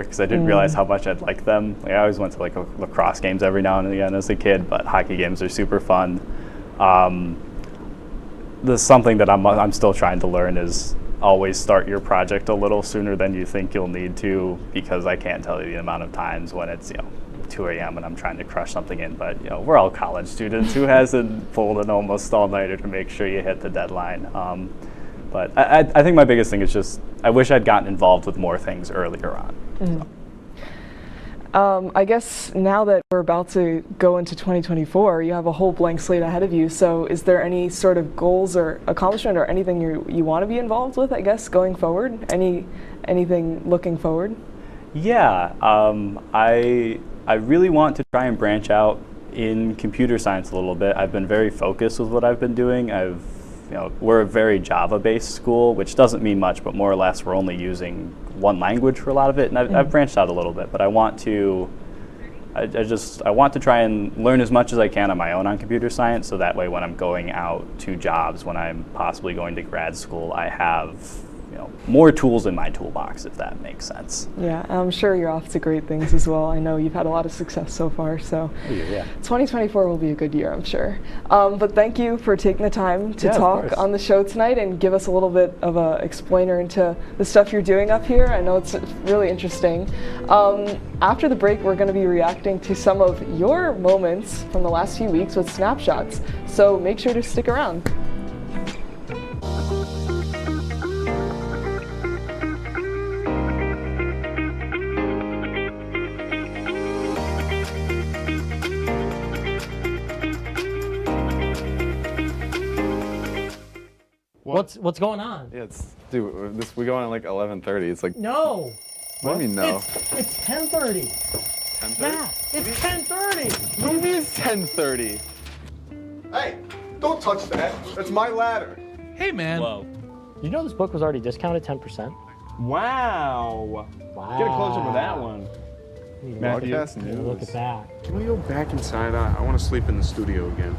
because I didn't realize how much I'd like them. Like, I always went to like lacrosse games every now and again as a kid, but hockey games are super fun. There's something that I'm still trying to learn is always start your project a little sooner than you think you'll need to, because I can't tell you the amount of times when it's 2 a.m. and I'm trying to crush something in, but we're all college students. Who hasn't pulled an almost all-nighter to make sure you hit the deadline? But I think my biggest thing is just I wish I'd gotten involved with more things earlier on. I guess now that we're about to go into 2024, you have a whole blank slate ahead of you. So is there any sort of goals or accomplishment or anything you want to be involved with, I guess, going forward? Anything looking forward? Yeah, I really want to try and branch out in computer science a little bit. I've been very focused with what I've been doing. We're a very Java-based school, which doesn't mean much, but more or less we're only using one language for a lot of it, and I've branched out a little bit. But I want to try and learn as much as I can on my own on computer science, so that way when I'm going out to jobs, when I'm possibly going to grad school, I have more tools in my toolbox, if that makes sense. Yeah, I'm sure you're off to great things as well. I know you've had a lot of success so far, so 2024 will be a good year, I'm sure. But thank you for taking the time to talk on the show tonight and give us a little bit of a explainer into the stuff you're doing up here. I know it's really interesting. After the break, we're going to be reacting to some of your moments from the last few weeks with snapshots, so make sure to stick around. What's going on? Yeah, dude, we go on at like 11:30. It's like no. What do you mean no? It's 10:30. 10:30? Yeah, it's 10:30. What do you mean it's 10:30? Hey, don't touch that. That's my ladder. Hey, man. Whoa. You know this book was already discounted 10%? Wow. Get a close up of that one. Broadcast news. Look at that. Can we go back inside? I want to sleep in the studio again.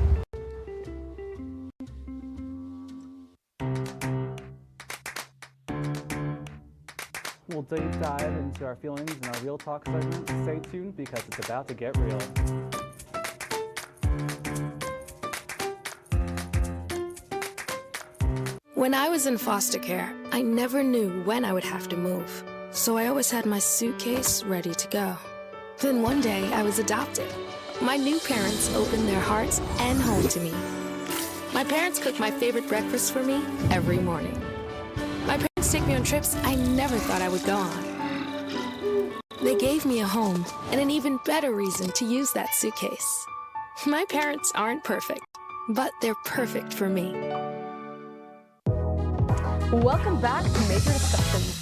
We'll deep dive into our feelings in our Real Talk segment. Stay tuned because it's about to get real. When I was in foster care, I never knew when I would have to move. So I always had my suitcase ready to go. Then one day I was adopted. My new parents opened their hearts and home to me. My parents cook my favorite breakfast for me every morning. My parents take me on trips I never thought I would go on. They gave me a home and an even better reason to use that suitcase. My parents aren't perfect, but they're perfect for me. Welcome back to Major Discussions.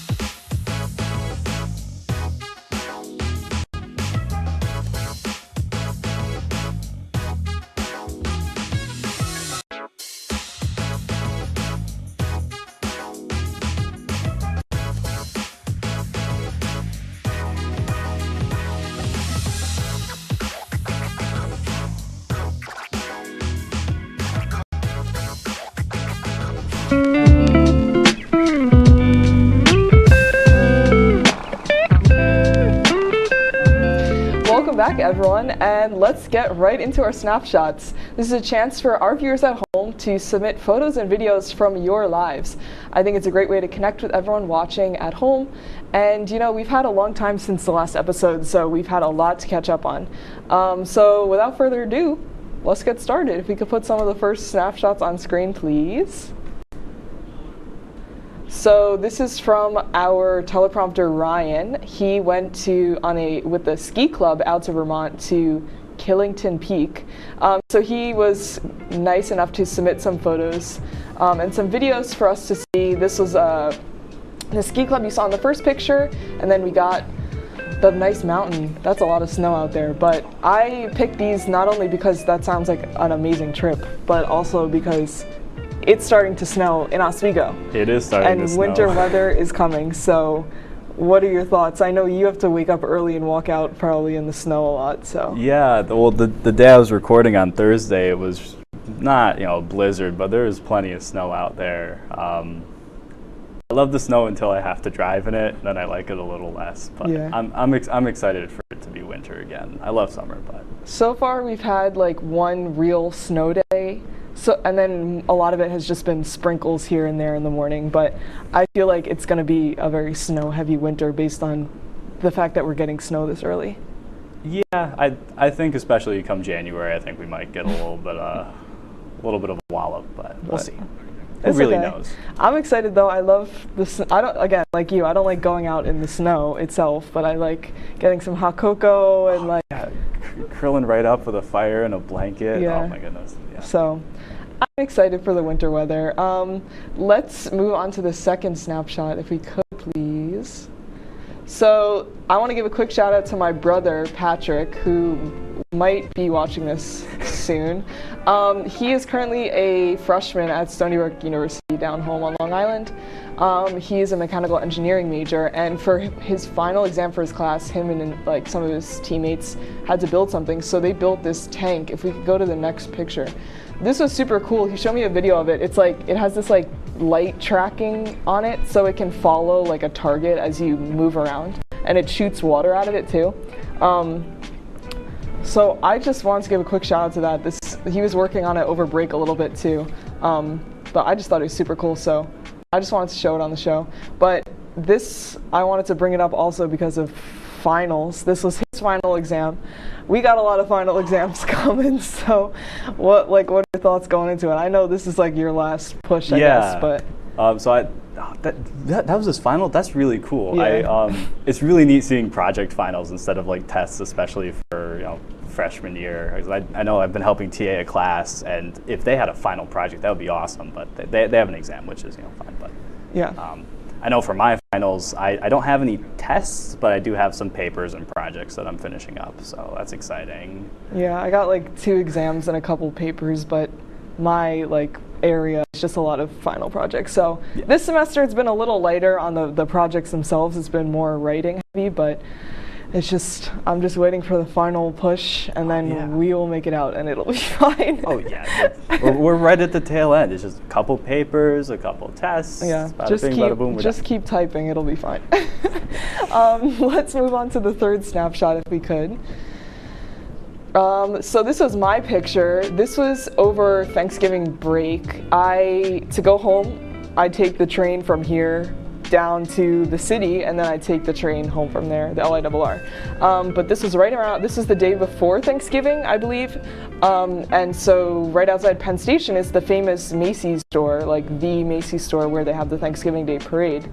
Welcome back, everyone, and let's get right into our snapshots. This is a chance for our viewers at home to submit photos and videos from your lives. I think it's a great way to connect with everyone watching at home. And we've had a long time since the last episode, so we've had a lot to catch up on. So without further ado, let's get started. If we could put some of the first snapshots on screen, please. So this is from our teleprompter, Ryan. He went with the ski club out to Vermont to Killington Peak. So he was nice enough to submit some photos and some videos for us to see. This was the ski club you saw in the first picture, and then we got the nice mountain. That's a lot of snow out there, but I picked these not only because that sounds like an amazing trip, but also because it's starting to snow in Oswego. It is starting to snow. And winter weather is coming, so what are your thoughts? I know you have to wake up early and walk out probably in the snow a lot, so. Yeah, well, the day I was recording on Thursday, it was not, a blizzard, but there was plenty of snow out there. I love the snow until I have to drive in it, then I like it a little less. But Yeah. I'm excited for it to be winter again. I love summer, but So far, we've had like one real snow day. So, and then a lot of it has just been sprinkles here and there in the morning. But I feel like it's going to be a very snow-heavy winter based on the fact that we're getting snow this early. yeah, I think especially come January, I think we might get a little bit of a wallop, but we'll see. Who It's really okay. knows? I'm excited though. I love the. I don't, again, like you, I don't like going out in the snow itself, but I like getting some hot cocoa and like. Yeah, curling right up with a fire and a blanket. Yeah. Oh my goodness. Yeah. So, I'm excited for the winter weather. Let's move on to the second snapshot, if we could, please. So, I want to give a quick shout out to my brother, Patrick, who might be watching this soon. He is currently a freshman at Stony Brook University down home on Long Island. He is a mechanical engineering major, and for his final exam for his class, him and like some of his teammates had to build something. So they built this tank. If we could go to the next picture. This was super cool. He showed me a video of it. It's like, it has this like light tracking on it, so it can follow like a target as you move around, and it shoots water out of it too. So I just wanted to give a quick shout out to that. He was working on it over break a little bit too, but I just thought it was super cool, so I just wanted to show it on the show. But this, I wanted to bring it up also because of finals. This was his final exam. We got a lot of final exams coming, so what are your thoughts going into it? I know this is like your last push, I guess, but so that was his final. That's really cool. Yeah. It's really neat seeing project finals instead of like tests, especially for freshman year. 'Cause I know I've been helping TA a class, and if they had a final project, that would be awesome. But they have an exam, which is fine. But yeah. I know for my finals, I don't have any tests, but I do have some papers and projects that I'm finishing up. So that's exciting. Yeah, I got like 2 exams and a couple papers, but my like area is just a lot of final projects. So this semester it's been a little lighter on the projects themselves. It's been more writing heavy, but it's just, I'm just waiting for the final push, and then we will make it out and it'll be fine. Oh yeah, we're right at the tail end. It's just a couple papers, a couple tests. Yeah, bada just bing, bada boom, we're done. keep typing, it'll be fine. Let's move on to the third snapshot if we could. So this was my picture. This was over Thanksgiving break. To go home, I take the train from here down to the city, and then I take the train home from there, the LIRR. But this was this is the day before Thanksgiving, I believe. And so right outside Penn Station is the famous Macy's store, like the Macy's store where they have the Thanksgiving Day parade.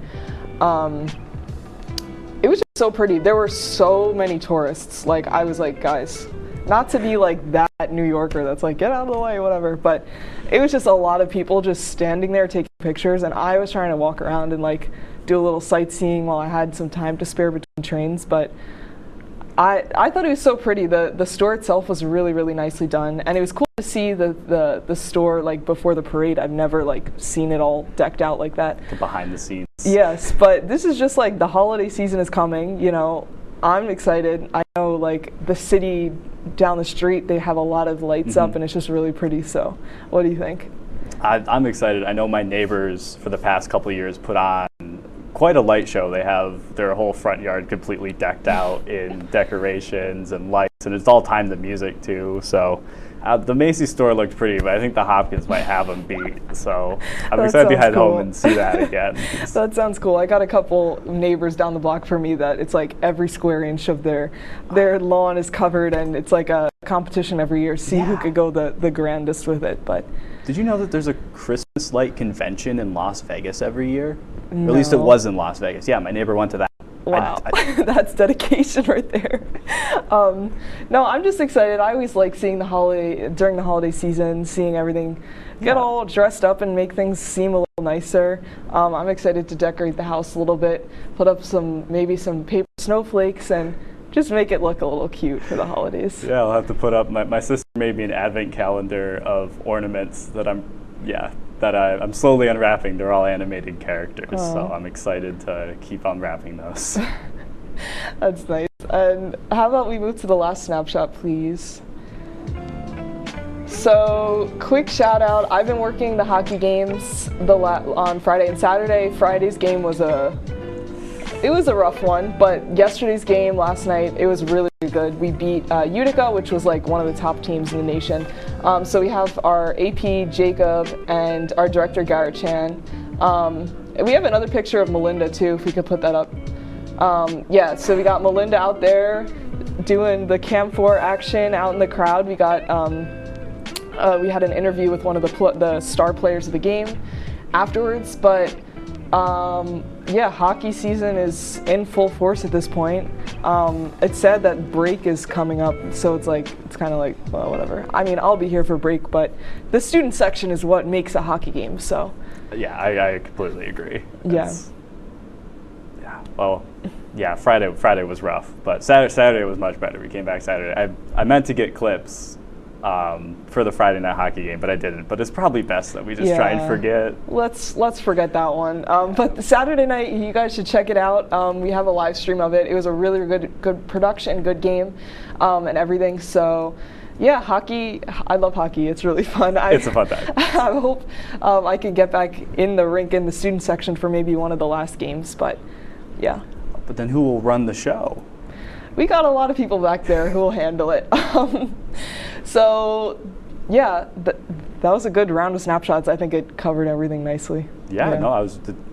It was just so pretty. There were so many tourists. Like, I was like, guys, not to be like that New Yorker that's like, get out of the way, whatever, but it was just a lot of people just standing there taking pictures, and I was trying to walk around and like do a little sightseeing while I had some time to spare between trains. But I thought it was so pretty. The store itself was really, really nicely done, and it was cool to see the store like before the parade. I've never like seen it all decked out like that. The behind the scenes. Yes, but this is just like the holiday season is coming, I'm excited. I know like the city down the street, they have a lot of lights up, and it's just really pretty. So what do you think? I'm excited. I know my neighbors for the past couple of years put on quite a light show. They have their whole front yard completely decked out in decorations and lights, and it's all timed to music too. So the Macy's store looked pretty, but I think the Hopkins might have them beat. So I'm excited to head home and see that again. That sounds cool. I got a couple neighbors down the block from me that it's like every square inch of their lawn is covered, and it's like a competition every year. See who could go the grandest with it. But did you know that there's a Christmas light convention in Las Vegas every year? No. Or at least it was in Las Vegas. Yeah, my neighbor went to that. Wow, that's dedication right there. No, I'm just excited. I always like seeing during the holiday season, seeing everything get all dressed up and make things seem a little nicer. I'm excited to decorate the house a little bit, put up maybe some paper snowflakes, and just make it look a little cute for the holidays. Yeah, I'll have to put up, my sister made me an advent calendar of ornaments that I'm slowly unwrapping. They're all animated characters, so I'm excited to keep unwrapping those. That's nice. And how about we move to the last snapshot, please? So quick shout out. I've been working the hockey games on Friday and Saturday. Friday's game was a rough one, but yesterday's game last night, it was really good. We beat Utica, which was like one of the top teams in the nation. So we have our AP Jacob and our director Garrett Chan. We have another picture of Melinda too, if we could put that up. Yeah, so we got Melinda out there doing the Cam 4 action out in the crowd. We got we had an interview with one of the star players of the game afterwards, but yeah, hockey season is in full force at this point. It's said that break is coming up, so it's kind of like, well, whatever. I mean, I'll be here for break, but the student section is what makes a hockey game, so. Yeah, I completely agree. Yeah. Well, yeah, Friday was rough, but Saturday was much better. We came back Saturday. I meant to get clips for the Friday night hockey game, but I didn't. But it's probably best that we just try and forget. Let's forget that one. But Saturday night, you guys should check it out. We have a live stream of it. It was a really good production, good game, and everything. So. Yeah, hockey, I love hockey. It's really fun. It's a fun time. I hope I can get back in the rink in the student section for maybe one of the last games, but yeah. But then who will run the show? We got a lot of people back there who will handle it. So, yeah, that was a good round of snapshots. I think it covered everything nicely. Yeah. No,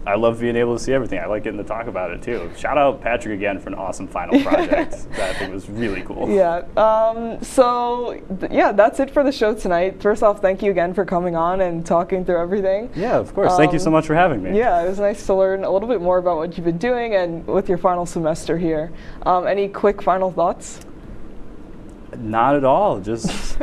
I love being able to see everything. I like getting to talk about it too. Shout out Patrick again for an awesome final project. That I think was really cool. Yeah. Yeah, that's it for the show tonight. First off, thank you again for coming on and talking through everything. Yeah, of course. Thank you so much for having me. Yeah, it was nice to learn a little bit more about what you've been doing and with your final semester here. Any quick final thoughts? Not at all. Just.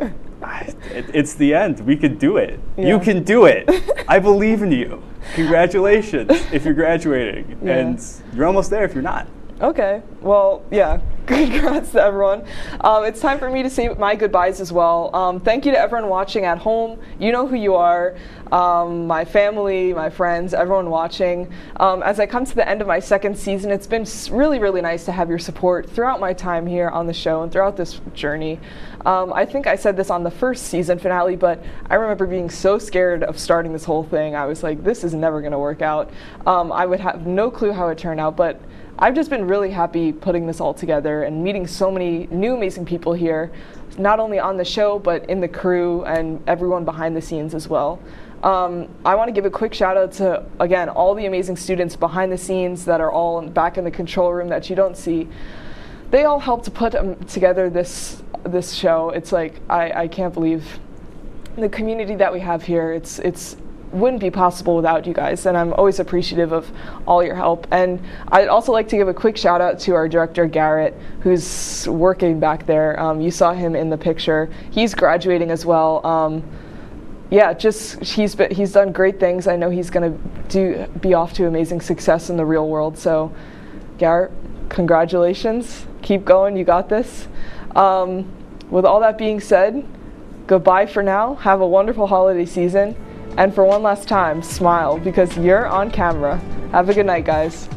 It's the end. We could do it. Yeah. You can do it. I believe in you. Congratulations if you're graduating. Yeah. And you're almost there if you're not. Okay. Well, yeah. Congrats to everyone. It's time for me to say my goodbyes as well. Thank you to everyone watching at home. You know who you are. My family, my friends, everyone watching. As I come to the end of my second season, it's been really, really nice to have your support throughout my time here on the show and throughout this journey. I think I said this on the first season finale, but I remember being so scared of starting this whole thing. I was like, this is never going to work out. I would have no clue how it turned out, but I've just been really happy putting this all together and meeting so many new amazing people here, not only on the show, but in the crew and everyone behind the scenes as well. I want to give a quick shout out to, again, all the amazing students behind the scenes that are all back in the control room that you don't see. They all helped to put together this show. It's like, I can't believe the community that we have here. It's wouldn't be possible without you guys, and I'm always appreciative of all your help. And I'd also like to give a quick shout out to our director Garrett, who's working back there. You saw him in the picture. He's graduating as well. Yeah, just he's done great things. I know he's going to be off to amazing success in the real world. So, Garrett, congratulations. Keep going. You got this. With all that being said, goodbye for now. Have a wonderful holiday season. And for one last time, smile because you're on camera. Have a good night, guys.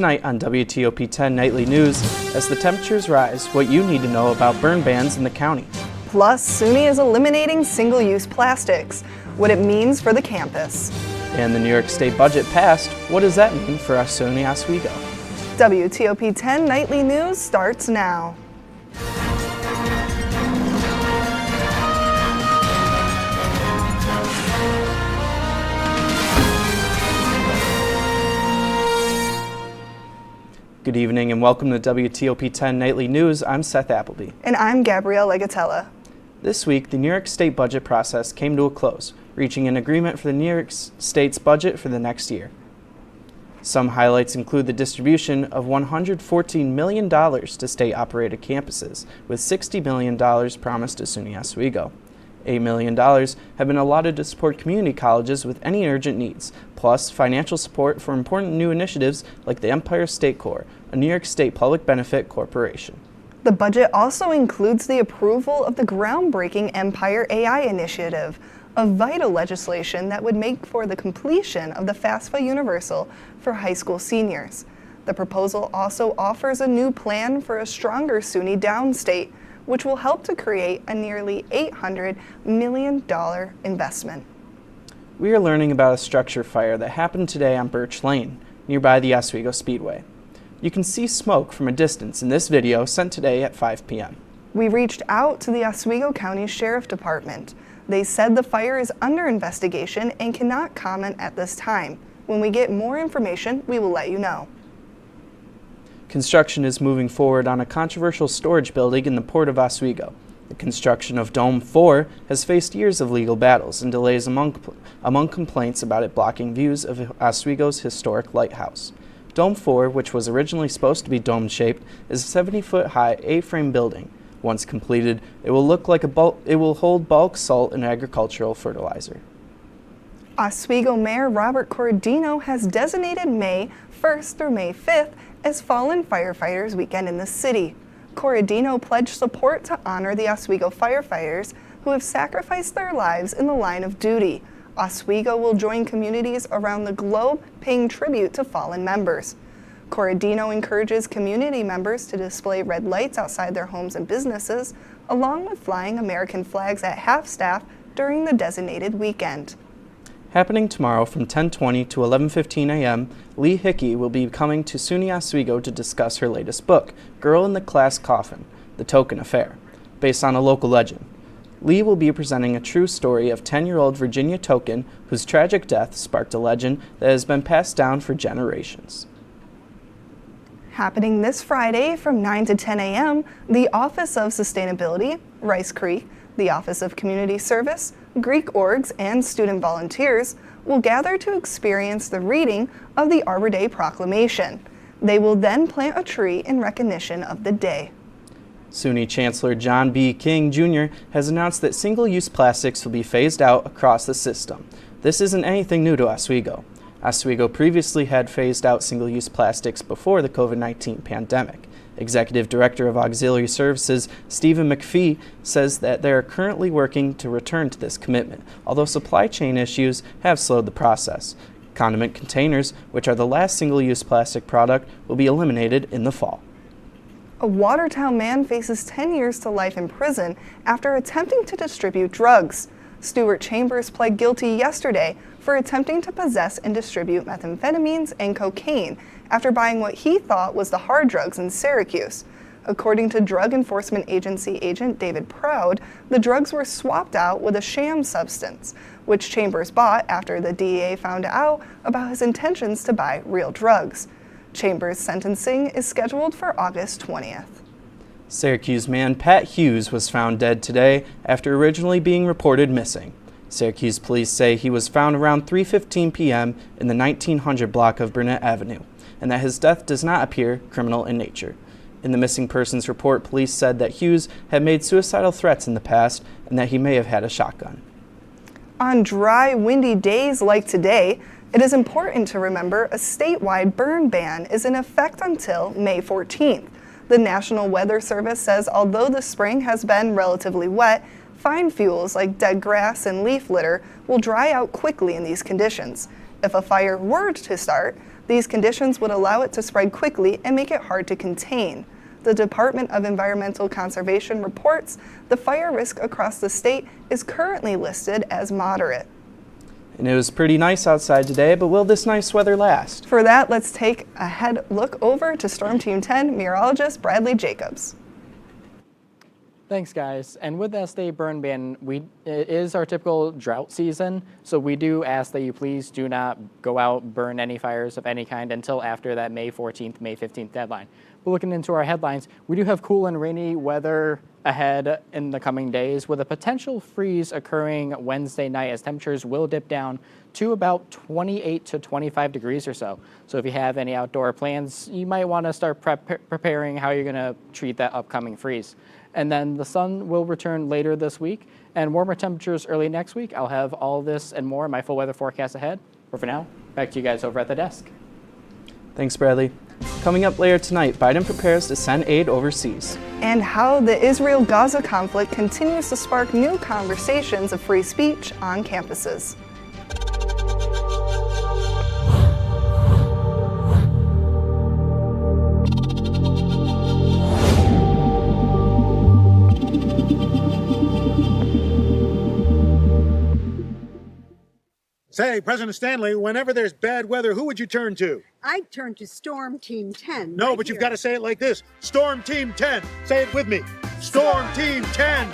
Tonight on WTOP-10 Nightly News, as the temperatures rise, what you need to know about burn bans in the county. Plus, SUNY is eliminating single-use plastics, what it means for the campus. And the New York State budget passed. What does that mean for SUNY Oswego? WTOP-10 Nightly News starts now. Good evening and welcome to WTOP-10 Nightly News. I'm Seth Appleby. And I'm Gabrielle Legatella. This week, the New York State budget process came to a close, reaching an agreement for the New York State's budget for the next year. Some highlights include the distribution of $114 million to state-operated campuses, with $60 million promised to SUNY Oswego. $8 million have been allotted to support community colleges with any urgent needs, plus financial support for important new initiatives like the Empire State Corps, a New York State public benefit corporation. The budget also includes the approval of the groundbreaking Empire AI initiative, a vital legislation that would make for the completion of the FAFSA Universal for high school seniors. The proposal also offers a new plan for a stronger SUNY downstate, which will help to create a nearly $800 million investment. We are learning about a structure fire that happened today on Birch Lane, nearby the Oswego Speedway. You can see smoke from a distance in this video sent today at 5 p.m. We reached out to the Oswego County Sheriff Department. They said the fire is under investigation and cannot comment at this time. When we get more information, we will let you know. Construction is moving forward on a controversial storage building in the Port of Oswego. The construction of Dome 4 has faced years of legal battles and delays among complaints about it blocking views of Oswego's historic lighthouse. Dome 4, which was originally supposed to be dome-shaped, is a 70-foot-high A-frame building. Once completed, it will hold bulk salt and agricultural fertilizer. Oswego Mayor Robert Corradino has designated May 1st through May 5th as Fallen Firefighters Weekend in the city. Corradino pledged support to honor the Oswego firefighters who have sacrificed their lives in the line of duty. Oswego will join communities around the globe paying tribute to fallen members. Corradino encourages community members to display red lights outside their homes and businesses, along with flying American flags at half-staff during the designated weekend. Happening tomorrow from 10:20 to 11:15 a.m., Lee Hickey will be coming to SUNY Oswego to discuss her latest book, Girl in the Class Coffin, The Token Affair, based on a local legend. Lee will be presenting a true story of 10-year-old Virginia Token, whose tragic death sparked a legend that has been passed down for generations. Happening this Friday from 9 to 10 a.m., the Office of Sustainability, Rice Creek, the Office of Community Service, Greek orgs, and student volunteers will gather to experience the reading of the Arbor Day Proclamation. They will then plant a tree in recognition of the day. SUNY Chancellor John B. King, Jr. has announced that single-use plastics will be phased out across the system. This isn't anything new to Oswego. Oswego previously had phased out single-use plastics before the COVID-19 pandemic. Executive Director of Auxiliary Services, Stephen McPhee, says that they are currently working to return to this commitment, although supply chain issues have slowed the process. Condiment containers, which are the last single-use plastic product, will be eliminated in the fall. A Watertown man faces 10 years to life in prison after attempting to distribute drugs. Stuart Chambers pled guilty yesterday for attempting to possess and distribute methamphetamines and cocaine after buying what he thought was the hard drugs in Syracuse. According to Drug Enforcement Agency agent David Proud, the drugs were swapped out with a sham substance, which Chambers bought after the DEA found out about his intentions to buy real drugs. Chambers' sentencing is scheduled for August 20th. Syracuse man Pat Hughes was found dead today after originally being reported missing. Syracuse police say he was found around 3:15 p.m. in the 1900 block of Burnett Avenue, and that his death does not appear criminal in nature. In the missing persons report, police said that Hughes had made suicidal threats in the past and that he may have had a shotgun. On dry, windy days like today, it is important to remember a statewide burn ban is in effect until May 14th. The National Weather Service says although the spring has been relatively wet, fine fuels like dead grass and leaf litter will dry out quickly in these conditions. If a fire were to start, these conditions would allow it to spread quickly and make it hard to contain. The Department of Environmental Conservation reports the fire risk across the state is currently listed as moderate. And it was pretty nice outside today, but will this nice weather last? For that, let's take a look over to Storm Team 10 meteorologist Bradley Jacobs. Thanks, guys. And with that state burn ban, it is our typical drought season, so we do ask that you please do not go out, burn any fires of any kind until after that May 14th, May 15th deadline. But looking into our headlines, we do have cool and rainy weather ahead in the coming days, with a potential freeze occurring Wednesday night as temperatures will dip down to about 28 to 25 degrees or so. So if you have any outdoor plans, you might want to start preparing how you're going to treat that upcoming freeze. And then the sun will return later this week and warmer temperatures early next week. I'll have all this and more in my full weather forecast ahead. But for now, back to you guys over at the desk. Thanks, Bradley. Coming up later tonight, Biden prepares to send aid overseas. And how the Israel-Gaza conflict continues to spark new conversations of free speech on campuses. Say, President Stanley, whenever there's bad weather, who would you turn to? I'd turn to Storm Team 10. No, but you've got to say it like this. Storm Team 10. Say it with me. Storm Team 10.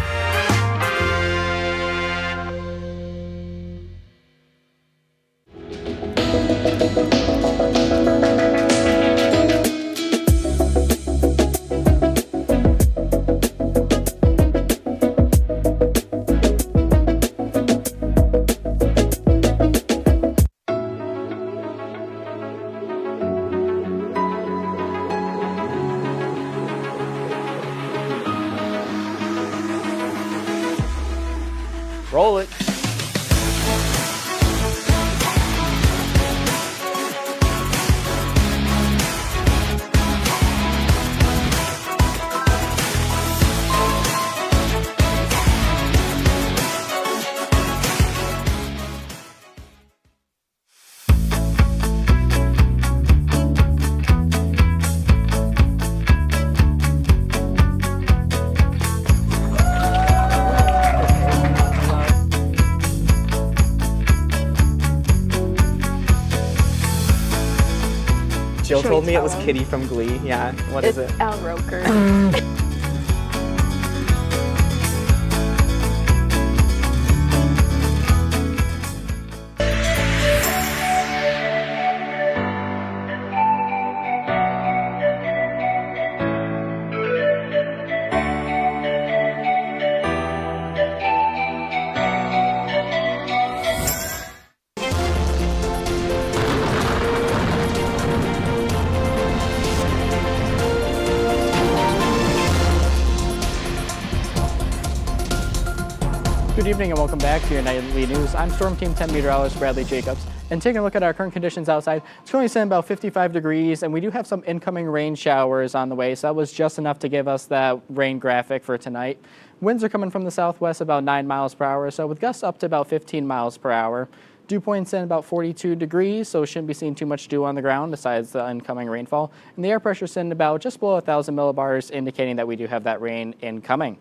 Roll it. Jill told me it was Kitty from Glee. Yeah, what is it? Al Roker. Good evening and welcome back to your nightly news. I'm Storm Team 10 meteorologist Bradley Jacobs, and taking a look at our current conditions outside, it's currently sitting about 55 degrees, and we do have some incoming rain showers on the way, so that was just enough to give us that rain graphic for tonight. Winds are coming from the southwest about 9 miles per hour, so with gusts up to about 15 miles per hour. Dew point's in about 42 degrees, so shouldn't be seeing too much dew on the ground besides the incoming rainfall. And the air pressure's in about just below 1,000 millibars, indicating that we do have that rain incoming.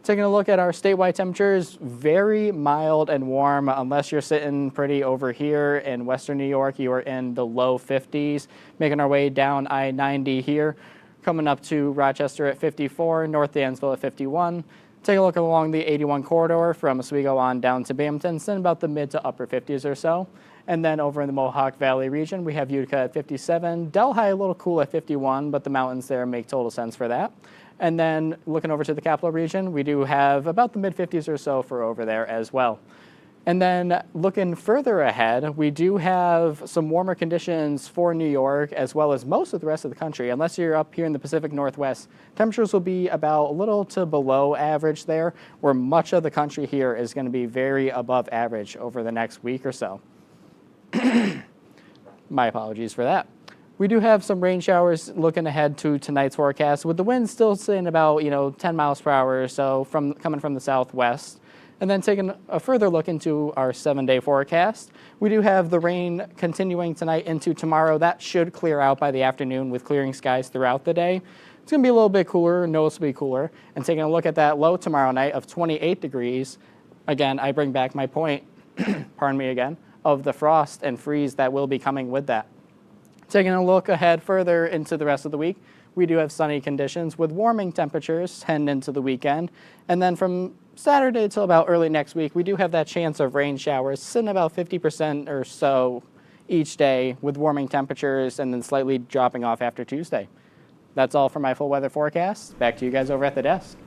Taking a look at our statewide temperatures, very mild and warm unless you're sitting pretty over here in western New York. You are in the low 50s. Making our way down I-90 here, coming up to Rochester at 54, North Dansville at 51. Take a look along the 81 corridor from Oswego on down to Binghamton, sitting about the mid to upper 50s or so. And then over in the Mohawk Valley region, we have Utica at 57, Delhi a little cool at 51, but the mountains there make total sense for that. And then looking over to the capital region, we do have about the mid-50s or so for over there as well. And then looking further ahead, we do have some warmer conditions for New York as well as most of the rest of the country. Unless you're up here in the Pacific Northwest, temperatures will be about a little to below average there, where much of the country here is going to be very above average over the next week or so. My apologies for that. We do have some rain showers looking ahead to tonight's forecast, with the wind still sitting about 10 miles per hour or so coming from the southwest. And then taking a further look into our 7-day forecast, we do have the rain continuing tonight into tomorrow. That should clear out by the afternoon with clearing skies throughout the day. It's going to be a little bit cooler, noticeably cooler. And taking a look at that low tomorrow night of 28 degrees, again, I bring back my point, pardon me again, of the frost and freeze that will be coming with that. Taking a look ahead further into the rest of the week, we do have sunny conditions with warming temperatures heading into the weekend. And then from Saturday till about early next week, we do have that chance of rain showers sitting about 50% or so each day with warming temperatures and then slightly dropping off after Tuesday. That's all for my full weather forecast. Back to you guys over at the desk.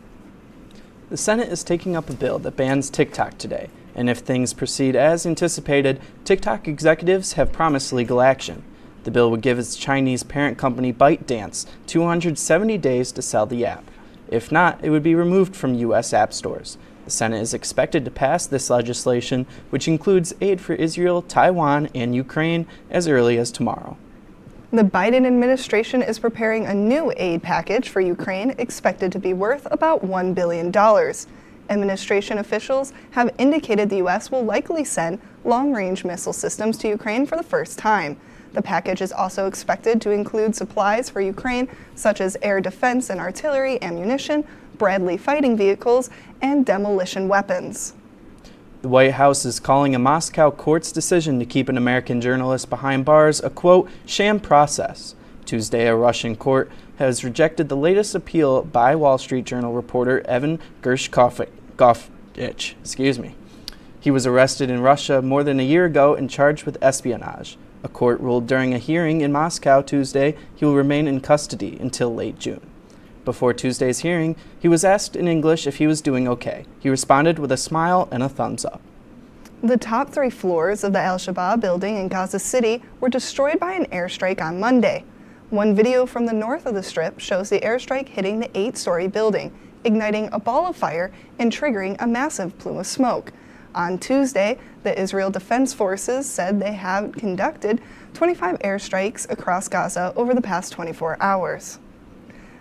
The Senate is taking up a bill that bans TikTok today, and if things proceed as anticipated, TikTok executives have promised legal action. The bill would give its Chinese parent company ByteDance 270 days to sell the app. If not, it would be removed from U.S. app stores. The Senate is expected to pass this legislation, which includes aid for Israel, Taiwan, and Ukraine, as early as tomorrow. The Biden administration is preparing a new aid package for Ukraine expected to be worth about $1 billion. Administration officials have indicated the U.S. will likely send long-range missile systems to Ukraine for the first time. The package is also expected to include supplies for Ukraine, such as air defense and artillery, ammunition, Bradley fighting vehicles, and demolition weapons. The White House is calling a Moscow court's decision to keep an American journalist behind bars a, quote, sham process. Tuesday, a Russian court has rejected the latest appeal by Wall Street Journal reporter Evan Gershkovich. He was arrested in Russia more than a year ago and charged with espionage. A court ruled during a hearing in Moscow Tuesday he will remain in custody until late June. Before Tuesday's hearing, he was asked in English if he was doing okay. He responded with a smile and a thumbs up. The top 3 floors of the Al-Shabaab building in Gaza City were destroyed by an airstrike on Monday. One video from the north of the Strip shows the airstrike hitting the 8-story building, igniting a ball of fire and triggering a massive plume of smoke. On Tuesday, the Israel Defense Forces said they have conducted 25 airstrikes across Gaza over the past 24 hours.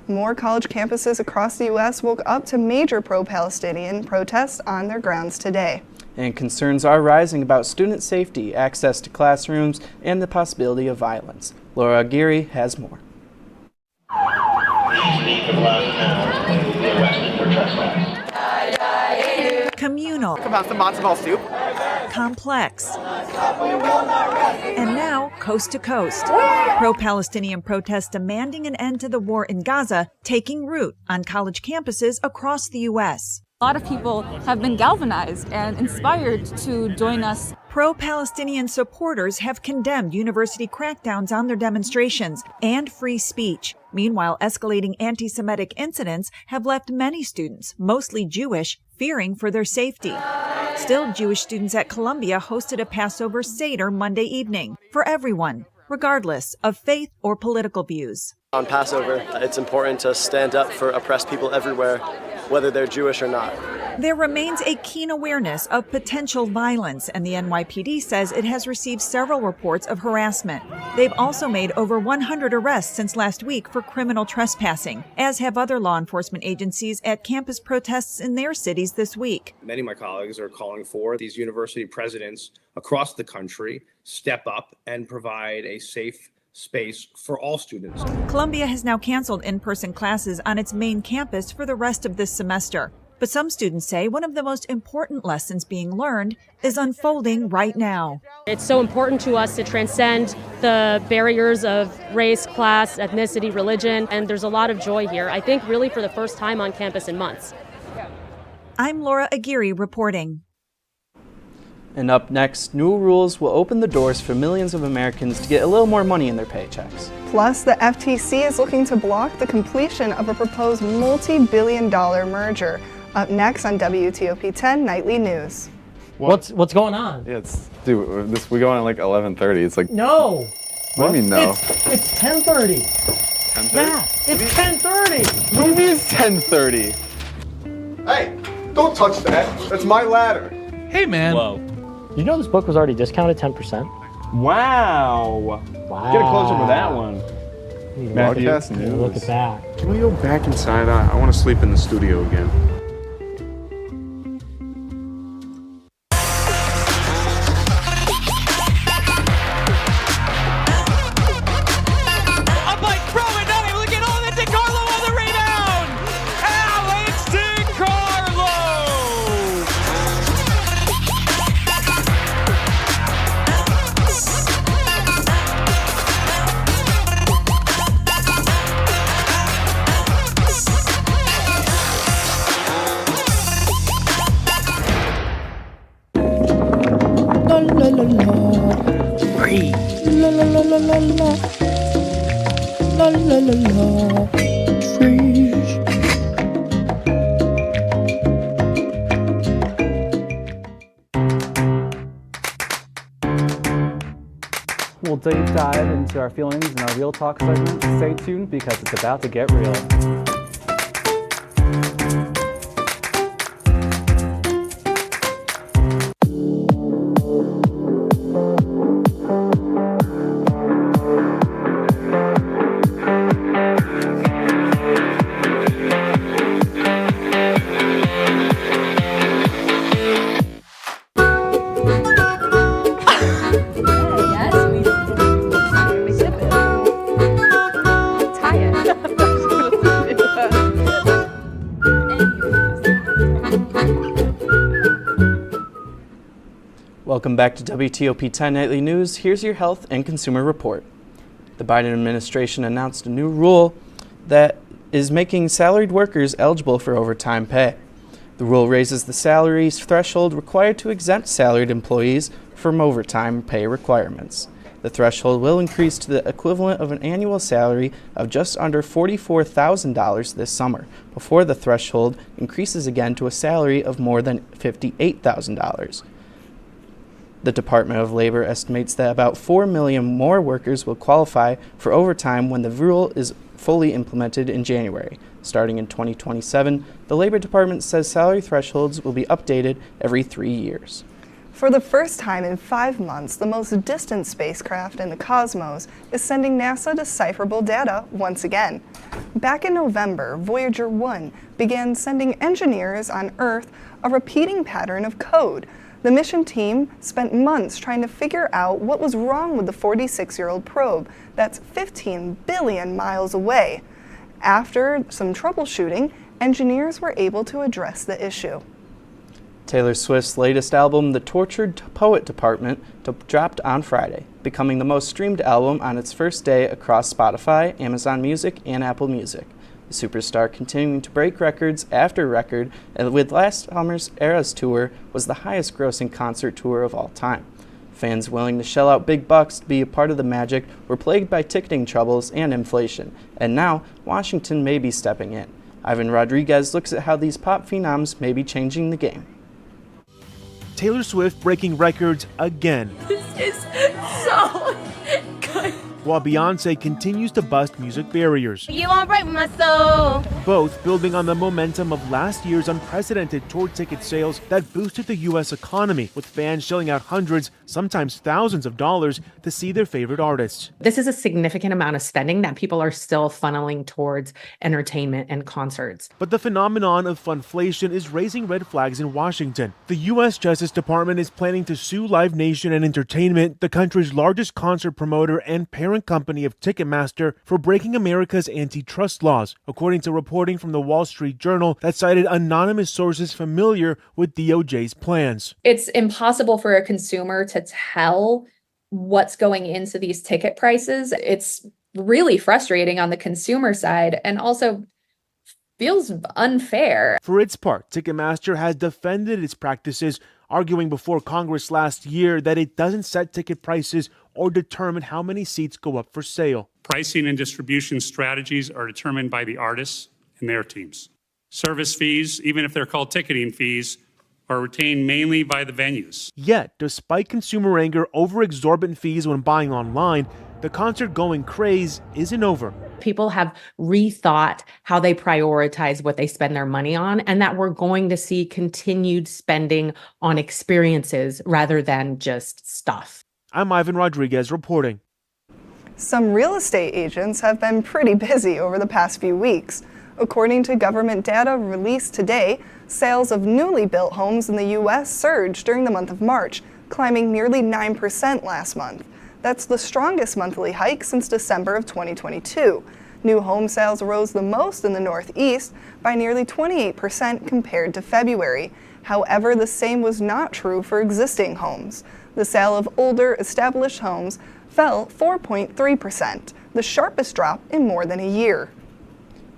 More college campuses across the U.S. woke up to major pro-Palestinian protests on their grounds today. And concerns are rising about student safety, access to classrooms, and the possibility of violence. Laura Aguirre has more. Communal. Come have some matzo ball soup. Complex. And now, coast to coast. Pro-Palestinian protests demanding an end to the war in Gaza taking root on college campuses across the U.S. A lot of people have been galvanized and inspired to join us. Pro-Palestinian supporters have condemned university crackdowns on their demonstrations and free speech. Meanwhile, escalating anti-Semitic incidents have left many students, mostly Jewish, fearing for their safety. Still, Jewish students at Columbia hosted a Passover Seder Monday evening for everyone, regardless of faith or political views. On Passover, it's important to stand up for oppressed people everywhere, whether they're Jewish or not. There remains a keen awareness of potential violence, and the NYPD says it has received several reports of harassment. They've also made over 100 arrests since last week for criminal trespassing, as have other law enforcement agencies at campus protests in their cities this week. Many of my colleagues are calling for these university presidents across the country step up and provide a safe space for all students. Columbia has now canceled in-person classes on its main campus for the rest of this semester. But some students say one of the most important lessons being learned is unfolding right now. It's so important to us to transcend the barriers of race, class, ethnicity, religion, and there's a lot of joy here, I think really for the first time on campus in months. I'm Laura Aguirre reporting. And up next, new rules will open the doors for millions of Americans to get a little more money in their paychecks. Plus, the FTC is looking to block the completion of a proposed multi-billion-dollar merger. Up next on WTOP-10 Nightly News. What's going on? Yeah, we go on at like 11:30. It's like No. What do you mean no? It's 10:30. 10:30? Yeah, it's 10:30. What do you mean it's 10:30? Hey, don't touch that. That's my ladder. Hey, man. Whoa. You know this book was already discounted 10%? Wow. Get a close up with that one. Matthew, Look at that. Can we go back inside? I want to sleep in the studio again. la la la la la la. La la la la. Freeze. We'll deep dive into our feelings in our Real Talk segment. Stay tuned because it's about to get real. Welcome back to WTOP-10 Nightly News. Here's your health and consumer report. The Biden administration announced a new rule that is making salaried workers eligible for overtime pay. The rule raises the salary threshold required to exempt salaried employees from overtime pay requirements. The threshold will increase to the equivalent of an annual salary of just under $44,000 this summer, before the threshold increases again to a salary of more than $58,000. The Department of Labor estimates that about 4 million more workers will qualify for overtime when the rule is fully implemented in January. Starting in 2027, the Labor Department says salary thresholds will be updated every 3 years. For the first time in 5 months, the most distant spacecraft in the cosmos is sending NASA decipherable data once again. Back in November, Voyager 1 began sending engineers on Earth a repeating pattern of code. The mission team spent months trying to figure out what was wrong with the 46-year-old probe that's 15 billion miles away. After some troubleshooting, engineers were able to address the issue. Taylor Swift's latest album, The Tortured Poet Department, dropped on Friday, becoming the most streamed album on its first day across Spotify, Amazon Music, and Apple Music. The superstar continuing to break records after record, and with last summer's Eras Tour was the highest grossing concert tour of all time. Fans willing to shell out big bucks to be a part of the magic were plagued by ticketing troubles and inflation, and now Washington may be stepping in. Ivan Rodriguez looks at how these pop phenoms may be changing the game. Taylor Swift breaking records again. This is so good. While Beyonce continues to bust music barriers. You won't break my soul. Both building on the momentum of last year's unprecedented tour ticket sales that boosted the U.S. economy, with fans shelling out hundreds, sometimes thousands of dollars to see their favorite artists. This is a significant amount of spending that people are still funneling towards entertainment and concerts. But the phenomenon of funflation is raising red flags in Washington. The U.S. Justice Department is planning to sue Live Nation and Entertainment, the country's largest concert promoter and parent company of Ticketmaster, for breaking America's antitrust laws, according to reporting from the Wall Street Journal that cited anonymous sources familiar with DOJ's plans. It's impossible for a consumer to tell what's going into these ticket prices. It's really frustrating on the consumer side and also feels unfair. For its part, Ticketmaster has defended its practices, arguing before Congress last year that it doesn't set ticket prices or determine how many seats go up for sale. Pricing and distribution strategies are determined by the artists and their teams. Service fees, even if they're called ticketing fees, are retained mainly by the venues. Yet, despite consumer anger over exorbitant fees when buying online, the concert-going craze isn't over. People have rethought how they prioritize what they spend their money on, and that we're going to see continued spending on experiences rather than just stuff. I'm Ivan Rodriguez reporting. Some real estate agents have been pretty busy over the past few weeks. According to government data released today, sales of newly built homes in the U.S. surged during the month of March, climbing nearly 9% last month. That's the strongest monthly hike since December of 2022. New home sales rose the most in the Northeast by nearly 28% compared to February. However, the same was not true for existing homes. The sale of older, established homes fell 4.3%, the sharpest drop in more than a year.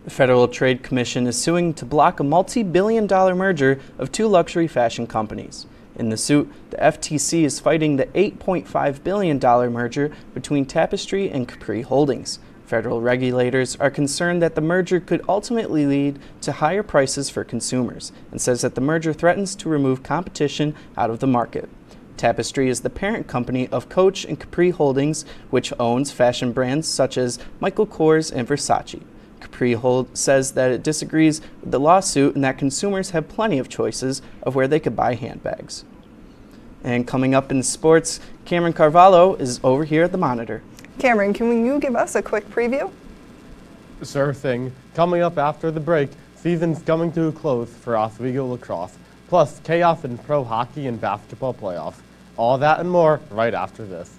The Federal Trade Commission is suing to block a multi-billion-dollar merger of two luxury fashion companies. In the suit, the FTC is fighting the $8.5 billion merger between Tapestry and Capri Holdings. Federal regulators are concerned that the merger could ultimately lead to higher prices for consumers and says that the merger threatens to remove competition out of the market. Tapestry is the parent company of Coach and Capri Holdings, which owns fashion brands such as Michael Kors and Versace. Capri says that it disagrees with the lawsuit and that consumers have plenty of choices of where they could buy handbags. And coming up in sports, Cameron Carvalho is over here at the monitor. Cameron, can you give us a quick preview? Sure thing. Coming up after the break, season's coming to a close for Oswego lacrosse, plus chaos in pro hockey and basketball playoffs. All that and more right after this.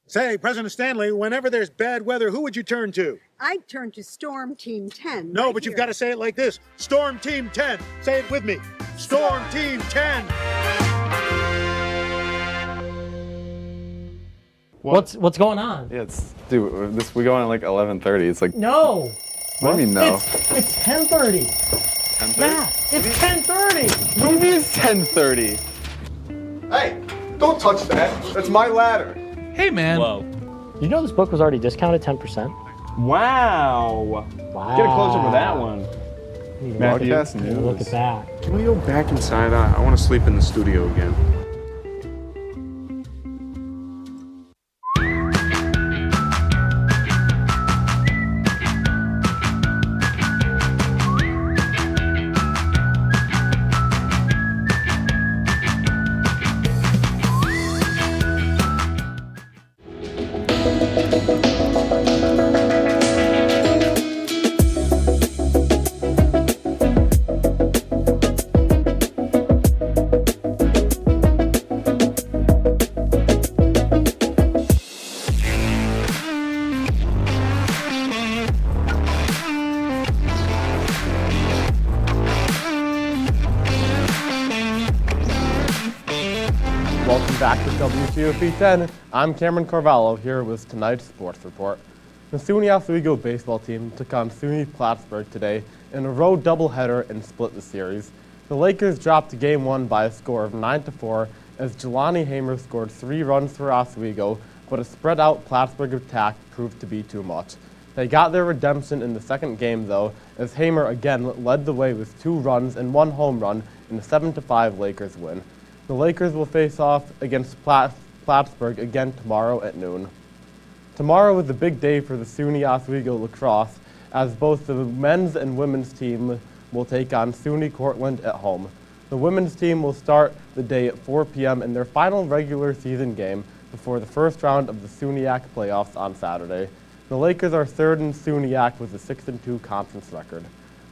Say, President Stanley, whenever there's bad weather, who would you turn to? I'd turn to Storm Team 10. No, but you've got to say it like this. Storm Team 10. Say it with me. Storm Team 10. What's going on? Yeah, dude, we go on at like 11:30. It's like No. What do you mean no? It's 10:30. 10:30? Yeah, it's 10:30. What do you mean it's 10:30? Hey, don't touch that. That's my ladder. Hey, man. Whoa. You know this book was already discounted 10%? Wow. Get a close up of that one. Broadcast news. Look at that. Can we go back inside? I want to sleep in the studio again. Welcome back to WTOP-10. I'm Cameron Carvalho here with tonight's sports report. The SUNY Oswego baseball team took on SUNY Plattsburgh today in a road doubleheader and split the series. The Lakers dropped Game 1 by a score of 9-4 as Jelani Hamer scored 3 runs for Oswego, but a spread-out Plattsburgh attack proved to be too much. They got their redemption in the second game, though, as Hamer again led the way with 2 runs and 1 home run in a 7-5 Lakers win. The Lakers will face off against Plattsburgh again tomorrow at noon. Tomorrow is a big day for the SUNY Oswego lacrosse, as both the men's and women's team will take on SUNY Cortland at home. The women's team will start the day at 4 p.m. in their final regular season game before the first round of the SUNYAC playoffs on Saturday. The Lakers are third in SUNYAC with a 6-2 conference record.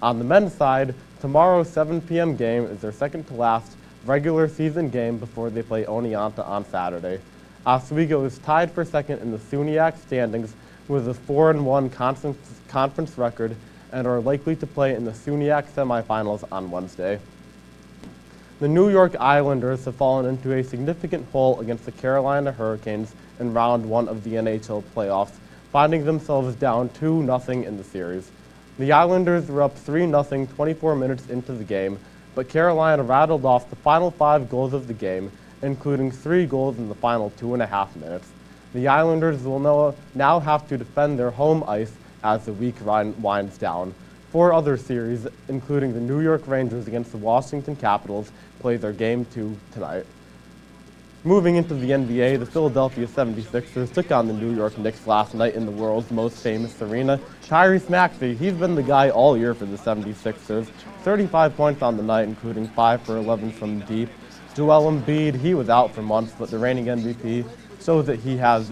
On the men's side, tomorrow's 7 p.m. game is their second to last regular season game before they play Oneonta on Saturday. Oswego is tied for second in the SUNYAC standings with a 4-1 conference record and are likely to play in the SUNYAC semifinals on Wednesday. The New York Islanders have fallen into a significant hole against the Carolina Hurricanes in round 1 of the NHL playoffs, finding themselves down 2-0 in the series. The Islanders were up 3-0 24 minutes into the game, but Carolina rattled off the final 5 goals of the game, including 3 goals in the final 2.5 minutes. The Islanders will now have to defend their home ice as the week winds down. 4 other series, including the New York Rangers against the Washington Capitals, play their Game 2 tonight. Moving into the NBA, the Philadelphia 76ers took on the New York Knicks last night in the world's most famous arena. Tyrese Maxey, he's been the guy all year for the 76ers. 35 points on the night, including 5 for 11 from deep. Joel Embiid, he was out for months, but the reigning MVP shows that he has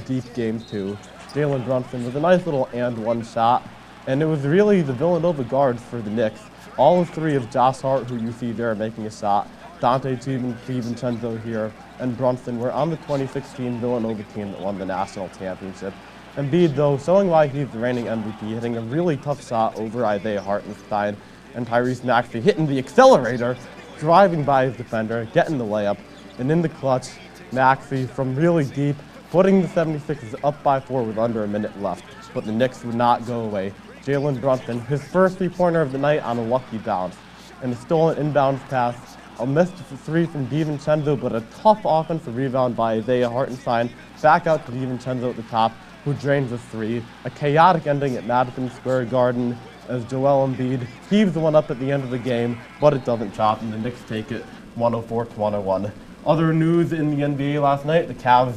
deep games too. Jalen Brunson with a nice little and one shot, and it was really the Villanova guards for the Knicks. All three of Josh Hart, who you see there making a shot, Dante DiVincenzo here, and Brunson were on the 2016 Villanova team that won the national championship. Embiid, though, showing why he's the reigning MVP, hitting a really tough shot over Isaiah Hartenstein, and Tyrese Maxey hitting the accelerator, driving by his defender, getting the layup, and in the clutch, Maxey from really deep, putting the 76ers up by 4 with under a minute left. But the Knicks would not go away. Jalen Brunson, his first three-pointer of the night on a lucky bounce, and a stolen inbounds pass, a missed three from DiVincenzo, but a tough offensive rebound by Isaiah Hartenstein, back out to DiVincenzo at the top, who drains the three. A chaotic ending at Madison Square Garden as Joel Embiid heaves one up at the end of the game, but it doesn't chop, and the Knicks take it 104-101. Other news in the NBA last night, the Cavs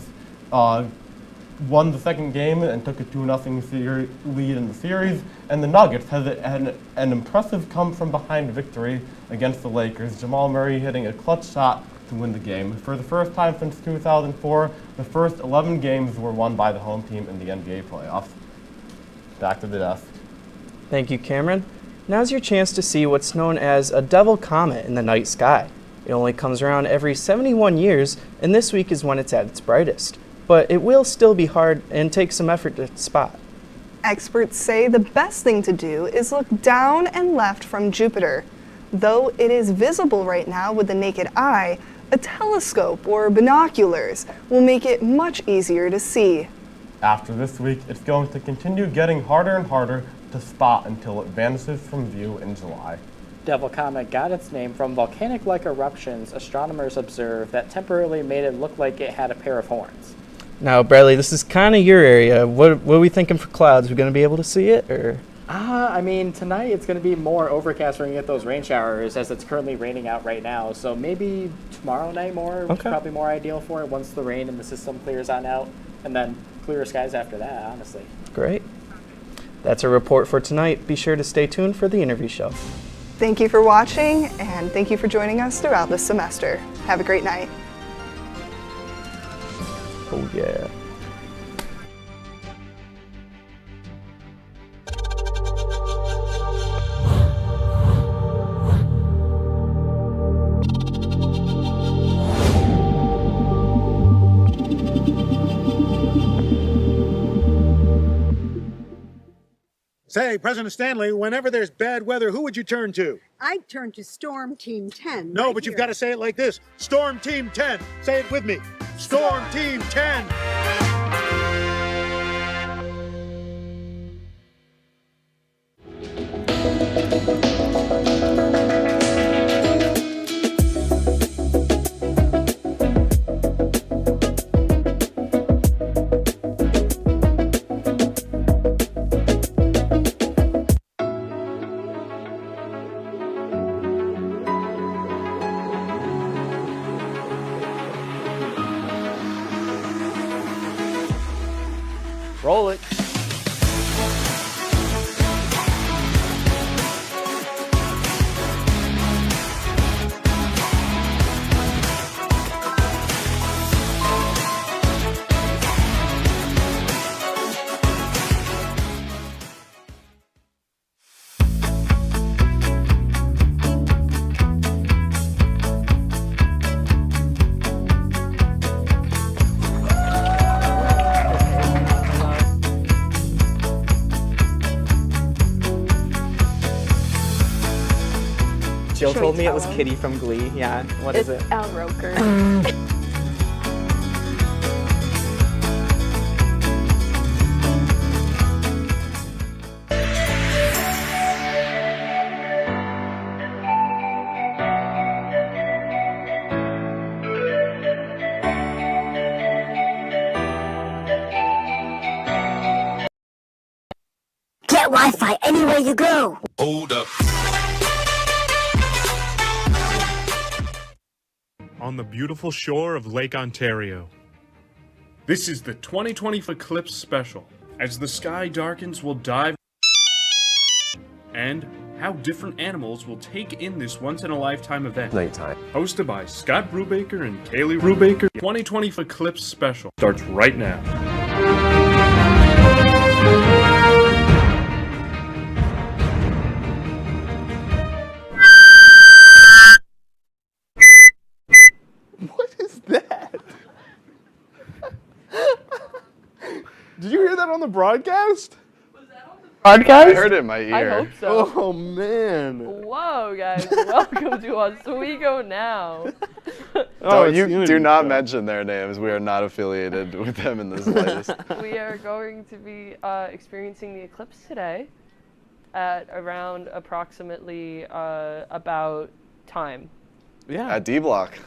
won the second game and took a 2-0 lead in the series, and the Nuggets had an impressive come-from-behind victory against the Lakers. Jamal Murray hitting a clutch shot to win the game. For the first time since 2004, the first 11 games were won by the home team in the NBA playoffs. Back to the desk. Thank you, Cameron. Now's your chance to see what's known as a devil comet in the night sky. It only comes around every 71 years, and this week is when it's at its brightest. But it will still be hard and take some effort to spot. Experts say the best thing to do is look down and left from Jupiter. Though it is visible right now with the naked eye, a telescope or binoculars will make it much easier to see. After this week, it's going to continue getting harder and harder to spot until it vanishes from view in July. Devil Comet got its name from volcanic-like eruptions astronomers observed that temporarily made it look like it had a pair of horns. Now, Bradley, this is kind of your area. What are we thinking for clouds? We're going to be able to see it, or? I mean, tonight it's going to be more overcast. We're going to get those rain showers as it's currently raining out right now. So maybe tomorrow night more, probably more ideal for it once the rain in the system clears on out, and then clearer skies after that, honestly. Great. That's a report for tonight. Be sure to stay tuned for the interview show. Thank you for watching, and thank you for joining us throughout this semester. Have a great night. Oh, yeah. Say, President Stanley, whenever there's bad weather, who would you turn to? I'd turn to Storm Team 10. No, but you've got to say it like this. Storm Team 10. Say it with me. Storm Team 10. Roll it. Jill told me it was Kitty from Glee. Yeah, what is it? It's Al Roker. Get Wi-Fi anywhere you go. Hold up. On the beautiful shore of Lake Ontario. This is the 2020 Eclipse Special. As the sky darkens, we'll dive and how different animals will take in this once-in-a-lifetime event. Nighttime. Hosted by Scott Brubaker and Kaylee Brubaker, 2020 Eclipse Special starts right now. What is that? Did you hear that on the broadcast? Podcast? I heard it in my ear. I hope so. Oh, man. Whoa, guys. Welcome to Oswego Now. You do not mention their names. We are not affiliated with them in the slightest. We are going to be experiencing the eclipse today at around approximately about time. Yeah. At D Block.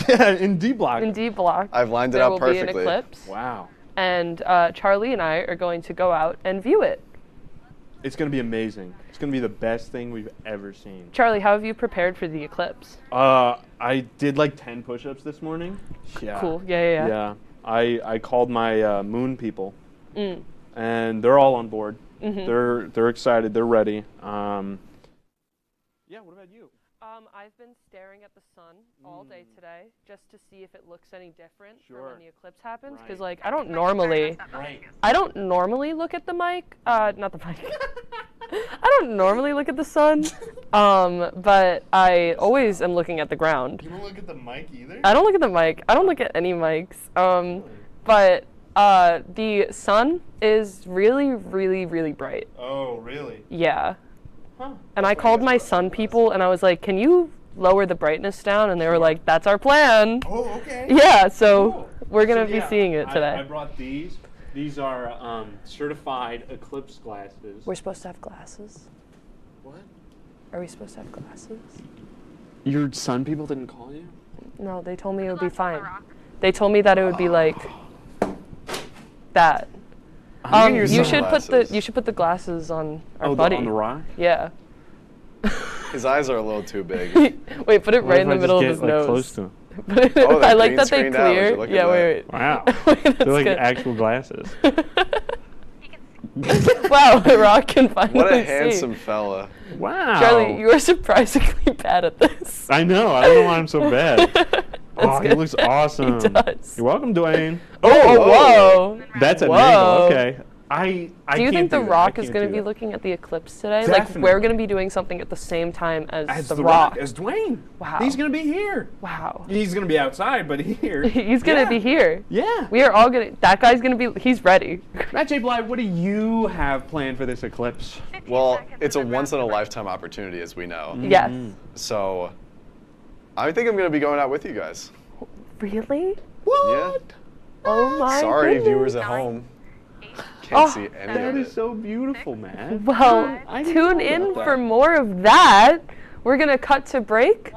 Yeah, in D Block. In D Block. I've lined it there up will perfectly. Be an eclipse. Wow. And Charlie and I are going to go out and view it. It's going to be amazing. It's going to be the best thing we've ever seen. Charlie, how have you prepared for the eclipse? I did like 10 push-ups this morning. Yeah. Cool. Yeah. Yeah. I called my moon people, Mm. and they're all on board. Mhm. They're excited. They're ready. Yeah, what about you? I've been staring at the sun all day today just to see if it looks any different from when the eclipse happens. Because, like, I don't normally look at the mic. Not the mic. I don't normally look at the sun, but I always am looking at the ground. You don't look at the mic either? I don't look at the mic. I don't look at any mics. But the sun is really, really, really bright. Oh, really? Yeah. And I called my sun people and I was like, can you lower the brightness down? And they were like, that's our plan. Oh, okay. Yeah, so Cool. we're going to So, be seeing it today. I brought these. These are certified eclipse glasses. We're supposed to have glasses. What? Are we supposed to have glasses? Your sun people didn't call you? No, they told me it would be fine. They told me that it would be like that. You should put the glasses on our buddy. On the rock? Yeah. His eyes are a little too big. Wait, put it right in the middle of his nose. Close to him? Oh, I like that they green-screened out. Would you clear. look at Yeah, that? wait. Wow. That's They're like good. actual glasses. Wow, Rock can finally What a see. handsome fella. Wow. Charlie, you are surprisingly bad at this. I know. I don't know why I'm so bad. Oh, he good. looks awesome. He does. You're welcome, Dwayne. Whoa. That's an Whoa. angle. Okay. I Do you can't think The do that. Rock I is can't going to do be that. looking at the eclipse today? Definitely. Like, we're going to be doing something at the same time as The Rock. As Dwayne. Wow. He's going to be here. Wow. He's going to be outside, but here. He's going to be here. Yeah. We are all going to, that guy's going to be, he's ready. Matt J. Bly, what do you have planned for this eclipse? Well, it's a once-in-a-lifetime opportunity, as we know. Yes. So, I think I'm going to be going out with you guys. Really? What? Oh my Sorry, goodness. viewers at home. Can't see any That of is it. so beautiful, man. Well, I didn't tune know in about that. for more of that. We're going to cut to break.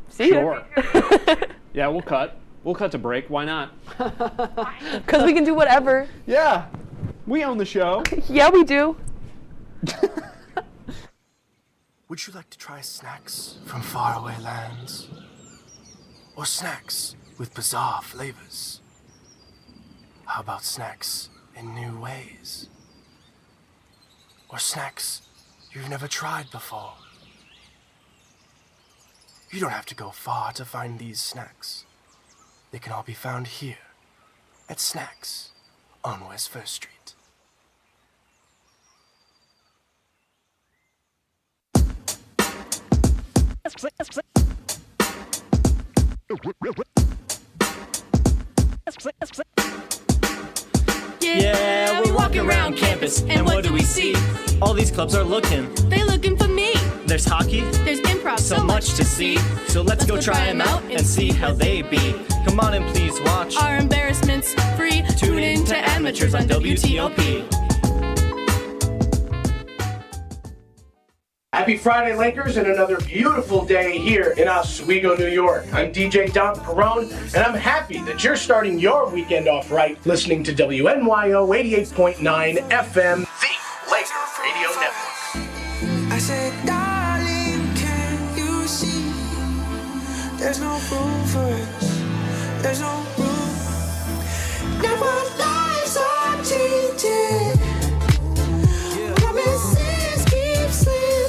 See ya. Sure. Yeah, we'll cut. We'll cut to break. Why not? Because we can do whatever. Yeah. We own the show. Yeah, we do. Would you like to try snacks from faraway lands? Or snacks with bizarre flavors? How about snacks in new ways? Or snacks you've never tried before? You don't have to go far to find these snacks. They can all be found here at Snacks on West 1st Street. Yeah, we're walking around campus, and what do we see? All these clubs are looking. They looking for me. There's hockey, There's improv, so much to see. So let's go try them out and see how they be. Come on and please watch. Our embarrassments free. Tune in to Amateurs on WTOP. Happy Friday, Lakers, and another beautiful day here in Oswego, New York. I'm DJ Don Perone, and I'm happy that you're starting your weekend off right listening to WNYO 88.9 FM, the Laker Radio Network. I said, darling, can you see? There's no room for us. There's no room. Now our lives are changing. Promises keep slipping.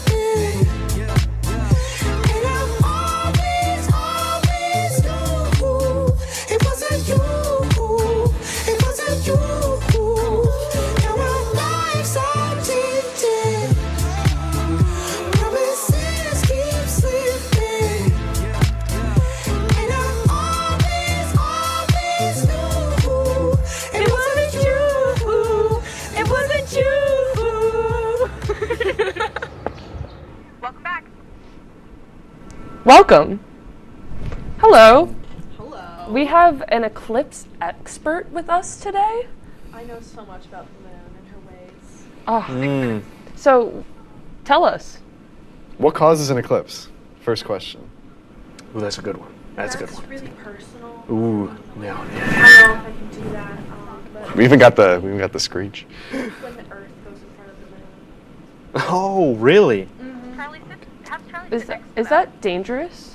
Welcome. Hello. Hello. We have an eclipse expert with us today. I know so much about the moon and her ways. Oh. So, tell us. What causes an eclipse? First question. Ooh, that's a good one. That's a good one. Really personal. Ooh, no. I don't know if I can do that. But We even got the screech. when the Earth goes in front of the moon. Oh, really? Is that dangerous?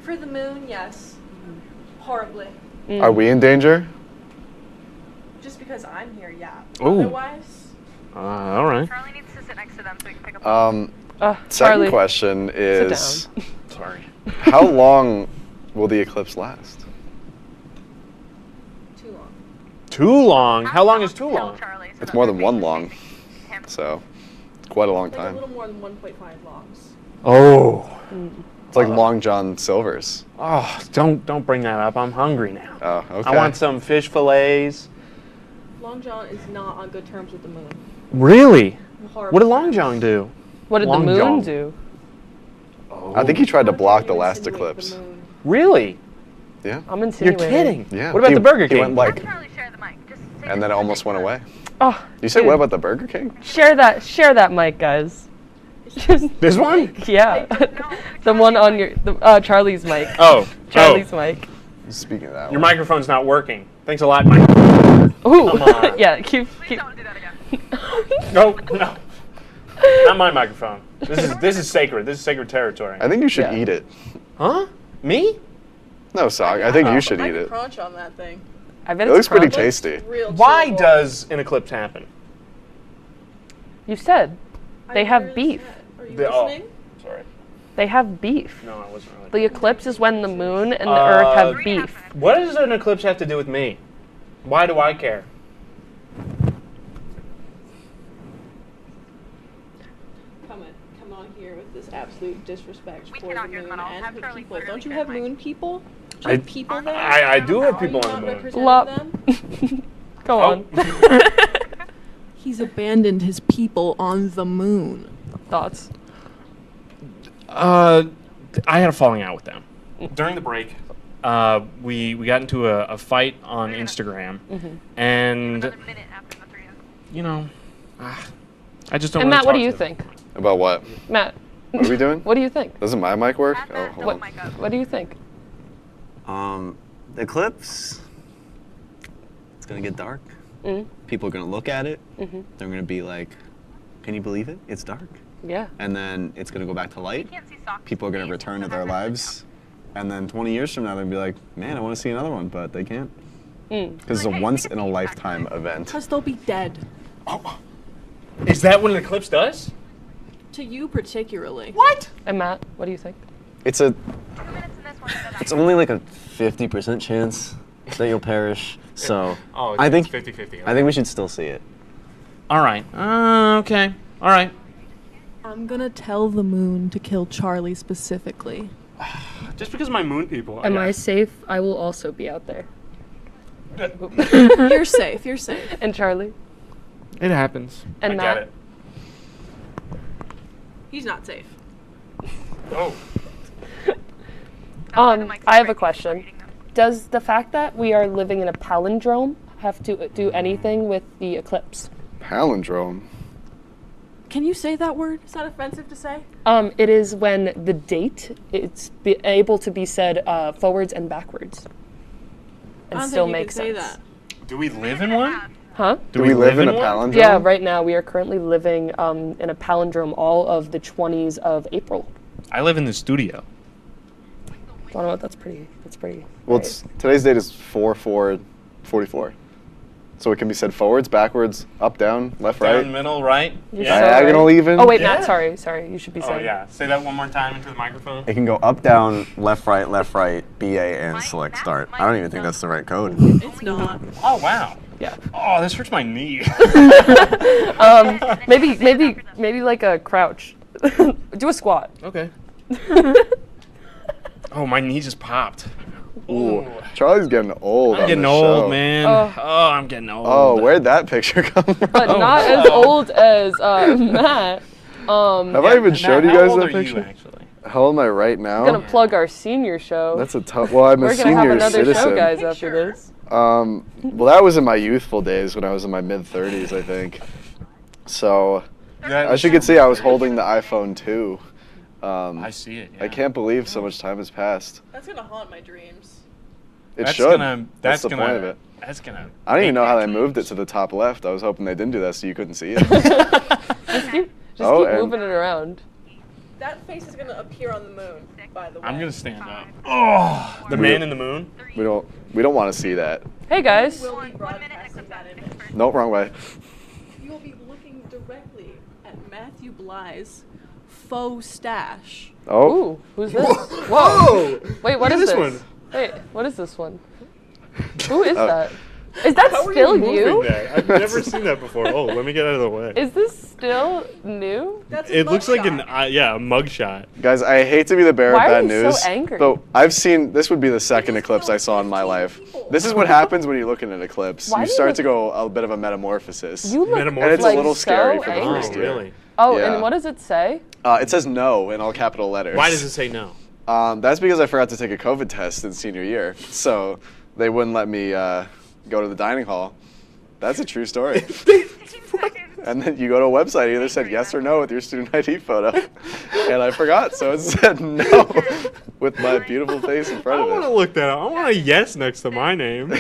For the moon, yes. Horribly. Are we in danger? Just because I'm here, yeah. Ooh. Otherwise, All right. Charlie needs to sit next to them so we can pick up. Second Charlie, question is, sit Sorry. how long will the eclipse last? too long. Too long? How long is too long? It's more than one long, so it's quite a long Like a time. little more than 1.5 longs. Oh. It's like Long John Silver's. Oh, don't bring that up. I'm hungry now. Oh, okay. I want some fish fillets. Long John is not on good terms with the moon. Really? Horrible. What did Long John do? What did Long the moon John. do? I think he tried to block the last eclipse. Really? Yeah. I'm You're insinuating. kidding. Yeah. What about the Burger King? He went like, and then it almost went away. Oh, You said dude. what about the Burger King? Share that mic, guys. This one? Yeah. The one on your Charlie's mic. Oh. Charlie's mic. Speaking of that, Your microphone's not working. Thanks a lot, Mike. Ooh. Come on. Yeah, keep No. Not my microphone. This is sacred. This is sacred territory. I think you should eat it. Huh? Me? No, Sog. I think you should eat it. Crunch on that thing. I bet It looks pretty tasty. Real Why chewable. does an eclipse happen? You said they have literally beef. said- Are you Oh, listening? sorry. They have beef. No, I wasn't really. The eclipse is when the moon and the earth have beef. What does an eclipse have to do with me? Why do I care? Come on here with this absolute disrespect for the moon and her people. Don't you have moon people? Do you have people there? I do have people Are on you the not moon. representing them? Go on. He's abandoned his people on the moon. Thoughts? I had a falling out with them. During the break, we got into a fight on Instagram, and you know, I just don't. And really Matt, what talk do you to them. think? About what? Matt, What are we doing? what do you think? Doesn't my mic work? Oh, hold on. What do you think? The eclipse, it's gonna get dark. People are gonna look at it. They're gonna be like, can you believe it? It's dark. Yeah. And then it's gonna go back to light. People are gonna return to their lives. And then 20 years from now, they'll be like, man, I wanna see another one, but they can't. Because it's a once in a lifetime event. Because they'll be dead. Is that what an eclipse does? To you particularly. What? And Matt, what do you think? It's only like a 50% chance that you'll perish. So Oh, I think it's 50-50. I think we should still see it. All right. Okay. All right. I'm gonna tell the moon to kill Charlie specifically. Just because my moon people. Am I safe? I will also be out there. You're safe. You're safe. And Charlie? It happens. And I Matt? get it. He's not safe. Oh. I have a question. Does the fact that we are living in a palindrome have to do anything with the eclipse? Palindrome. Can you say that word? Is that offensive to say? It is when the date it's able to be said forwards and backwards, and I don't still think you make could say sense. that. Do we live in one? Huh? Do we live in a one? palindrome? Yeah, right now we are currently living in a palindrome all of the 20s of April. I live in the studio. Don't know what that's pretty. Well, today's date is 4/4/44. So it can be said forwards, backwards, up, down, left, right. Down, middle, right. You're Yeah. so right. Diagonal even. Oh wait, Matt, sorry. You should be Oh saying. yeah. Say that one more time into the microphone. It can go up, down, left, right, BA, and select start. I don't even think that's the right code. It's not. Oh wow. Yeah. Oh, this hurts my knee. Maybe like a crouch. Do a squat. Okay. Oh, my knee just popped. Ooh. Charlie's getting old. I'm on getting this old, show. man. Oh. Oh, I'm getting old. Oh, where'd that picture come from? But not as old as Matt. Have I even showed you how guys old that are picture? You, actually? How old am I right now? I'm gonna plug our senior show. That's a tough. Well, I'm a senior We're gonna have another citizen. show, guys, after this. Well, that was in my youthful days when I was in my mid-30s, I think. So, as you can see, I was holding the iPhone 2. I see it. Yeah. I can't believe so much time has passed. That's gonna haunt my dreams. It should. That's the point of it. That's gonna. I don't even know how they moved it to the top left. I was hoping they didn't do that so you couldn't see it. Just keep and moving it around. That face is gonna appear on the moon, by the way. I'm gonna stand up. Oh, the man in the moon. We don't want to see that. Hey guys. We'll be broadcasting that image. Nope, wrong way. You will be looking directly at Matthew Bly's faux stash. Oh. Ooh, who's this? Whoa. Wait, what Look at is this this? one. Wait, what is this one? Who is Oh. that? Is that How are still moving you? That? I've never seen that before. Oh, let me get out of the way. Is this still new? That's a It looks like mugshot. a mugshot. Guys, I hate to be the bearer Why of are bad you so news, angry? but I've seen, this would be the second eclipse I saw in my life. This is what happens when you look at an eclipse. Why You do you start look- to go a bit of a metamorphosis. You look And it's like a little so scary for the angry. first year. Really? Oh, Yeah. and what does it say? It says no in all capital letters. Why does it say no? That's because I forgot to take a COVID test in senior year, so they wouldn't let me go to the dining hall. That's a true story. And then you go to a website, it either said yes or no with your student ID photo. And I forgot, so it said no with my beautiful face in I front don't want of to look that up. I want a yes next to my name.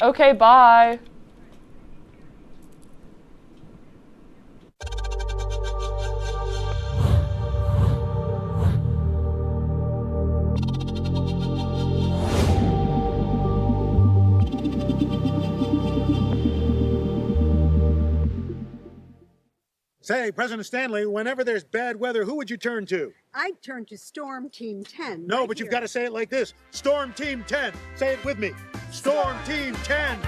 Okay, bye. Say, President Stanley, whenever there's bad weather, who would you turn to? I'd turn to Storm Team 10. No, right but you've here. got to say it like this. Storm Team 10. Say it with me. Storm Team 10.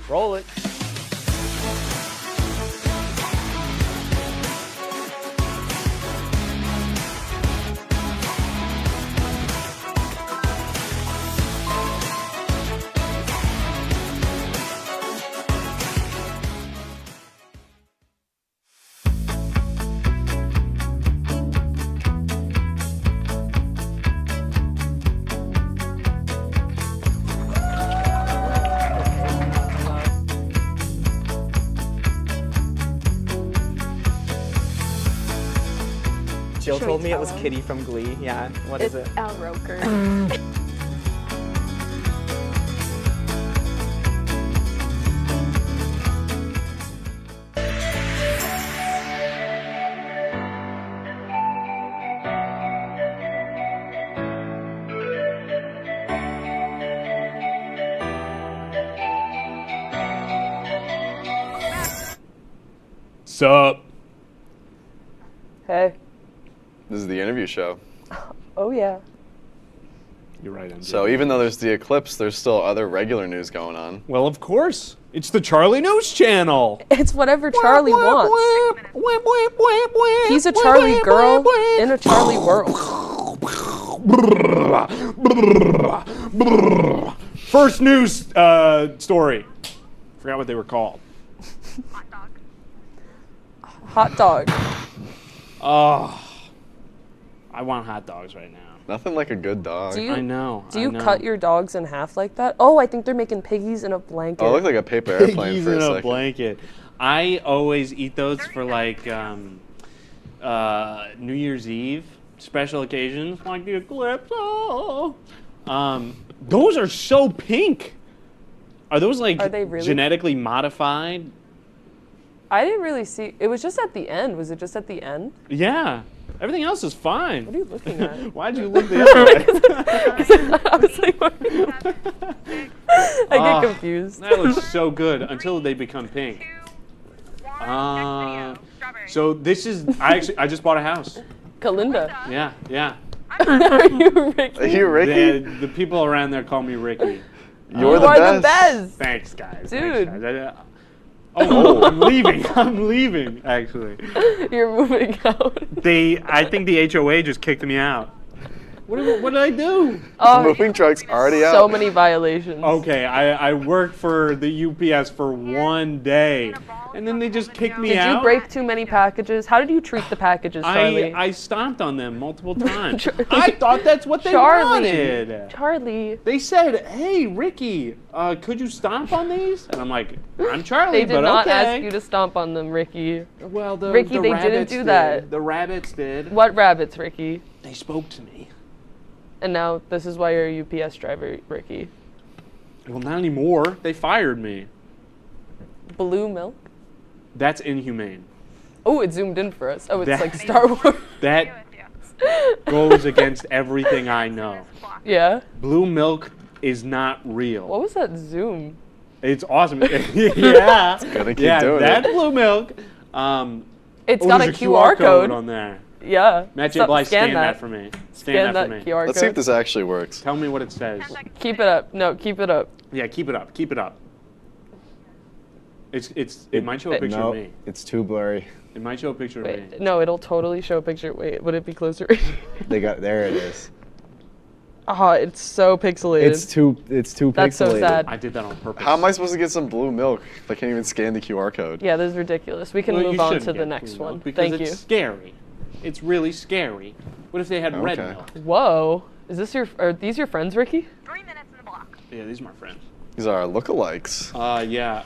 Roll it. Jill Should told we me it was tell him? Kitty from Glee. Yeah, what is it? Al Roker. Sup? Hey. This is the interview show. Oh yeah. You're right, MJ. So even though there's the eclipse, there's still other regular news going on. Well, of course. It's the Charlie News Channel. It's whatever Charlie wants. He's a Charlie girl in a Charlie world. First news story. Forgot what they were called. Hot dog. Oh, I want hot dogs right now. Nothing like a good dog. Do you, I know. Do you cut your dogs in half like that? Oh, I think they're making piggies in a blanket. Oh, it looked like a paper airplane Piggies for a in a second. blanket. I always eat those for like New Year's Eve special occasions, like the eclipse. Oh. Those are so pink. Are those like Are they really? genetically modified? I didn't really see. It was just at the end. Was it just at the end? Yeah. Everything else is fine. What are you looking at? Why'd you look the other way? I was like, what? I get confused. That looks so good until they become pink. So this is I just bought a house. Kalinda. Yeah. Are you Ricky? Are you Ricky? The people around there call me Ricky. You're the best. Thanks, guys. Dude. Thanks, guys. I'm leaving. I'm leaving, actually. You're moving out. I think the HOA just kicked me out. What did I do? Moving truck's already out. So many violations. Okay, I worked for the UPS for 1 day, and then they just kicked me out. Did you break too many packages? How did you treat the packages, Charlie? I stomped on them multiple times. I thought that's what they Charlie. wanted. Charlie. They said, "Hey, Ricky, could you stomp on these?" And I'm like, "I'm Charlie, They did but not okay." ask you to stomp on them, Ricky. Well, Ricky, they didn't rabbits do did. that. The rabbits did. What rabbits, Ricky? They spoke to me. And now this is why you're a UPS driver, Ricky. Well, not anymore. They fired me. Blue milk? That's inhumane. Oh, it zoomed in for us. Oh, it's That- like Star Wars. That goes against everything I know. Yeah? Blue milk is not real. What was that zoom? It's awesome. Yeah. Gotta keep Yeah, doing that it. blue milk. It's got there's a QR code on there. Yeah. Matt J. Bly, Scan scan that for me. Scan that for that me. QR Let's see if code. this actually works. Tell me what it says. Keep it up. No, keep it up. Yeah, keep it up. Keep it up. It might show a picture of me. It's too blurry. It might show a picture of me. Wait, no, it'll totally show a picture. Wait, would it be closer? There it is. Oh, it's so pixelated. It's too pixelated. That's so sad. I did that on purpose. How am I supposed to get some blue milk if I can't even scan the QR code? Yeah, this is ridiculous. We can Well, move you on shouldn't to the get next blue one. milk because Thank it's you. scary. It's really scary. What if they had red Okay. milk? Whoa. Is this are these your friends, Ricky? Yeah, these are my friends. These are our lookalikes. Yeah,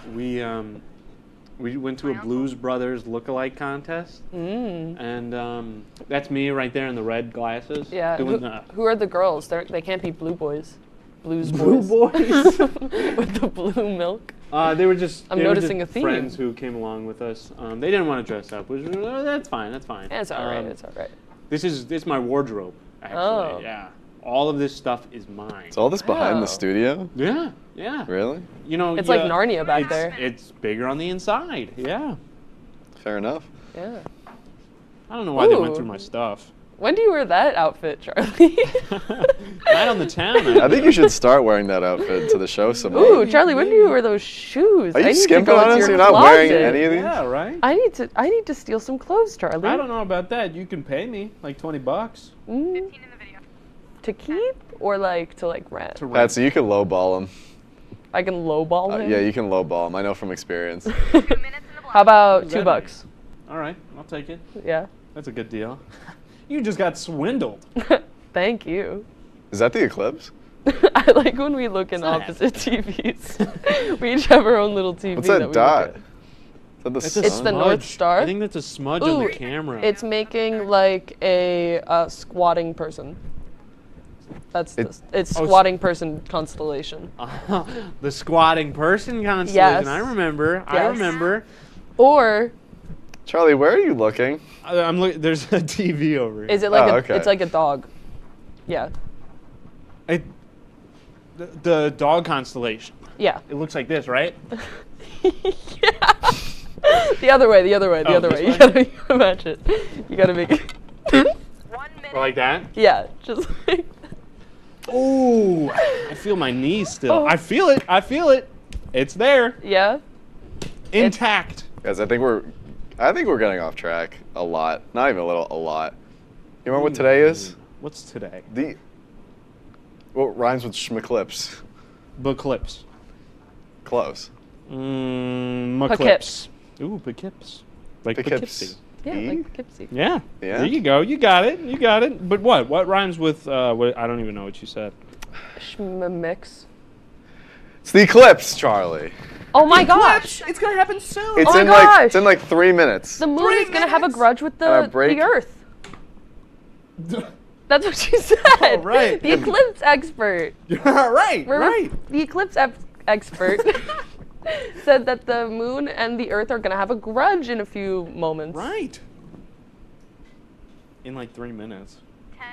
we went to a Blues Brothers lookalike contest, and that's me right there in the red glasses. Yeah. doing Who are the girls? They can't be blue boys. Blues Blue boys. boys. With the blue milk. They were just. I'm they were noticing just a theme. Friends who came along with us. They didn't want to dress up, which that's fine. That's fine. Yeah, it's all right. It's all right. This is my wardrobe. Actually, Oh. yeah. All of this stuff is mine. Is all this behind Oh. the studio? Yeah. Really? You know, It's like Narnia back it's, there. It's bigger on the inside. Yeah. Fair enough. Yeah. I don't know why they went Ooh. through my stuff. When do you wear that outfit, Charlie? Night on the town. I think you should start wearing that outfit to the show some more. Ooh, Charlie, when do you wear those shoes? Are you I need to skimping go on into us? your You're not wearing closet. any of these? Yeah, right. I need to steal some clothes, Charlie. I don't know about that. You can pay me like $20. To keep or to rent? To rent. Patsy, you can lowball them. I can lowball him. Yeah, you can lowball them. I know from experience. How about What does that $2? All right, I'll take it. Yeah. That's a good deal. You just got swindled. Thank you. Is that the eclipse? I like when we look in opposite TVs. We each have our own little TV. What's that we look dot? at. Is that the It's sun? It's the North Star. I think that's a smudge on Ooh, the camera. It's making like a squatting person. That's it's squatting person constellation. The squatting person constellation. Yes. I remember. I Yes. remember. Or Charlie, where are you looking? I'm looking. There's a TV over here. is it like okay. it's like a dog? Yeah. The dog constellation. Yeah. It looks like this, right? The other way, the other way, the Oh, other this way. You way? gotta match it. You gotta make it. Or like that. Yeah, just like. Ooh, I feel my knees still. Oh. I feel it. I feel it. It's there. Yeah. Intact. Guys, I think we're getting off track a lot. Not even a little, a lot. You remember what today is? What's today? What rhymes with schmeclips? Baclips. Close. Maclips. Ooh, Poughkeepsie. Like Poughkeepsie. Yeah, E? like Poughkeepsie. Yeah. Yeah. There you go. You got it. You got it. But what? What rhymes with what? I don't even know what you said. Mix. It's the eclipse, Charlie. Oh my gosh! It's gonna happen soon. It's Oh my in gosh. it's in like 3 minutes. The moon is gonna have a grudge with a break? the Earth. That's what she said. Oh, right. The eclipse expert. Right. Right. The eclipse expert said that the moon and the Earth are gonna have a grudge in a few moments. Right. In like 3 minutes. 10.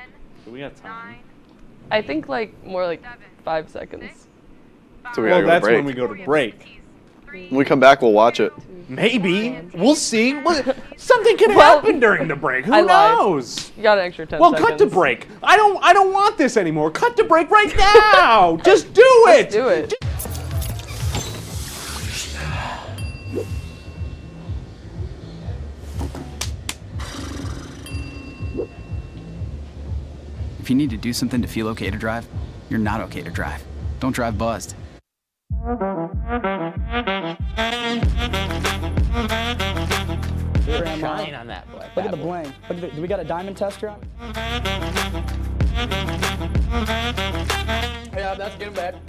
So we got time. I think more like 5 seconds. So we Well, gotta go to that's break. when we go to break. When we come back, we'll watch it. Maybe. We'll see. Something could happen during the break. Who knows? You got an extra 10 Well, seconds. cut to break. I don't want this anymore. Cut to break right now. Just do it. Do it. If you need to do something to feel okay to drive, you're not okay to drive. Don't drive buzzed. Shine on that black. Look at the bling. Look at do we got a diamond tester on? Yeah, that's getting bad.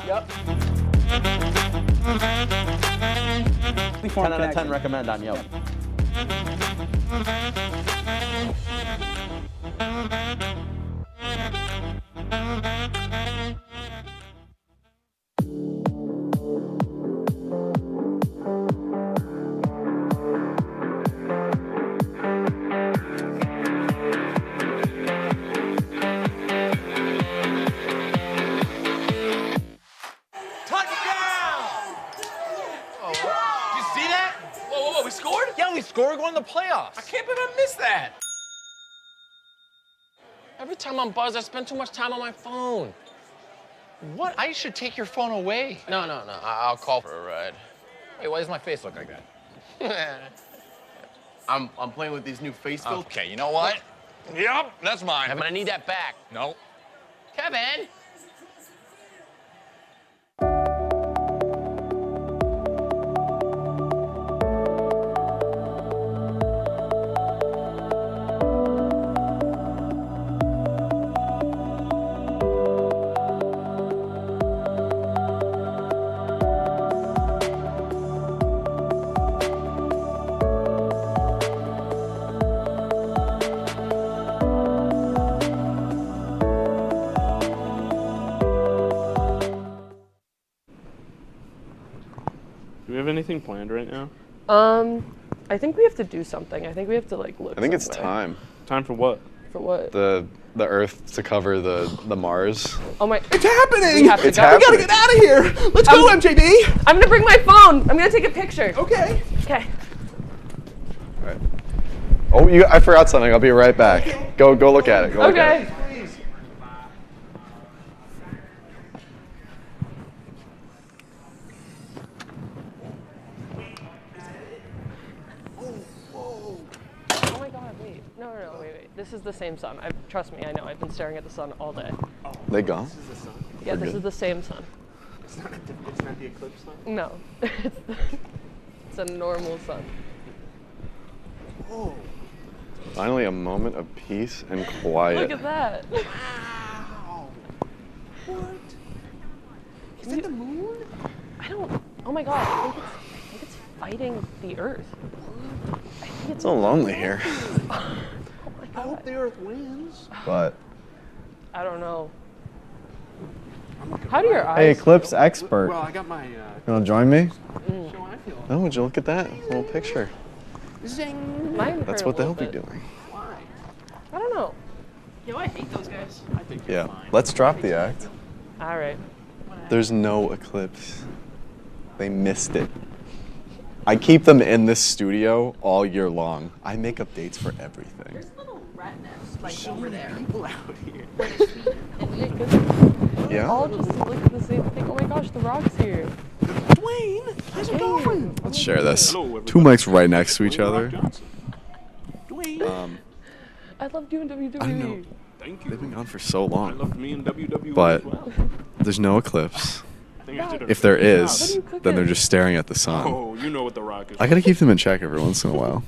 Yep. 10 out of 10 recommend on Yelp. We're going to the playoffs. I can't believe I missed that. Every time I'm buzzed, I spend too much time on my phone. What? I should take your phone away. No. I'll call for a ride. Wait, why does my face look like that? I'm playing with these new face filters. Okay, you know what? Yep, that's mine. Kevin, I need that back. No. Kevin! Do we have anything planned right now? I think we have to do something. I think we have to like look. I think it's somewhere. time. Time for what? For what? The Earth to cover the Mars. Oh my! It's happening! We have to It's go. happening. We gotta get out of here! Let's go, MJD! I'm gonna bring my phone. I'm gonna take a picture. Okay. Okay. Oh, I forgot something. I'll be right back. Go look at it. Go look at it. Okay. Oh my God! Wait. No. Wait. This is the same sun. Trust me. I know. I've been staring at the sun all day. They gone? Yeah, We're this good. is the same sun. It's not the eclipse sun? No. It's a normal sun. Oh. Finally, a moment of peace and quiet. Look at that. Wow. What? Is that the moon? I don't. Oh my God! I think it's fighting the Earth. I think It's so lonely here. Oh my God. I hope the Earth wins. But I don't know. How do your eyes? hey, Eclipse expert. Well, I got my. You want to join me? Mm. Show I feel. Oh, would you look at that little picture? Zing. Mine That's hurt what a they'll little be bit. doing. Why? I don't know. Yo, I hate those guys. I think you're Yeah. fine. Let's drop the act. All right. There's no eclipse. They missed it. I keep them in this studio all year long. I make up dates for everything. There's a little rat nest like over there. People out here. Yeah? All just look at the same thing. Oh my gosh, the Rock's here. Dwayne, how's it going? Let's share this. Hello, Two mics right next to each other. Dwayne. I love doing WWE. I know. Thank you. They've been gone for so I long. loved me in WWE But as well. there's no eclipse. I think I did If there What are is, you then they're cooking? just staring at the sun. Oh, you know what the Rock is. I gotta keep them in check every once in a while.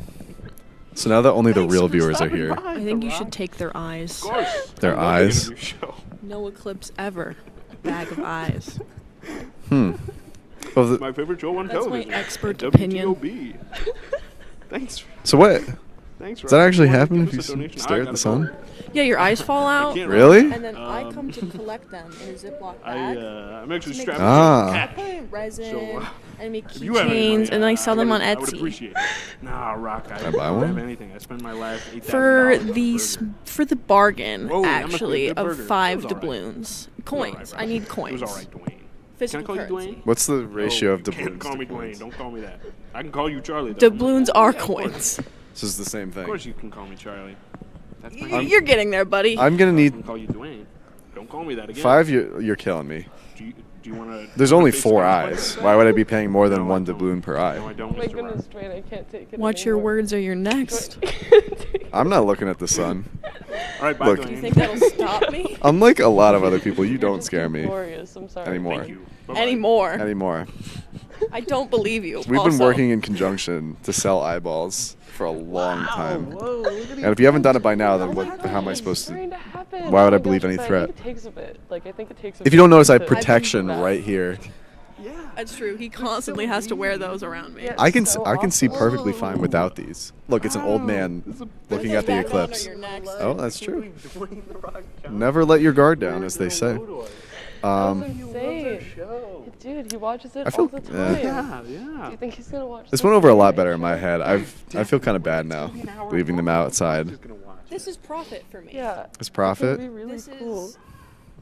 So now that only the real viewers are here, I think you should take their eyes. Of course. their I love being eyes. on your show. No eclipse ever. Bag of eyes. Well, My favorite show on That's my television. expert WTOP. opinion. Thanks. so what? Thanks. Does that Rock. actually Give happen us if you a donation. stare I at the gotta sun? go. Yeah, your eyes fall out. can't Really? And then I come to collect them in a Ziploc bag. I'm actually to make strapped Ah. to I cash. put it in resin So, and make if you have any keychains money, and I sell them on I would Etsy. appreciate it. Nah, Rock. I Can I buy don't one? have anything. I spend my last $8,000 For on a the burger. for the bargain, Whoa, that must be a actually, good of burger. It 5 was all right. doubloons. It was all right, Coins. bro. I need It coins. was all right, Dwayne. Can I call you Dwayne? What's the ratio of You can't doubloons call to me coins? Dwayne. Don't call me that. I can call you Charlie, though. Doubloons are coins. This is the same Of thing. course you can call me Charlie. That's my You're getting there, buddy. I'm gonna I need can call you Dwayne. Don't call me that again. 5. You're killing me. Do you want to? There's only 4 eyes. Why would I be paying more than 1 doubloon per eye? No, I don't. Oh my goodness, Dwayne, I can't take it Watch your words or you're next. I'm not looking at the sun. All right, bye, Look, Do you think that'll stop me? unlike a lot of other people, you don't scare me Glorious, I'm sorry. anymore. Thank you. Anymore. Anymore. I don't believe you. We've also. been working in conjunction to sell eyeballs for a long time. And if you haven't done it by now, then how am I supposed to? Why would I believe any threat? I think it takes a bit. Like, I think it takes a If you don't notice, I have to- protection right here. That's true. He constantly has to wear those around me. I can see perfectly fine without these. Look, it's an old man looking at the eclipse. Oh, that's true. Never let your guard down, as they say. Insane. Dude, he watches it I feel- all the time. yeah. Do you think he's gonna watch This went over a lot better in my head. I feel kind of bad now, leaving them outside. This is profit for me. Yeah. It's profit? Really this cool. is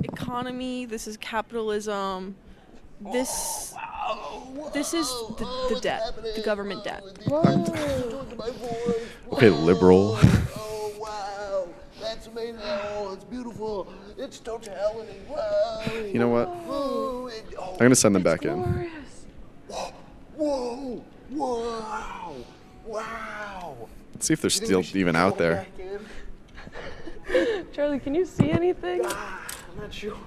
economy. This is capitalism. This is the debt, the government debt. Okay, liberal. Oh, wow. That's amazing. Oh, it's beautiful. It's totality. Wow. You know what? Oh, I'm gonna send them back in. Whoa. Wow. Wow. Let's see if they're still even out there. Charlie, can you see anything? I'm not sure.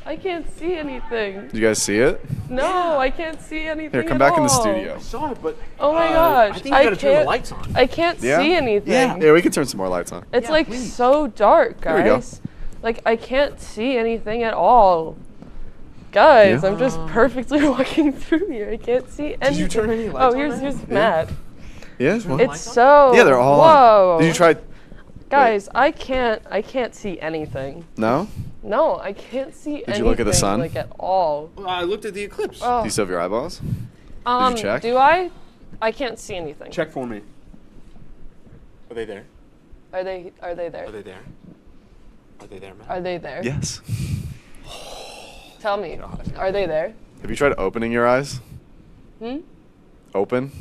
I can't see anything. Did you guys see it? No, I can't see anything. Here, come at back in the all. studio. I saw it, but Oh my gosh. I think you gotta turn the can't- lights on. I can't Yeah? see anything. Yeah, we can turn some more lights on. It's like so dark, There we go. guys. Like I can't see anything at all. Guys, Yeah. I'm just perfectly walking through here. I can't see anything. Did you turn any lights Oh, on here's there? Matt. Yeah, well, It's so yeah, they're all whoa. on. Did you try? Guys, I can't see anything. No? No, I can't see anything. Did you look at the sun? Like at all. Well, I looked at the eclipse. Oh. Do you still have your eyeballs? Um, Did you check? do I? I can't see anything. Check for me. Are they there? Are they there? Are they there? Are they there, Matt? Are they there? Yes. Tell me. Are they there? Have you tried opening your eyes? Hmm? Open?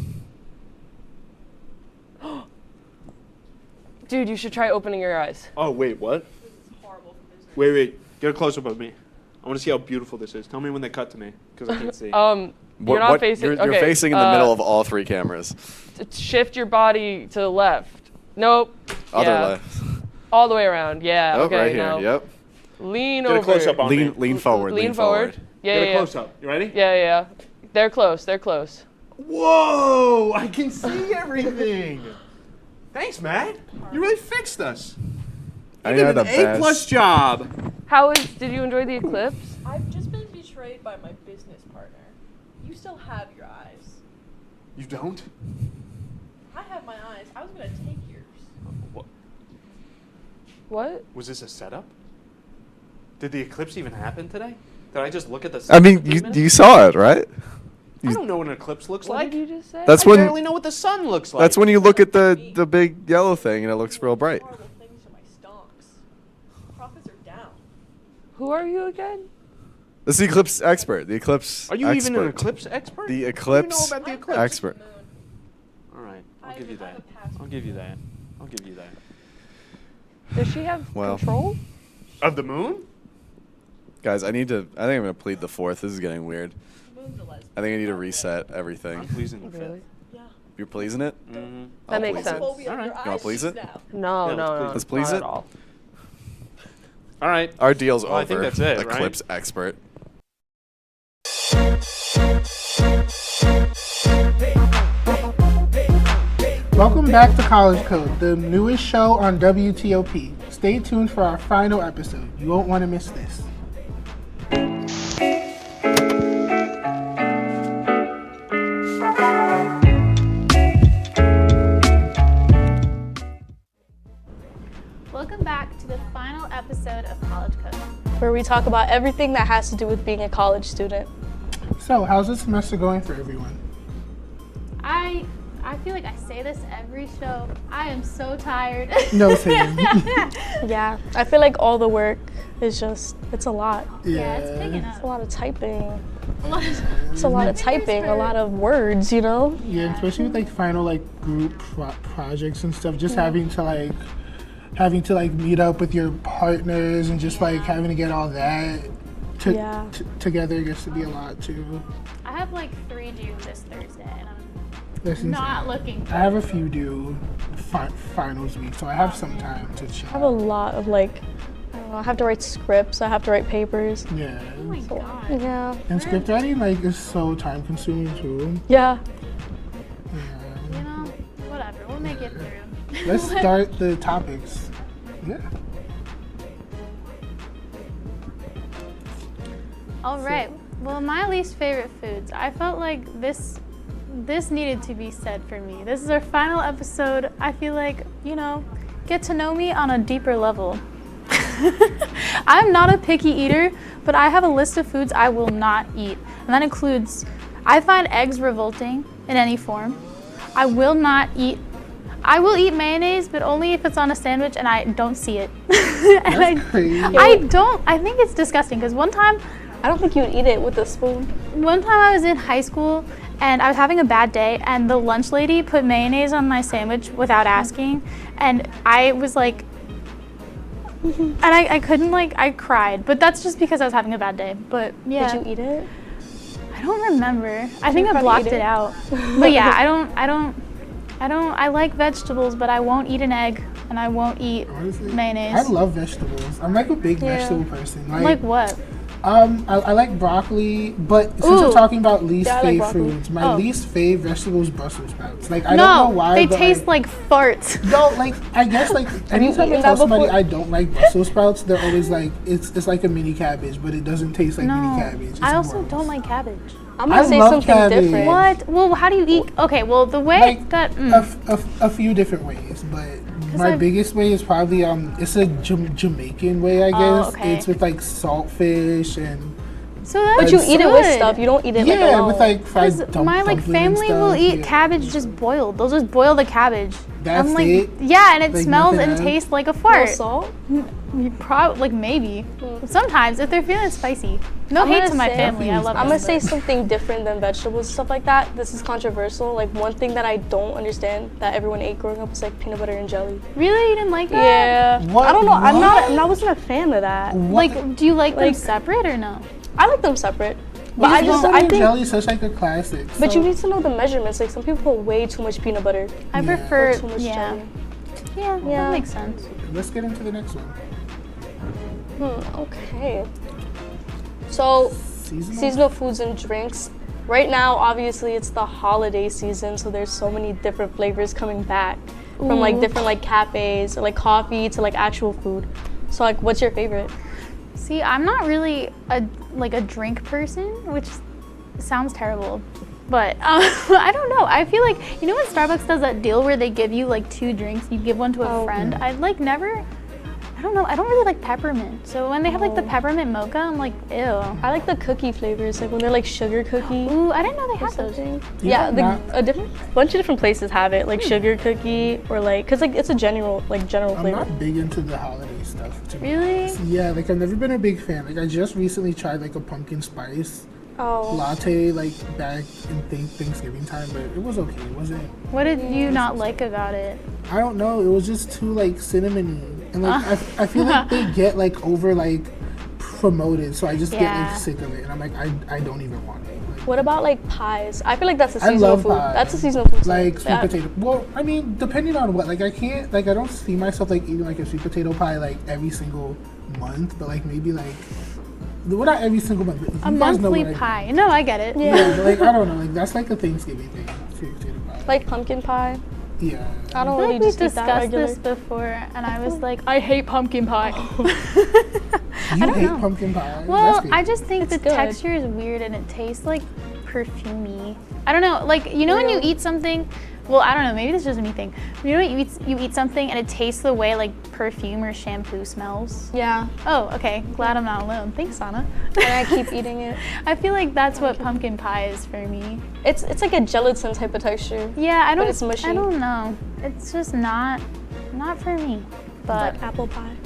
Dude, you should try opening your eyes. Oh, wait, what? Wait. Get a close-up of me. I want to see how beautiful this is. Tell me when they cut to me, because I can't see. You're not facing. You're okay, facing in the middle of all 3 cameras. Shift your body to the left. Nope. Other yeah. left. All the way around. Yeah. Oh, okay. right here. Now Yep. lean Get over. a close-up on me. Lean forward. Lean forward. Yeah. Get yeah. a close-up. You ready? Yeah. They're close. They're close. Whoa! I can see everything. Thanks, Matt. You really fixed us. I You did had an the best. A+ job. Did you enjoy the eclipse? I've just been betrayed by my business partner. You still have your eyes. You don't? I have my eyes. I was gonna take yours. What? Was this a setup? Did the eclipse even happen today? Did I just look at the I sun mean, for 3 minutes? you saw it, right? I don't know what an eclipse looks What like. did you just say? That's I when. barely know what the sun looks like. That's when you look at the big yellow thing and it looks real bright. Horrible things to my stonks. Profits are down. Who are you again? This is the eclipse expert. The eclipse. Are you expert. even an eclipse expert? The What eclipse do you know about the eclipse? expert. All right, I'll give you that. I'll give you that. I'll give you that. Does she have Well. control? Of the moon? Guys, I think I'm gonna plead the 4th. This is getting weird. Moon's a lesbian. I think I need to reset everything. I'm pleasing the Really? Yeah. You're pleasing it? Mm-hmm. That makes please sense. it. Phobia All of right. your You wanna eyes please it? now. No, Yeah, no. Let's please not it. At all. All right. Our deal's Well, over. I think that's it, right? Eclipse expert. Welcome back to College Code, the newest show on WTOP. Stay tuned for our final episode. You won't want to miss this. Welcome back to the final episode of College Code, where we talk about everything that has to do with being a college student. So, how's the semester going for everyone? I I feel like I say this every show. I am so tired. No, same. Yeah, I feel like all the work is just, it's a lot. Yeah, it's picking up. It's a lot of typing. It's a lot of typing, a lot of words, you know? Yeah, especially with like final like group projects and stuff, just having to like meet up with your partners and just like having to get all that together gets to be a lot too. I have like 3 due this Thursday, and I'm That's not insane. looking. I have a few due finals week, so I have some time to chill. I have a lot of like, I don't know, I have to write scripts, I have to write papers. Yeah. Oh my god. Yeah. And script writing like is so time consuming too. Yeah. You know, whatever. We'll make it through. Let's start the topics. Yeah. All right. Well, my least favorite foods. I felt like this needed to be said for me. This is our final episode. I feel like, you know, get to know me on a deeper level. I'm not a picky eater, but I have a list of foods I will not eat. And that includes, I find eggs revolting in any form. I will eat mayonnaise, but only if it's on a sandwich and I don't see it. And crazy. I think it's disgusting because one time, I don't think you would eat it with a spoon. One time I was in high school and I was having a bad day and the lunch lady put mayonnaise on my sandwich without asking, and I was like, and I couldn't, like, I cried, but that's just because I was having a bad day. But yeah. Did you eat it? I don't remember. I think I blocked it out. But yeah, I like vegetables, but I won't eat an egg and I won't eat mayonnaise. I love vegetables. I'm like a big vegetable person. Like what? I like broccoli, but since we're talking about least fave foods, my least fave vegetable is Brussels sprouts. Like I don't know why. They taste like farts. No, like I guess like anytime I tell somebody I don't like Brussels sprouts, they're always like it's like a mini cabbage, but it doesn't taste like mini cabbage. It's I also don't like cabbage. I'm gonna say something different. What? Well, how do you eat? Okay, well the way like, that a few different ways, but my biggest way is probably it's a Jamaican way, I guess. Okay. It's with like saltfish and. So that's but you eat it with stuff. You don't eat it like alone. Yeah, with like fried my like family will eat cabbage just boiled. They'll just boil the cabbage. That's I'm like, it? yeah, and it Like smells and nothing tastes like a fart. Salt? Like maybe. Sometimes if they're feeling spicy. No hate to my family. I love. I'm gonna say something different than vegetables and stuff like that. This is controversial. Like one thing that I don't understand that everyone ate growing up was like peanut butter and jelly. Really, you didn't like that? Yeah. What? I don't know. What? I wasn't a fan of that. What? Like, do you like them separate or no? I like them separate. But I think jelly is think. such like a classic. But so. you need to know the measurements. Like some people put way too much peanut butter. I prefer too much jelly. Yeah, that makes sense. Let's get into the next one. Okay. So, seasonal foods and drinks. Right now, obviously, it's the holiday season, so there's so many different flavors coming back from like different like cafes or like coffee to like actual food. So, like, what's your favorite? See, I'm not really a drink person, which sounds terrible. But I don't know. I feel like, you know when Starbucks does that deal where they give you like 2 drinks, you give one to a friend? I like never, I don't know, I don't really like peppermint. So when they have like the peppermint mocha, I'm like, ew. I like the cookie flavors, like when they're like sugar cookie. Ooh, I didn't know they had those. Yeah, a bunch of different places have it, like sugar cookie or like, cause like it's a general flavor. I'm not big into the holiday stuff. To be Really? honest. Yeah, like I've never been a big fan. Like I just recently tried like a pumpkin spice latte like back in Thanksgiving time, but it was okay. It wasn't. What did you not like about it? I don't know. It was just too like cinnamony, and like I feel like they get like over like promoted, so I just get like sick of it, and I'm like I don't even want it. Like, what about like pies? I feel like that's a seasonal I love food. pies. That's a seasonal food. Like sweet potato. Well, I mean, depending on what. Like I can't. Like I don't see myself like eating like a sweet potato pie like every single month, but like maybe like. Well, not every single month. A monthly pie. No, I get it. Yeah, but like I don't know. Like that's like a Thanksgiving thing. Sweet potato pie. Like pumpkin pie. Yeah. I don't I really feel like we just eat that discussed regular. this before, and I was like, I hate pumpkin pie. You hate pumpkin pie? Well, I just think the texture is weird and it tastes like perfumey. I don't know, like, you know when you eat something well, I don't know, maybe this is just me thing. You know, you eat something and it tastes the way like perfume or shampoo smells. Yeah. Oh, okay. Glad I'm not alone. Thanks, Anna. And I keep eating it. I feel like that's what pumpkin pie is for me. It's like a gelatin type of texture. Yeah, but it's mushy. I don't know. It's just not for me. But like apple pie.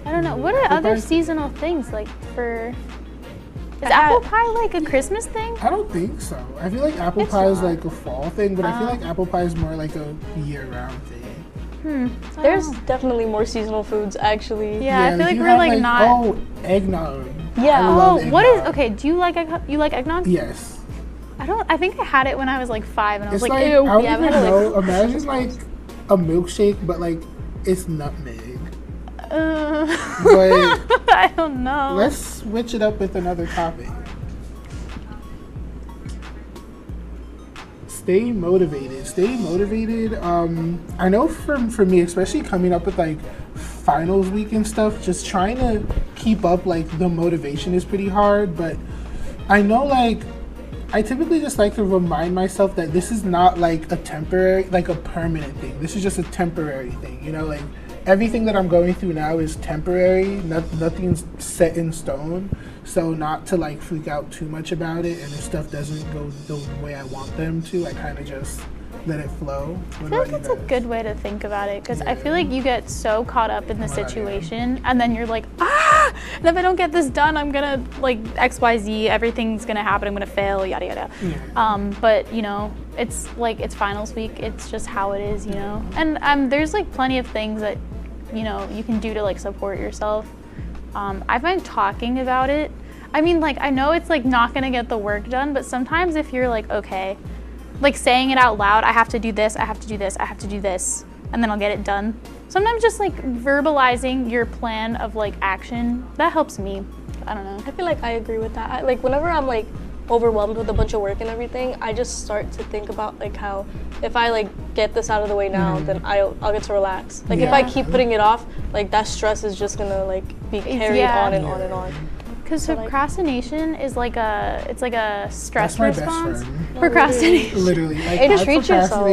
I don't know. What are other seasonal things like for? Is apple pie like a Christmas thing? I don't think so. I feel like apple pie is like a fall thing, but I feel like apple pie is more like a year-round thing. There's definitely more seasonal foods actually. Yeah, I feel like we're like not. Oh, eggnog. Yeah. What is okay? Do you like eggnog? Yes. I think I had it when I was like 5, and I was It's like, like, ew. I don't Yeah, even know. Imagine like a milkshake, but like it's nutmeg. But I don't know. Let's switch it up with another topic. Stay motivated. Stay motivated. I know for me, especially coming up with like finals week and stuff, just trying to keep up like the motivation is pretty hard. But I know like I typically just like to remind myself that this is not like a temporary, like a permanent thing. This is just a temporary thing. You know, like everything that I'm going through now is temporary. Nothing's set in stone. So not to like freak out too much about it, and if stuff doesn't go the way I want them to, I kind of just let it flow. I feel like that's a good way to think about it, because I feel like you get so caught up in the situation, and then you're like, and if I don't get this done, I'm gonna like XYZ, everything's gonna happen, I'm gonna fail, yada yada. Yeah. But you know, it's like it's finals week, it's just how it is, you know. And there's like plenty of things that you know you can do to like support yourself. I find talking about it, I mean, like, I know it's like not gonna get the work done, but sometimes if you're like, okay, like saying it out loud, I have to do this, I have to do this, I have to do this, and then I'll get it done. Sometimes just like verbalizing your plan of like action, that helps me. I don't know. I feel like I agree with that. Like whenever I'm like overwhelmed with a bunch of work and everything, I just start to think about like how if I like get this out of the way now, then I'll get to relax. Like if I keep putting it off, like that stress is just gonna like be carried on and on and on. Because procrastination is like it's like a stress That's my response. best friend. Procrastination. Literally. Like, And just I treat yourself.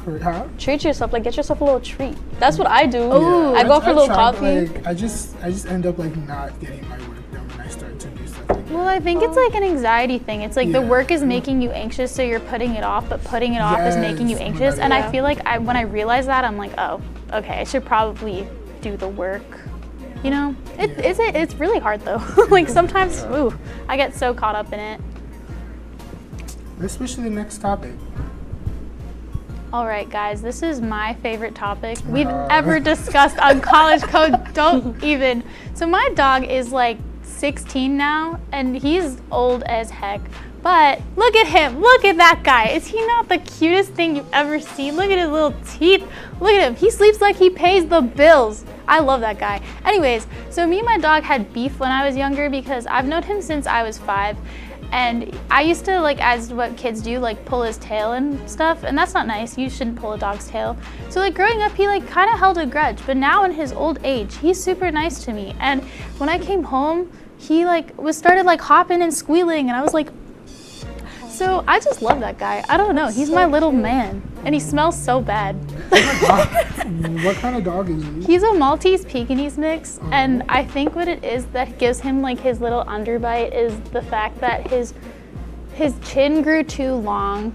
procrastinate, Treat yourself, like get yourself a little treat. That's what I do. Yeah. I go for a little tried, coffee. Like, I just end up like not getting my work done when I start to do stuff like that. Well, I think it's like an anxiety thing. It's like the work is making you anxious, so you're putting it off, but putting it off is making you anxious. And I feel like when I realize that, I'm like, oh, okay, I should probably do the work. You know, it's really hard though. Like sometimes, I get so caught up in it. Let's switch to the next topic. All right, guys, this is my favorite topic we've ever discussed on College Code. Don't even. So my dog is like 16 now, and he's old as heck. But look at him. Look at that guy. Is he not the cutest thing you've ever seen? Look at his little teeth. Look at him. He sleeps like he pays the bills. I love that guy. Anyways, so me and my dog had beef when I was younger because I've known him since I was 5. And I used to, like, as what kids do, like, pull his tail and stuff. And that's not nice. You shouldn't pull a dog's tail. So, like, growing up, he, like, kind of held a grudge. But now in his old age, he's super nice to me. And when I came home, he, like, started, like, hopping and squealing. And I was like, so I just love that guy. I don't know. He's my little man. And he smells so bad. What kind of dog is he? He's a Maltese Pekingese mix. And I think what it is that gives him like his little underbite is the fact that his chin grew too long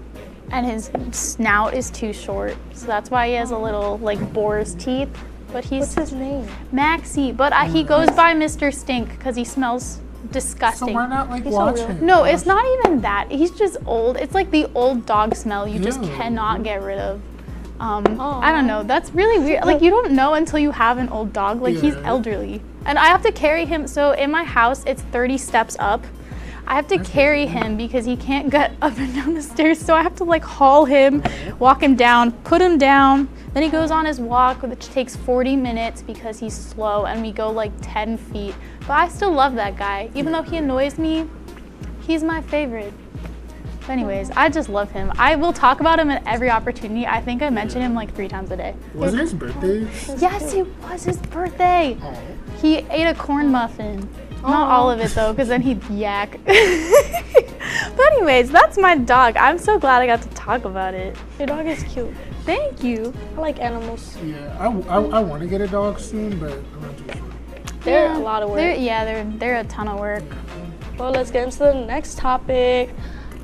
and his snout is too short. So that's why he has a little like boar's teeth. But What's his name? Maxie. But he goes by Mr. Stink because he smells disgusting. So why not like watch him? No, it's not even that. He's just old. It's like the old dog smell you just cannot get rid of. I don't know. That's really weird. Like you don't know until you have an old dog. Like he's elderly. And I have to carry him. So in my house, it's 30 steps up. I have to carry him because he can't get up and down the stairs. So I have to like haul him, walk him down, put him down. Then he goes on his walk, which takes 40 minutes because he's slow, and we go like 10 feet. But I still love that guy. Even though he annoys me, he's my favorite. But anyways, I just love him. I will talk about him at every opportunity. I think I mention him like 3 times a day. Was it his birthday? Yes, it was his birthday. He ate a corn muffin. Not all of it though, because then he'd yak. But anyways, that's my dog. I'm so glad I got to talk about it. Your dog is cute. Thank you. I like animals. Yeah, I want to get a dog soon, but I'm not too sure. They're a lot of work. They're a ton of work. Well, let's get into the next topic,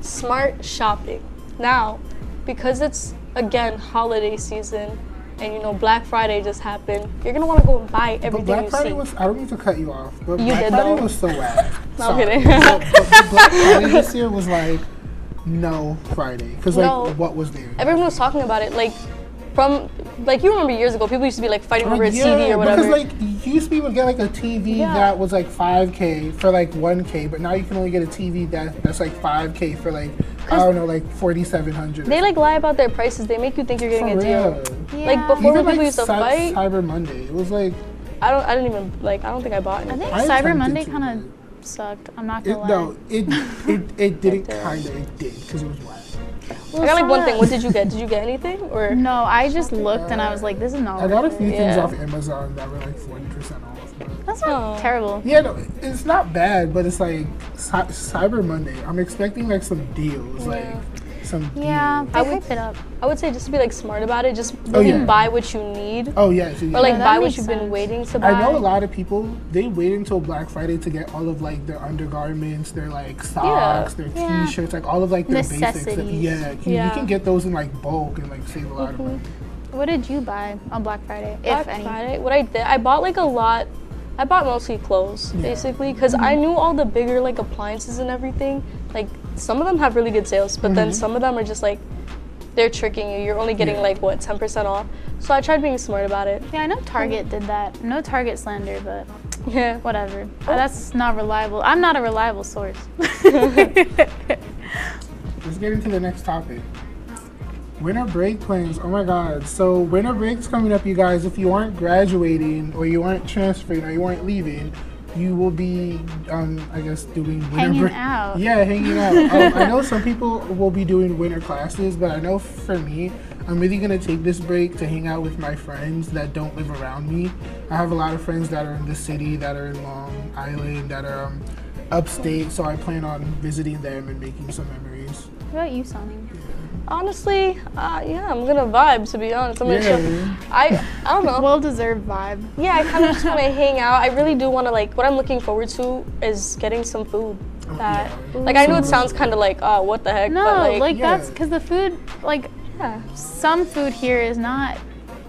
smart shopping. Now, because it's, again, holiday season, and you know Black Friday just happened, you're going to want to go and buy everything Black Friday you see. was, I don't mean to cut you off, but You Black did, Friday though. was so whack. No, I'm Sorry. kidding. But Black Friday this year was like, no Friday. Because, like, No. what was there? Everyone was talking about it, like, from, like, you remember years ago, people used to be, like, fighting over a TV or whatever. Because, like, you used to be able to get, like, a TV that was, like, $5K for, like, $1K, but now you can only get a TV that's, like, $5K for, like, I don't know, like, $4,700. They, like, lie about their prices. They make you think you're getting For a deal. real. Like, before Even, when people like, used to fight, Cyber Monday, it was, like... I don't think I bought anything. I think Cyber Monday kind of sucked. I'm not gonna lie. No, it didn't kind of, it did, because it was whack. I got like one thing. What did you get? Did you get anything? Or no, I just looked and I was like, this is not. I got a few things Yeah. off Amazon that were like 40% off. But That's not terrible. yeah, no, it's not bad, but it's like Cyber Monday. I'm expecting like some deals, like some Yeah, deals. I hype it up. I would say just to be like smart about it. Just Oh, really yeah. buy what you need. Oh yeah, Or like that buy what makes you've been sense. waiting to buy. I know a lot of people, they wait until Black Friday to get all of like their undergarments, their like socks, their Yeah. t-shirts, like all of like their basics. Necessities. Yeah, you can get those in like bulk and like save a lot of money. What did you buy on Black Friday, Black if any? Friday. What I did, I bought like a lot. I bought mostly clothes, basically, because I knew all the bigger like appliances and everything. Like some of them have really good sales, but then some of them are just like they're tricking you. You're only getting like what 10% off. So I tried being smart about it. Yeah, I know Target did that. No Target slander, but yeah, whatever. That's not reliable. I'm not a reliable source. Let's get into the next topic. Winter break plans. Oh my God. So winter break's coming up, you guys. If you aren't graduating or you aren't transferring or you aren't leaving, you will be, I guess, doing winter Hanging break. out. Yeah, hanging out. I know some people will be doing winter classes, but I know for me, I'm really gonna take this break to hang out with my friends that don't live around me. I have a lot of friends that are in the city, that are in Long Island, that are upstate, so I plan on visiting them and making some memories. What about you, Sonny? honestly, yeah, I'm gonna vibe. To be honest, I'm gonna chill. I don't know. Well-deserved vibe. Yeah, I kind of just want to hang out. I really do want to like. What I'm looking forward to is getting some food. That like I know it sounds kind of like what the heck. No, but, like that's because the food like some food here is not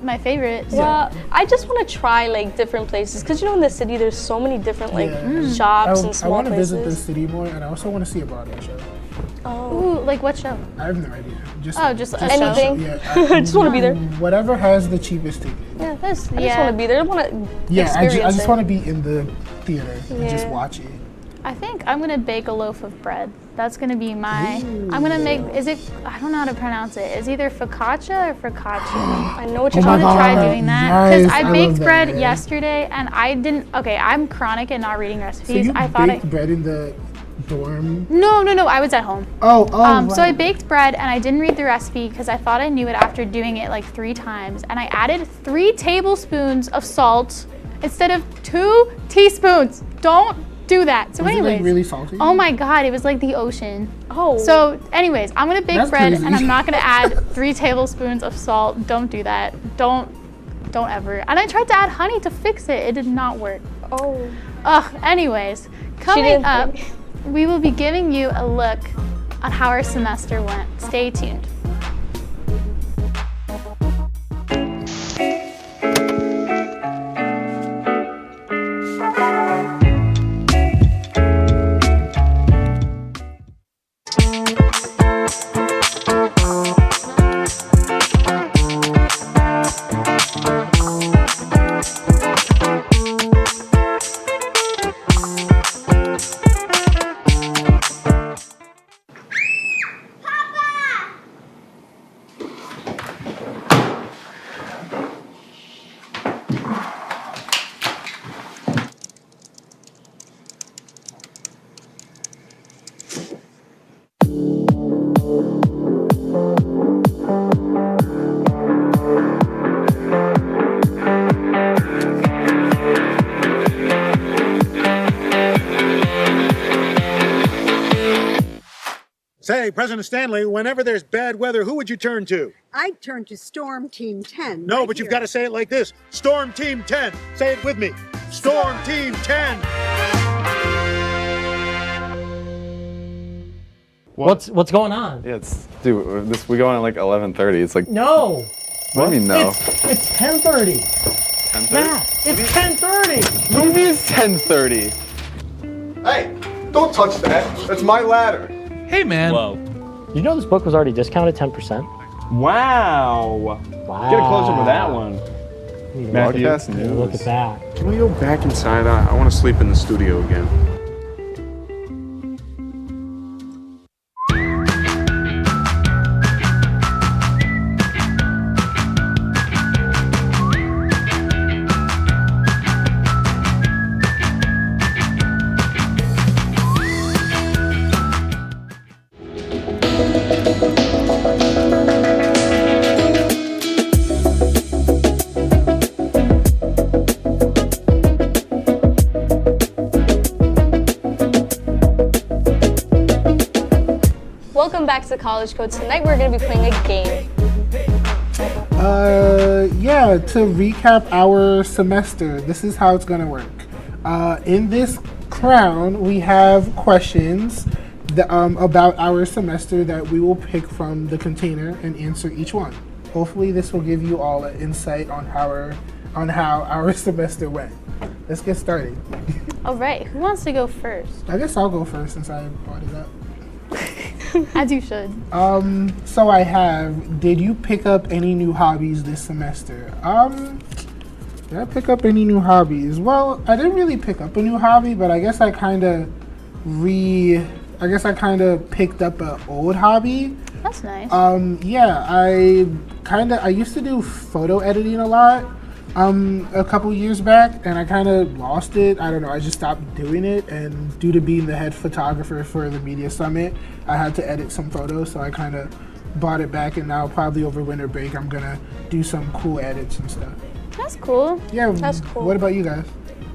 my favorite. So. Well, I just want to try like different places because you know in the city there's so many different like shops and small I want to places. visit the city more, and I also want to see a Broadway show. Oh. Ooh, like what show? I have no idea. Just anything. Yeah, I just want to be there. Whatever has the cheapest ticket. Yeah, I just want to be there. I want to Yeah, I experience just want to be in the theater and just Yeah. watch it. I think I'm gonna bake a loaf of bread. That's gonna be my. I'm gonna make. Is it? I don't know how to pronounce it. It's either focaccia or focaccia. I know what you're talking about. I want to try doing that because I baked love that, bread yeah. yesterday and I didn't. Okay, I'm chronic at not reading recipes. So you I thought baked bread in the dorm? No, I was at home. Oh, So I right. baked bread and I didn't read the recipe because I thought I knew it after doing it like 3 times. And I added 3 tablespoons of salt instead of 2 teaspoons. Don't do that. So Was it, anyways. like, really salty? Oh my God, it was like the ocean. Oh. So anyways, I'm gonna bake That's bread crazy. and I'm not gonna add 3 tablespoons of salt. Don't do that. Don't ever. And I tried to add honey to fix it. It did not work. Oh. Anyways, coming up, we will be giving you a look on how our semester went. Stay tuned. Say, President Stanley, whenever there's bad weather, who would you turn to? I'd turn to Storm Team 10. No, right but you've here. got to say it like this. Storm Team 10. Say it with me. Storm Team 10. What's going on? Yeah, dude, we go on at like 11:30. It's like No. What do you mean no? It's 10:30. 10:30? Yeah, it's 10:30. What do you mean it's 10:30? Hey, don't touch that. That's my ladder. Hey, man. Whoa. You know this book was already discounted 10%? Wow. Wow. Get a close up of that one. Matthew, Broadcast news. look at that. Can we go back inside? I want to sleep in the studio again. Welcome back to College Code. Tonight we're going to be playing a game. Yeah, to recap our semester, this is how it's gonna work. In this crown, we have questions about our semester that we will pick from the container and answer each one. Hopefully this will give you all an insight on how our semester went. Let's get started. All right, who wants to go first? I guess I'll go first since I brought it up. As you should. So I have, did you pick up any new hobbies this semester? Did I pick up any new hobbies? Well, I didn't really pick up a new hobby, but I guess I kind of picked up an old hobby. That's nice. Yeah, I used to do photo editing a lot a couple years back, and I kind of lost it. I don't know, I just stopped doing it, and due to being the head photographer for the media summit, I had to edit some photos, so I kind of bought it back, and now probably over winter break I'm gonna do some cool edits and stuff. That's cool. Yeah, That's cool. What about you guys?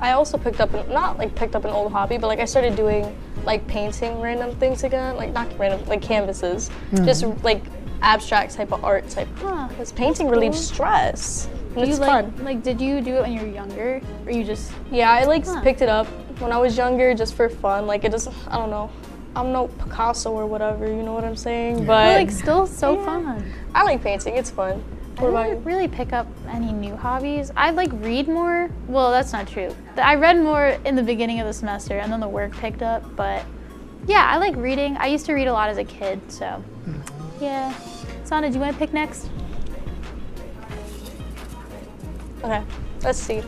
I also picked up, not like picked up an old hobby, but like I started doing like painting random things again, like not random, like canvases, just like abstract type of art type. Because painting relieves stress. And it's fun. Like, did you do it when you were younger, or you just? Yeah, I like picked it up when I was younger just for fun. Like it doesn't, I don't know. I'm no Picasso or whatever, you know what I'm saying? Yeah. But like still so fun. I like painting, it's fun. I didn't really pick up any new hobbies. I like read more. Well, that's not true. I read more in the beginning of the semester, and then the work picked up. But yeah, I like reading. I used to read a lot as a kid, so yeah. Sana, do you want to pick next? Okay, let's see.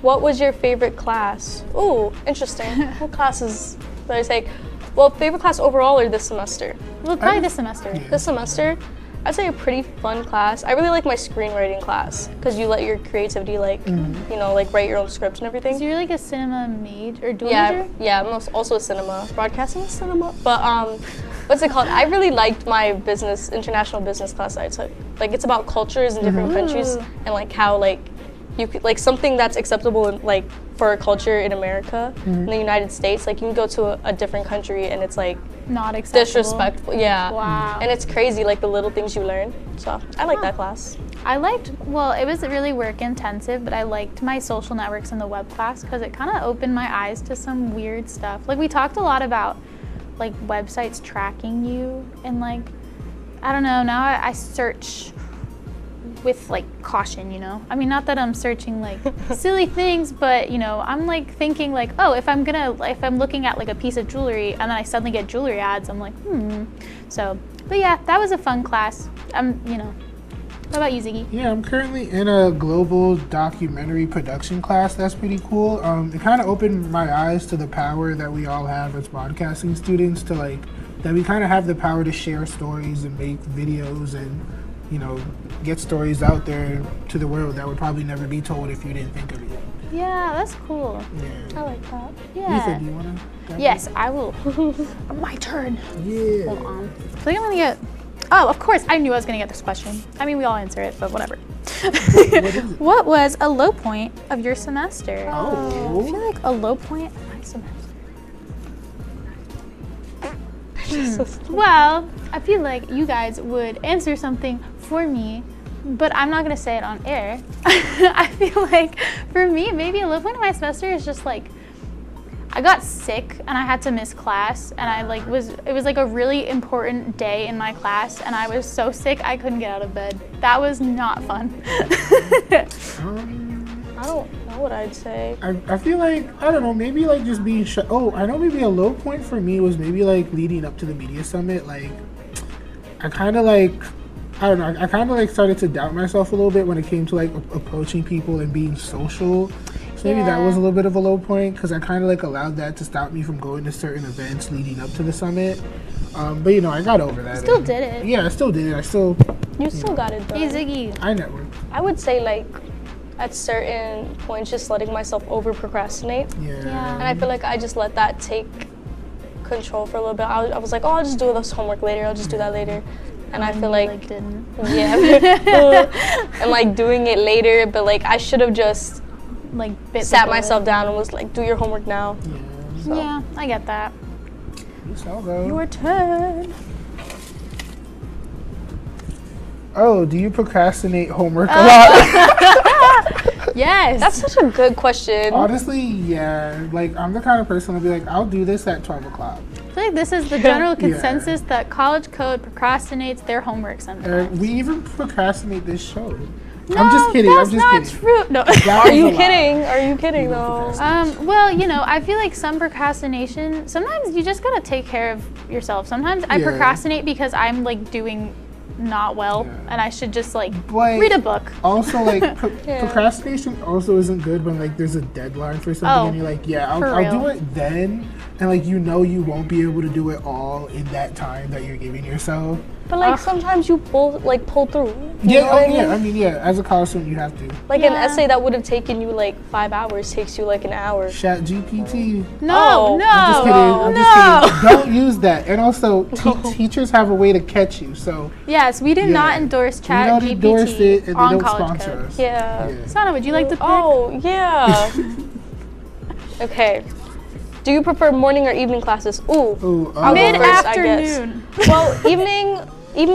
What was your favorite class? Ooh, interesting. What classes did I take? Well, favorite class overall or this semester? Well, probably this semester. This semester, I'd say a pretty fun class. I really like my screenwriting class because you let your creativity, like, you know, like write your own scripts and everything. So you're like a cinema major or dual yeah, major? Yeah, I'm also a cinema, broadcasting is cinema. But what's it called? I really liked my international business class I took. Like it's about cultures in different countries and like how like you could, like something that's acceptable in, like for a culture in America, in the United States, like you can go to a different country and it's like not acceptable. Disrespectful, yeah. Wow. And it's crazy, like the little things you learn. So I like that class. I liked, well, it was really work intensive, but I liked my social networks in the web class because it kind of opened my eyes to some weird stuff. Like we talked a lot about like websites tracking you and like, I don't know, now I search with like caution, you know? I mean, not that I'm searching like silly things, but you know, I'm like thinking like, oh, if I'm looking at like a piece of jewelry and then I suddenly get jewelry ads, I'm like, So, but yeah, that was a fun class. You know, what about you, Ziggy? Yeah, I'm currently in a global documentary production class. That's pretty cool. It kind of opened my eyes to the power that we all have as broadcasting students to like, that we kind of have the power to share stories and make videos and, you know, get stories out there to the world that would probably never be told if you didn't think of it. Yeah, that's cool. Yeah. I like that. Yeah. Lisa, do you want to? Yes, I will. My turn. Yeah. Hold on. I think I'm gonna get. Oh, of course, I knew I was gonna get this question. I mean, we all answer it, but whatever. What was a low point of your semester? Oh. I feel like a low point of my semester. Well, I feel like you guys would answer something for me, but I'm not gonna say it on air. I feel like for me, maybe a low point of my semester is just like I got sick and I had to miss class, and it was like a really important day in my class, and I was so sick I couldn't get out of bed. That was not fun. I don't know what I'd say. I feel like, I don't know, maybe like just being I know maybe a low point for me was maybe like leading up to the media summit. Like, I kind of like, I don't know, I kind of like started to doubt myself a little bit when it came to like approaching people and being social. So maybe that was a little bit of a low point, because I kind of like allowed that to stop me from going to certain events leading up to the summit. But you know, I got over that. Still did it. Yeah, I still did it. You still got it done. Hey, Ziggy. I networked. I would say like at certain points just letting myself over procrastinate. Yeah. And I feel like I just let that take control for a little bit. I was like, oh, I'll just do this homework later. I'll just do that later. And I feel like didn't. Yeah. And like doing it later, but like I should have just like sat myself down and was like, do your homework now. Yeah. So. Yeah, I get that. I'll go. Your turn. Oh, do you procrastinate homework a lot? Yes. That's such a good question. Honestly, yeah. Like, I'm the kind of person who'll be like, I'll do this at 12 o'clock. I feel like this is the general consensus that college code procrastinates their homework sometimes. We even procrastinate this show. No, I'm just kidding. That's I'm just not kidding. true. No. Are you kidding? Are you kidding though? Well, you know, I feel like some procrastination, sometimes you just gotta take care of yourself. Sometimes I procrastinate because I'm like doing not well, and I should just like read a book. Also, like procrastination also isn't good when like there's a deadline for something and you're like, yeah, I'll do it then, and like you know you won't be able to do it all in that time that you're giving yourself. But like sometimes you pull through. Yeah, I mean, as a college student, you have to. Like an essay that would have taken you like 5 hours takes you like an hour. Chat GPT. No. I'm just kidding. Don't use that. And also, teachers have a way to catch you. So yes, we do not endorse Chat GPT. We don't endorse it, and they on don't college sponsor code. us. Yeah. Sana, would you like to pick? Oh yeah. Okay. Do you prefer morning or evening classes? Ooh. Mid-afternoon. Well, evening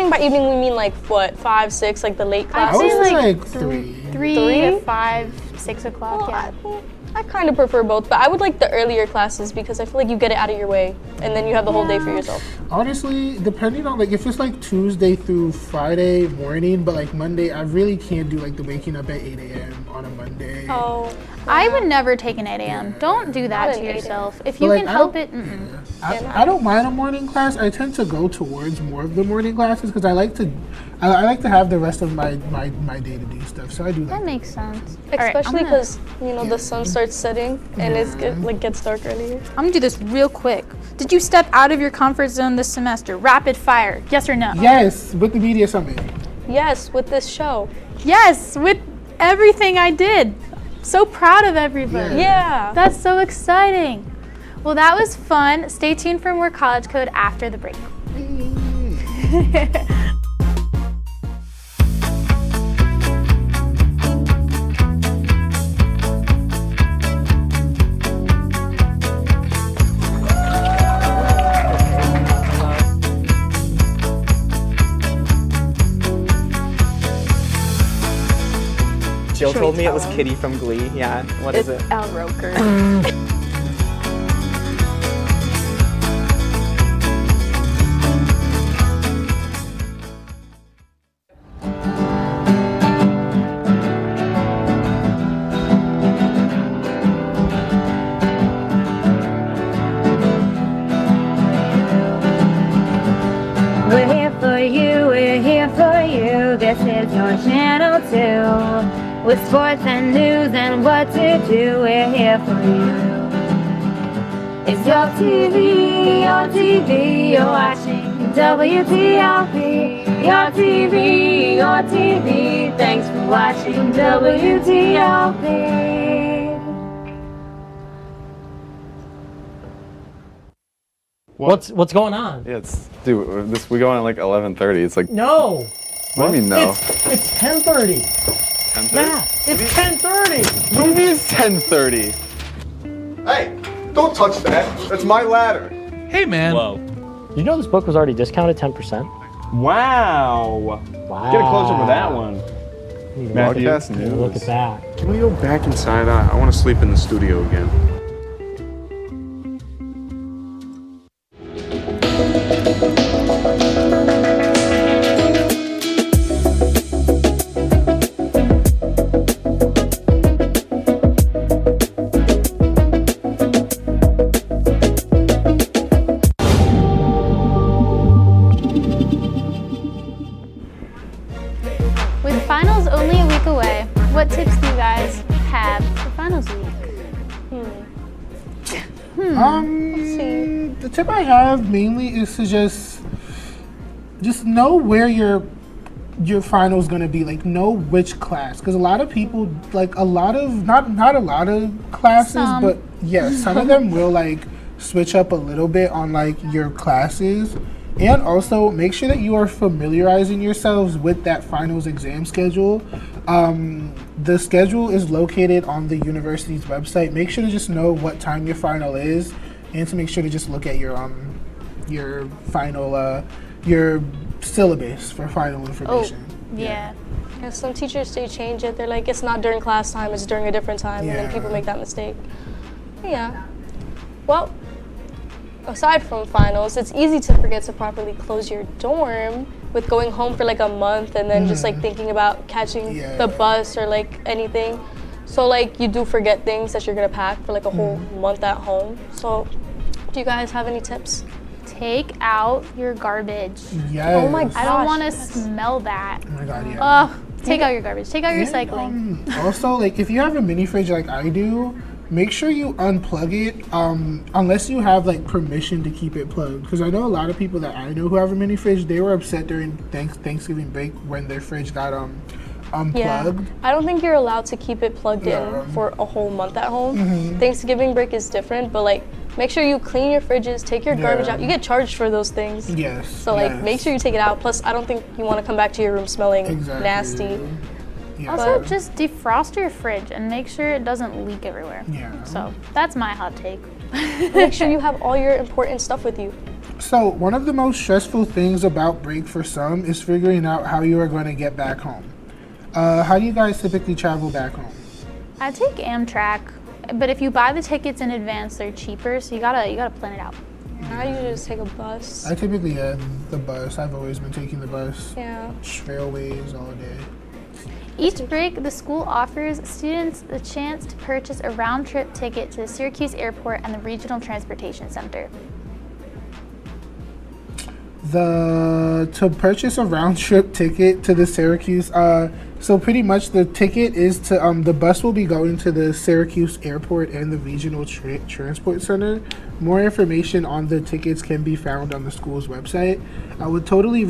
by evening we mean like what, 5, 6, like the late classes? I was like 3. 3 to 5, 6 o'clock. Well, I kind of prefer both, but I would like the earlier classes because I feel like you get it out of your way and then you have the whole day for yourself. Honestly, depending on like if it's like Tuesday through Friday morning, but like Monday, I really can't do like the waking up at 8 a.m. on a Monday. Oh. I would never take an 8 a.m. Don't do that to yourself. If you can help it, I don't mind a morning class. I tend to go towards more of the morning classes because I like to have the rest of my day to do stuff. So I do that. That makes sense. Especially because the sun starts setting and it's gets dark earlier. I'm gonna do this real quick. Did you step out of your comfort zone this semester? Rapid fire. Yes or no? Yes, with the media summit. Yes, with this show. Yes, with everything I did. So proud of everybody. Yeah. That's so exciting. Well, that was fun. Stay tuned for more College Code after the break. Jill told me it was Kitty from Glee. Yeah, what is it? Al Roker. We're here for you, we're here for you. This is your channel too. With sports and news and what to do, we're here for you. It's your TV, you're watching WTOP. Your TV, thanks for watching WTOP. What's going on? Yeah, we go on at like 11:30. It's like No. What do you mean no? It's 10:30. 10:30? Yeah, it's 10:30. What do you mean it's 10:30? Hey, don't touch that. That's my ladder. Hey, man. Whoa. Did you know this book was already discounted 10%? Wow. Wow. Get a close up of that one. Matthew, Look at that. Can we go back inside? I want to sleep in the studio again. With finals only a week away, what tips do you guys have for finals week? The tip I have mainly is to just know where your final's gonna be. Like, know which class, because a lot of people, like, not a lot of classes, but yeah, some of them will like switch up a little bit on like your classes. And also make sure that you are familiarizing yourselves with that finals exam schedule. The schedule is located on the university's website. Make sure to just know what time your final is, and to make sure to just look at your final your syllabus for final information. Yeah. Some teachers, they change it. They're like, it's not during class time, it's during a different time, and then people make that mistake. Yeah. Well, aside from finals, it's easy to forget to properly close your dorm with going home for like a month and then just like thinking about catching the bus or like anything. So like you do forget things that you're gonna pack for like a whole month at home. So do you guys have any tips? Take out your garbage. Yes. Oh my gosh. I don't want to smell that. Oh my god, yeah. Take out your garbage. Take out your recycling. Also, like, if you have a mini fridge like I do, make sure you unplug it unless you have like permission to keep it plugged. Because I know a lot of people that I know who have a mini fridge, they were upset during Thanksgiving break when their fridge got unplugged. Yeah. I don't think you're allowed to keep it plugged in for a whole month at home. Thanksgiving break is different, but like make sure you clean your fridges, take your garbage out. You get charged for those things. Yes. So like make sure you take it out. Plus I don't think you want to come back to your room smelling nasty. Also, just defrost your fridge and make sure it doesn't leak everywhere. Yeah. So that's my hot take. Make sure you have all your important stuff with you. So one of the most stressful things about break for some is figuring out how you are going to get back home. How do you guys typically travel back home? I take Amtrak, but if you buy the tickets in advance, they're cheaper. So you gotta plan it out. I usually just take a bus. I typically the bus. I've always been taking the bus. Yeah. Trailways all day. Each break, the school offers students the chance to purchase a round-trip ticket to the Syracuse Airport and the Regional Transportation Center. To purchase a round-trip ticket to the Syracuse, so pretty much the ticket is to, the bus will be going to the Syracuse Airport and the Regional Transport Center. More information on the tickets can be found on the school's website. I would totally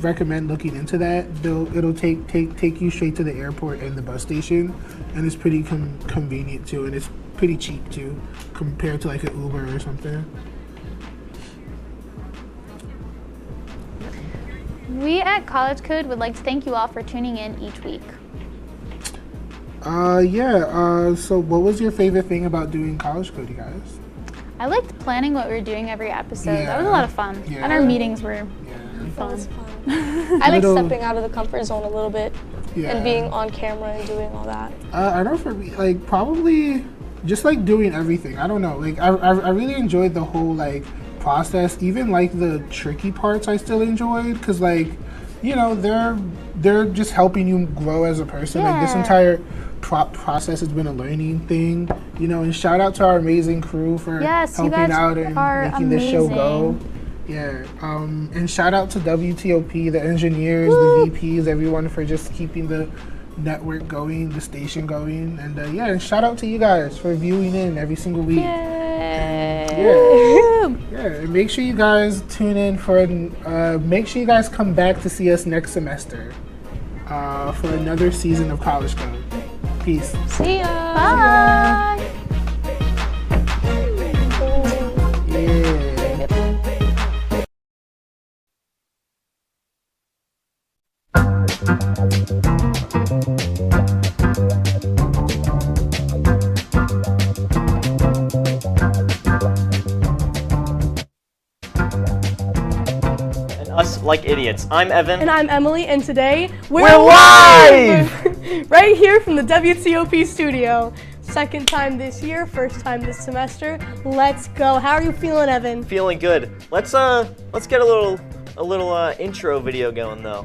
recommend looking into that. It'll take you straight to the airport and the bus station, and it's pretty convenient too, and it's pretty cheap too, compared to like an Uber or something. We at College Code would like to thank you all for tuning in each week. So what was your favorite thing about doing College Code, you guys? I liked planning what we were doing every episode. Yeah. That was a lot of fun. Yeah. And our meetings were fun. I like stepping out of the comfort zone a little bit Yeah. and being on camera and doing all that. I know for me, like, probably just like doing everything. I don't know. Like, I really enjoyed the whole like process. Even like the tricky parts I still enjoyed, because like, you know, they're just helping you grow as a person. Like, this entire process has been a learning thing, you know. And shout out to our amazing crew for helping out and making this show go. Yeah. And shout out to WTOP, the engineers, the VPs, everyone for just keeping the network going, the station going. And and shout out to you guys for viewing in every single week. And make sure you guys tune in for make sure you guys come back to see us next semester for another season of College Code. Peace. See ya. Bye. Us Like Idiots. I'm Evan. And I'm Emily, and today we're live! Right here from the WTOP studio. Second time this year, first time this semester. Let's go. How are you feeling, Evan? Feeling good. Let's get a little intro video going though.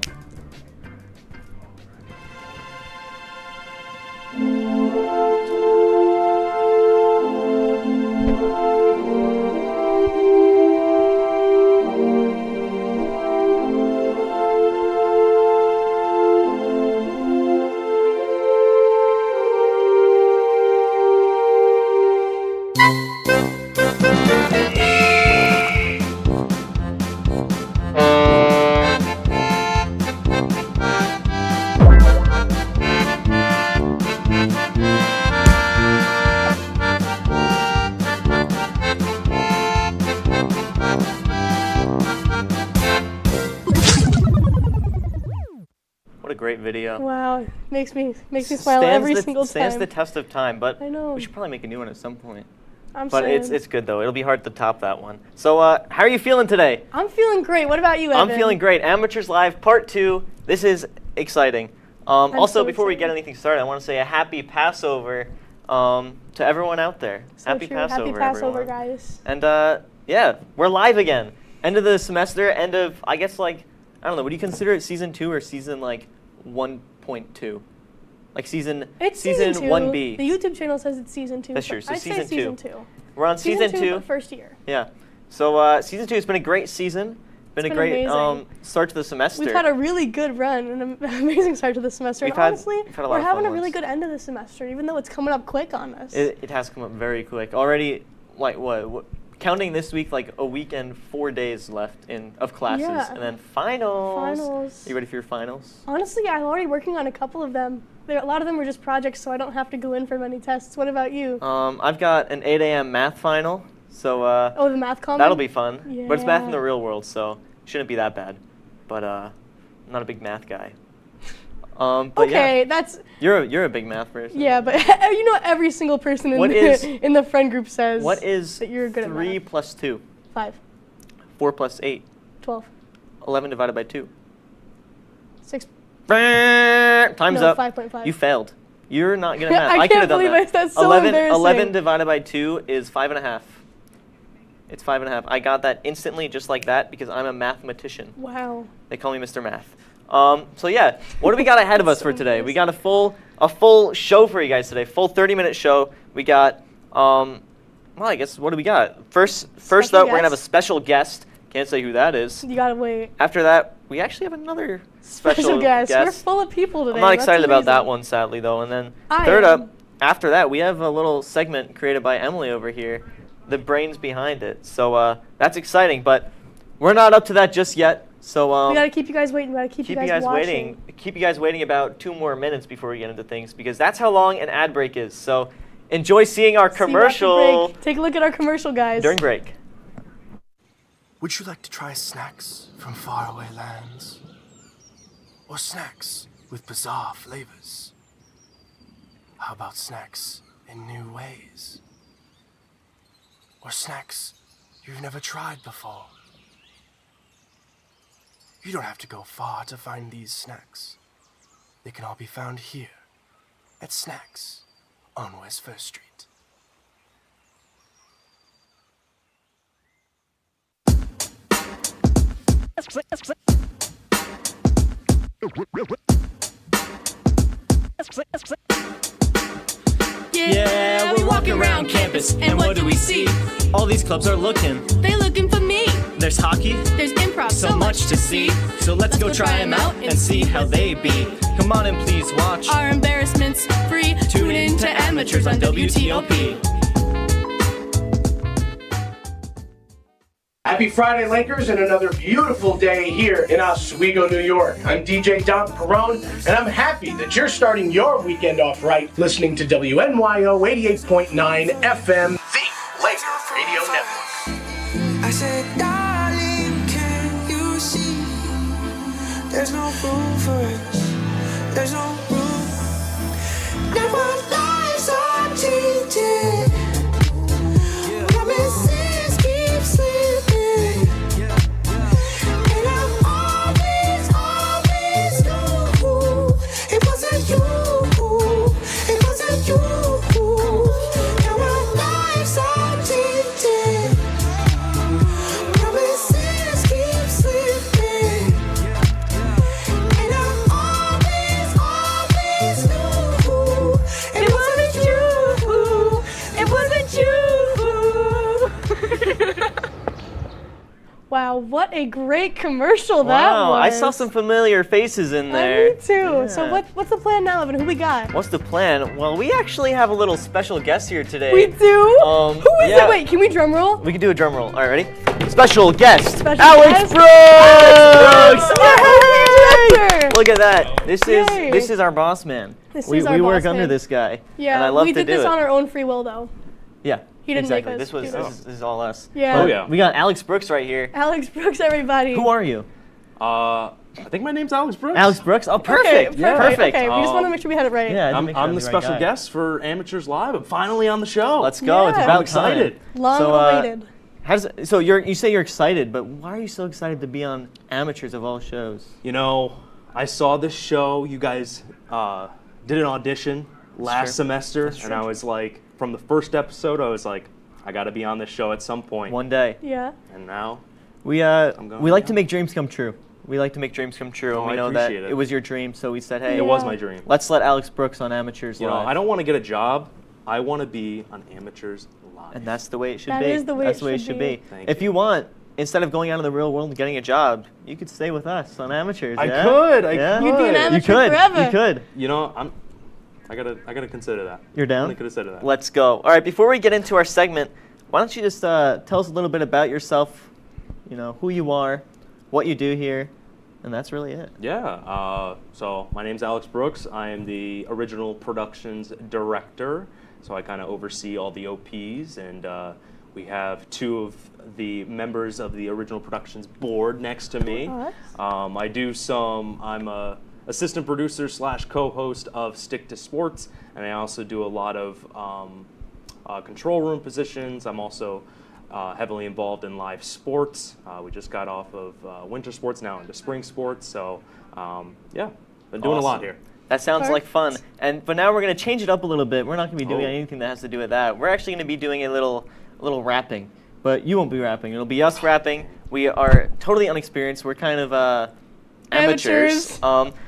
Great video. Wow, makes me smile every single time. Stands the test of time, but I know. We should probably make a new one at some point. But it's good though. It'll be hard to top that one. So how are you feeling today? I'm feeling great. What about you, Evan? I'm feeling great. Amateurs Live Part 2. This is exciting. Also, before we get anything started, I want to say a happy Passover to everyone out there. So happy true. Passover, Happy Passover, everyone. guys. And yeah, we're live again. End of the semester. End of I guess I don't know. Would you consider it season 2 or season 1.2, like season 1B. The YouTube channel says it's season 2. That's true. So I'd say season 2. We're on season 2. But first year. Yeah. So season 2 has been a great season. Been a great start to the semester. We've had a really good run and an amazing start to the semester. Honestly, we're having a really good end of the semester, even though it's coming up quick on us. It has come up very quick. Already, like what? Counting this week, like a week and 4 days left of classes, and then finals. Are you ready for your finals? Honestly, I'm already working on a couple of them. A lot of them were just projects, so I don't have to go in for many tests. What about you? I've got an 8 a.m. math final, so the math common? That'll be fun. Yeah. But it's math in the real world, so it shouldn't be that bad. But I'm not a big math guy. But okay, yeah, that's you're a big math person. Yeah, but you know every single person in the friend group says that you're good at math. 3 plus 2? 5. 4 plus 8? 12. 11 divided by 2? 6. Time's up. 5.5. You failed. You're not good at math. I can't believe it. That's so embarrassing. 11 divided by 2 is 5.5. It's 5.5. I got that instantly just like that because I'm a mathematician. Wow. They call me Mr. Math. So yeah, what do we got ahead of us for today? We got a full show for you guys today. Full 30-minute show. We got well, I guess what do we got? First up, we're gonna have a special guest. Can't say who that is. You gotta wait. After that, we actually have another special guest. We're full of people today. I'm not excited about that one, sadly though. And then third up, after that, we have a little segment created by Emily over here, the brains behind it. So that's exciting, but we're not up to that just yet. So we gotta keep you guys waiting. We gotta keep you guys watching. Keep you guys waiting about 2 more minutes before we get into things because that's how long an ad break is. So enjoy seeing our commercial. Take a look at our commercial, guys. During break. Would you like to try snacks from faraway lands? Or snacks with bizarre flavors? How about snacks in new ways? Or snacks you've never tried before? You don't have to go far to find these snacks. They can all be found here at Snacks on West 1st Street. Yeah, we're walking around campus, and what do we see? All these clubs are looking. They're looking for me. There's hockey. There's improv. So much to see. So let's go try them out and see how they be. Come on and please watch. Our embarrassments free. Tune in to Amateurs on WTOP. Happy Friday, Lakers, and another beautiful day here in Oswego, New York. I'm DJ Don Perone, and I'm happy that you're starting your weekend off right listening to WNYO 88.9 FM, the Laker Radio Network. I said, darling, can you see there's no room for us? There's no room. Now our lives are changing. Promises keep slipping. And I'm Wow, what a great commercial that Wow, was. I saw some familiar faces in there. Me too. Yeah. So what's the plan now, Evan? Who we got? What's the plan? Well, we actually have a little special guest here today. We do? Who is yeah. it? Wait, can we drum roll? We can do a drum roll. All right, ready? Special guest, Special Alex guest? Brooks! Yay! Look at that. This Yay. is our boss man. We work boss under man. this guy. Yeah, and I love we to did do this it. on our own free will, though. Yeah, He didn't make exactly. us This do is all us. Yeah. But Oh, yeah. We got Alex Brooks right here. Alex Brooks, everybody. Who are you? I think my name's Alex Brooks. Alex Brooks? Oh, Okay, perfect. perfect. Okay, we just want to make sure we had it right. Yeah, I'm the special guest for Amateurs Live. I'm finally on the show. Let's go. It's Yeah. about I'm excited. Long So, awaited. So you say you're excited, but why are you so excited to be on Amateurs of all shows? You know, I saw this show. You guys did an audition last true. semester, That's and true. I was like, from the first episode, I was like, I got to be on this show at some point. One day. Yeah. And now, We like to make dreams come true. We like to make dreams come true, Oh, and we I know that appreciate it. it was your dream, so we said, hey, It was my dream. Let's let Alex Brooks on Amateurs you know, Live. I don't want to get a job. I want to be on Amateurs Live. And that's the way it should That be. is the way that's it the way it should should be. be. Thank If you want, instead of going out in the real world and getting a job, you could stay with us on Amateurs. I yeah? could. Yeah? You'd be an amateur You could. forever. You could. You know, I gotta consider that. You're down? I'm gonna consider that. Let's go. All right, before we get into our segment, why don't you just tell us a little bit about yourself, you know, who you are, what you do here, and that's really it. Yeah. So my name's Alex Brooks. I am the original productions director. So I kind of oversee all the OPs, and we have two of the members of the original productions board next to me. I'm a assistant producer / co-host of Stick to Sports, and I also do a lot of control room positions. I'm also heavily involved in live sports. We just got off of winter sports, now into spring sports. So yeah, been doing a lot here. That sounds like fun. But now we're going to change it up a little bit. We're not going to be doing anything that has to do with that. We're actually going to be doing a little rapping. But you won't be rapping. It'll be us rapping. We are totally unexperienced. We're kind of amateurs.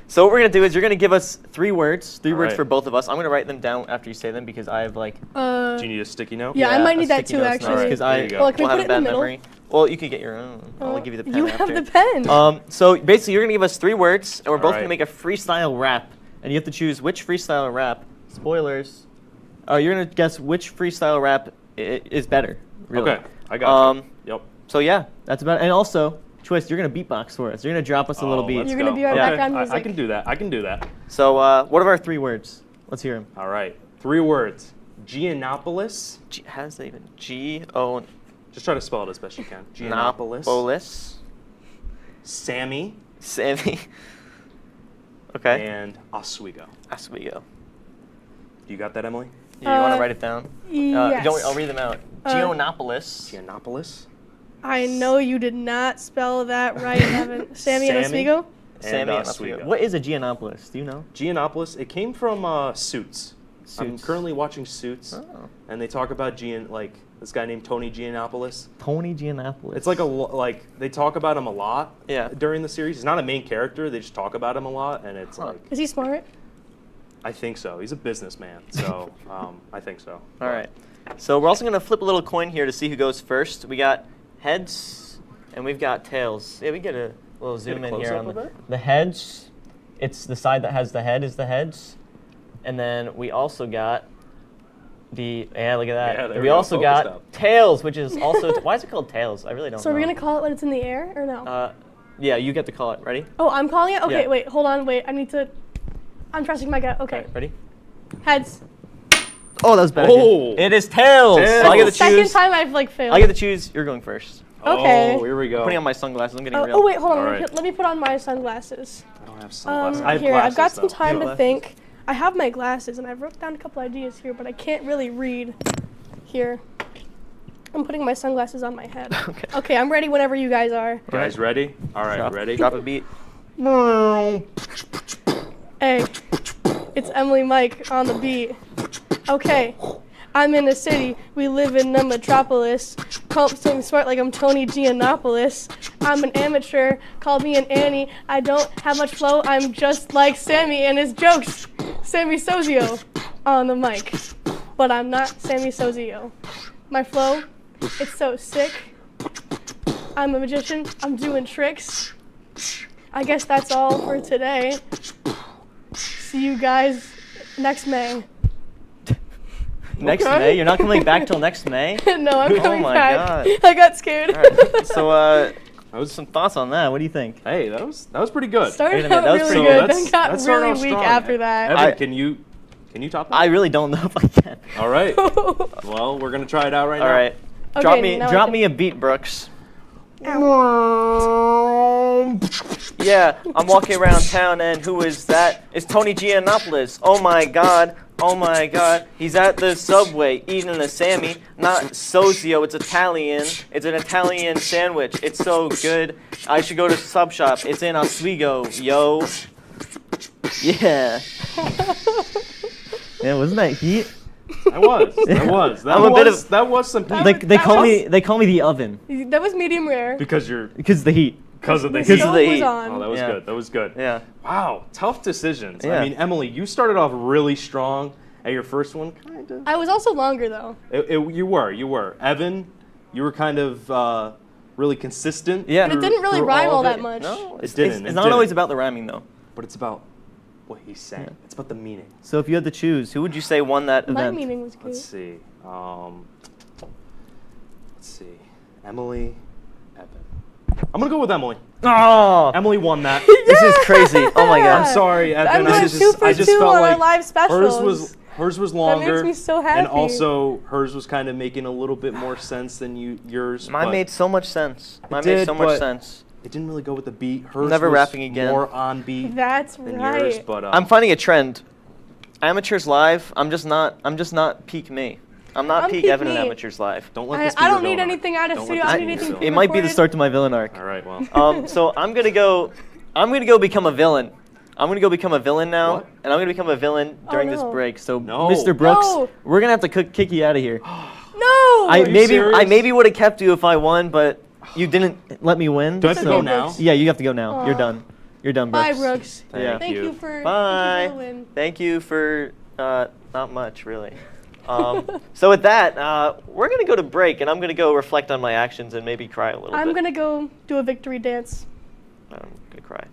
So what we're going to do is you're going to give us 3 words. 3 words right. for both of us. I'm going to write them down after you say them because I have like... Do you need a sticky note? Yeah, I might need a that sticky too, notes actually. notes, because There I you go. Well, can we will have put a it bad in the middle? memory. Well, you can get your own. I'll give you the pen You after. have the pen. So basically, you're going to give us 3 words, and we're both right. going to make a freestyle rap. And you have to choose which freestyle rap. Spoilers. You're going to guess which freestyle rap is better. Really. Okay, I got you. Yep. So yeah, that's about it. And also, Twist, you're going to beatbox for us. You're going to drop us a little beat. You're going to be our background music. I can do that. I can do that. So what are our 3 words? Let's hear them. All right. 3 words. Giannopolis. How does that even? G-O... Just try to spell it as best you can. Giannopolis. Giannopolis. Sammy. Okay. And Oswego. Oswego. You got that, Emily? Yeah, you want to write it down? Yes. I'll read them out. Giannopolis. Giannopolis. I know you did not spell that right, Evan. Sammy and Oswego? Sammy and Oswego. What is a Giannopolis? Do you know? Giannopolis. It came from Suits. I'm Suits. currently watching Suits, and they talk about this guy named Tony Giannopoulos. Tony Giannopoulos. It's like they talk about him a lot. Yeah. During the series, he's not a main character. They just talk about him a lot, and it's like Is he smart? I think so. He's a businessman, so I think so. All right. So we're also going to flip a little coin here to see who goes first. We got heads, and we've got tails. Yeah, we get a little zoom in here on the heads. It's the side that has the head is the heads. And then we also got look at that. Yeah, we also got tails, which is also, why is it called tails? I really don't know. So are we going to call it when it's in the air or no? Yeah, you get to call it. Ready? Oh, I'm calling it? Okay, Yeah. wait, hold on, wait. I'm trusting my gut. Okay. All right, ready? Heads. Oh, that was bad. Oh. It is tails. Tails. So I get to Second choose. time I've failed. I get to choose. You're going first. Okay. Oh, here we go. Putting on my sunglasses. I'm getting real. Oh, wait, hold on. All Let me right. let me put on my sunglasses. I don't have sunglasses. I have Here, glasses, I've got some though. time You to have think. I have my glasses, and I've wrote down a couple ideas here, but I can't really read here. I'm putting my sunglasses on my head. Okay, I'm ready whenever you guys are. Guys, ready? All right, ready? Drop a beat. Hey, it's Emily Mike on the beat. Okay, I'm in a city. We live in a metropolis. Call me smart like I'm Tony Giannopoulos. I'm an amateur. Call me an Annie. I don't have much flow. I'm just like Sammy and his jokes. Sammy Sozio on the mic. But I'm not Sammy Sozio. My flow, it's so sick. I'm a magician. I'm doing tricks. I guess that's all for today. See you guys next May. Next May? You're not coming back till next May? No, I'm coming back. God. I got scared. All right. So, some thoughts on that. What do you think? Hey, that was pretty good. Started out really good, then got really weak after that. Evan, can you top that? I really don't know if I can. All right. Well, we're gonna try it out right now. All right. Okay, Drop me a beat, Brooks. Yeah, I'm walking around town and who is that? It's Tony Giannopoulos. Oh my god. He's at the Subway eating a Sammy. Not Sozio, it's Italian. It's an Italian sandwich. It's so good. I should go to Sub Shop. It's in Oswego, yo. Yeah. Yeah, wasn't that heat? That was some heat. They call me the oven. That was medium rare. Because of the heat. Because of the heat. Oh, that was good. That was good. Yeah. Wow, tough decisions. Yeah. I mean, Emily, you started off really strong at your first one, kind of. I was also longer though. You were. Evan, you were kind of really consistent. Yeah. But it didn't really rhyme all that much. No, it didn't. It's not always about the rhyming though. But it's about what he's saying. It's about the meaning. So if you had to choose, who would you say won that My event? meaning was good. Let's see. Emily, Evan. I'm gonna go with Emily. Oh, Emily won that. This is crazy. Oh my god. I'm sorry, Evan. I'm going 2 for 2 felt on like our live specials. hers was longer. That makes me so happy. And also hers was kind of making a little bit more sense than yours. Mine made so much sense. It did, but It didn't really go with the beat. Hers Never was rapping again. more on beat That's than right. yours. But I'm finding a trend. Amateurs live. I'm just not peak me. I'm not peak peak Evan in me. Amateurs live. Don't let this be I your don't need villain anything out of Don't studio. let I this don't be need your anything. villain. It might be the start to my villain arc. All right, well. So I'm gonna go become a villain. I'm gonna go become a villain now, and I'm gonna become a villain during this no. break. So, No. Mr. Brooks, No. we're gonna have to kick you out of here. No! I serious? maybe would have kept you if I won, but you didn't let me win. Do I have to go now? Yeah, you have to go now. Aw. You're done. You're done, Brooks. Bye, Brooks. Yeah. Thank you for Bye. the win. Thank you for not much, really. So with that, we're gonna go to break, and I'm gonna go reflect on my actions and maybe cry a little bit. I'm gonna go do a victory dance. I'm gonna cry.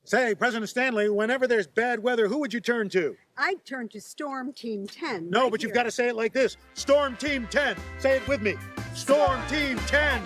Say, President Stanley, whenever there's bad weather, who would you turn to? I'd turn to Storm Team 10. No, right but you've here. got to say it like this. Storm Team 10. Say it with me. Storm Team 10.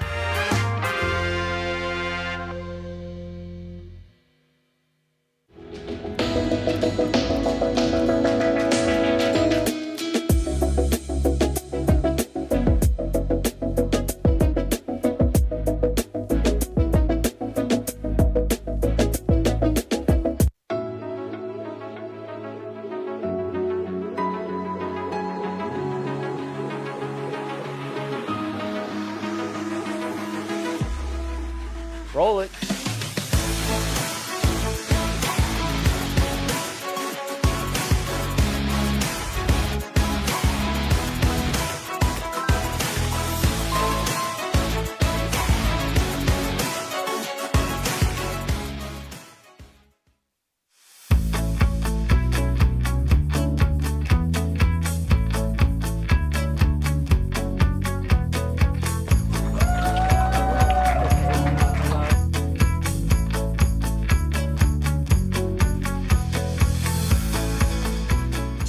Roll it.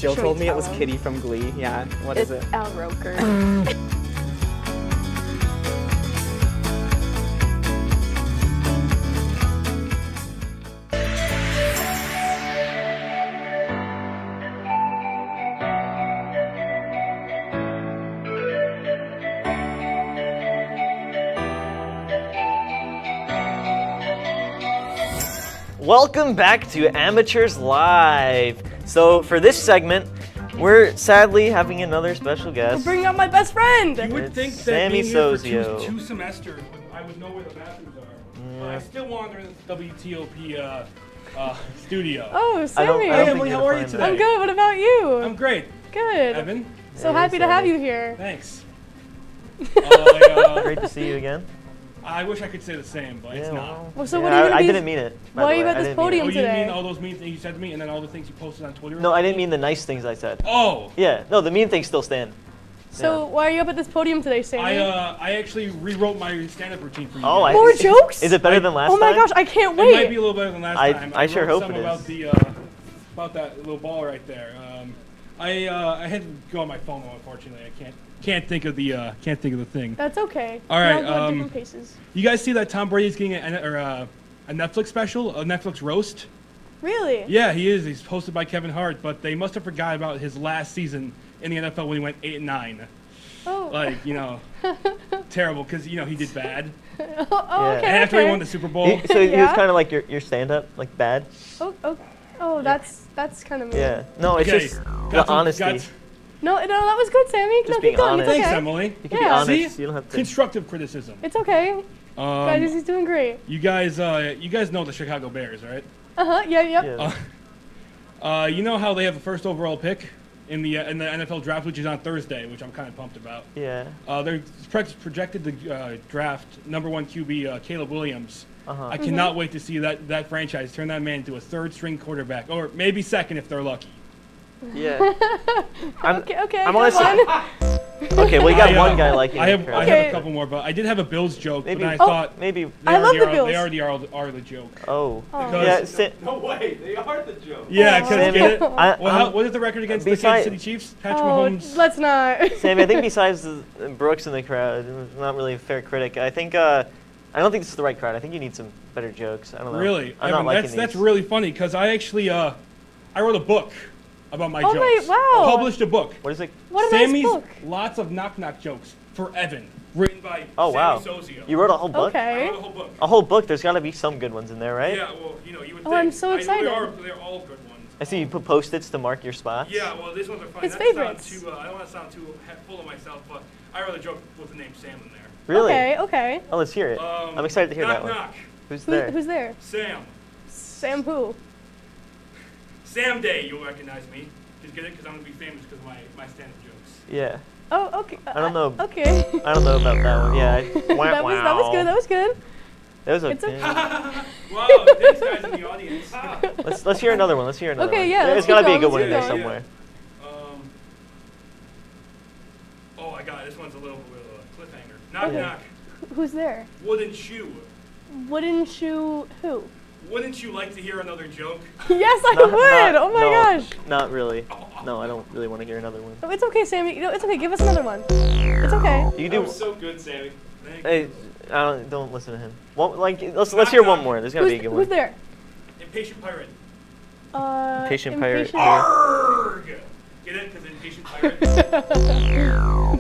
Jill Should we told me it tell was him? Kitty from Glee. Yeah, what is it? Al Roker. Welcome back to Amateurs Live. So for this segment, we're sadly having another special guest. Bring out my best friend. You would It's think that Sammy being here Sozio. for two semesters, I would know where the bathrooms are. But I still wander in the WTOP studio. Oh, Sammy. Hey, Emily, how are you today? I'm good. What about you? I'm great. Good. Evan? So happy to have you here. Thanks. Great to see you again. I wish I could say the same, but it's not. Well, so what are you I didn't mean it. by Why the are you way. at I this didn't mean it. podium You today? mean all those mean things you said to me, and then all the things you posted on Twitter? No, I didn't mean the nice things I said. Oh. Yeah. No, the mean things still stand. So why are you up at this podium today, Sammy? I actually rewrote my stand-up routine for you. Oh, guys. More jokes? Is it better than last Oh my time? gosh, I can't It wait. might be a little better than last time. I sure wrote hope some it about is. the about that little ball right there. I had to go on my phone, unfortunately. I can't think of the thing. That's okay. All We right. all go at different paces. You guys see that Tom Brady's getting a Netflix special, a Netflix roast? Really? Yeah, he is. He's hosted by Kevin Hart, but they must have forgot about his last season in the NFL when he went 8-9. Oh. Like, terrible because he did bad. Oh, okay. And after okay. he won the Super Bowl. So he was kind of like your stand-up, like bad. Oh, that's kind of mean. Yeah. No, it's Okay, just got the some honesty. guts. No, that was good, Sammy. Just no, being keep going. honest. It's okay. Thanks, Emily. You can be honest. See? You don't have to. Constructive criticism. It's okay. Guys, he's doing great. You guys know the Chicago Bears, right? Yeah. You know how they have the first overall pick in the NFL draft, which is on Thursday, which I'm kind of pumped about. Yeah. They're projected to draft number 1 QB Caleb Williams. I Mm-hmm. cannot wait to see that franchise turn that man into a third-string quarterback, or maybe second if they're lucky. Yeah. Okay. I'm honestly. Okay, well you got one guy liking I have it. I have a couple more, but I did have a Bills joke, Maybe. but I thought maybe. they I love already the are- Bills. They already are the joke. Oh. Because- Yeah. No way, they are the joke. Yeah, because Sammy, get it? I- What is the record against the beside- Kansas City Chiefs? Patrick Oh, Mahomes. let's not. Sammy, I think besides Brooks in the crowd, not really a fair critic. I think I don't think this is the right crowd. I think you need some better jokes. I don't know. Really? I'm not liking that's these. really funny because I actually I wrote a book about my Oh jokes. wow. Published a book. What is it? What a Sammy's nice book. Lots of knock-knock jokes for Evan, written by Oh wow. Sammy Sozio. You wrote a whole book. Okay. I wrote a whole book. A whole book. There's got to be some good ones in there, right? Yeah, well, you would think. Oh, I'm so excited. They're all good ones. I see you put Post-its to mark your spots. Yeah, well, these ones are funny. His Not to sound favorites. I don't want to sound too full of myself, but I wrote a joke with the name Sam in there. Really? Okay. Oh, let's hear it. I'm excited to hear knock, that one. knock. Who's there? Who's there? Sam. Sam who? Sam Day, you'll recognize me. Just get it? Because I'm going to be famous because of my stand-up jokes. Yeah. Oh, okay. I don't know. Okay. I don't know about that one. Yeah. that was good. That was good. That was It's okay. Wow, thanks guys in the audience. Let's hear another one. Let's hear another one. Okay, yeah, There's let's got to keep be a good going, one in there let's keep somewhere. Oh, I got it. This one's a little cliffhanger. Knock, knock. Who's there? Wooden shoe. Wooden shoe who? Wouldn't you like to hear another joke? Yes, I would. Oh my gosh. Not really. No, I don't really want to hear another one. Oh, it's okay, Sammy. It's okay. Give us another one. It's okay. You can That do. was so good, Sammy. Thank Hey, you. don't listen to him. Let's hear one more. There's gotta be a good one. Who's there? Impatient pirate. Patient pirate. Arrgh! Get it? Because impatient pirate.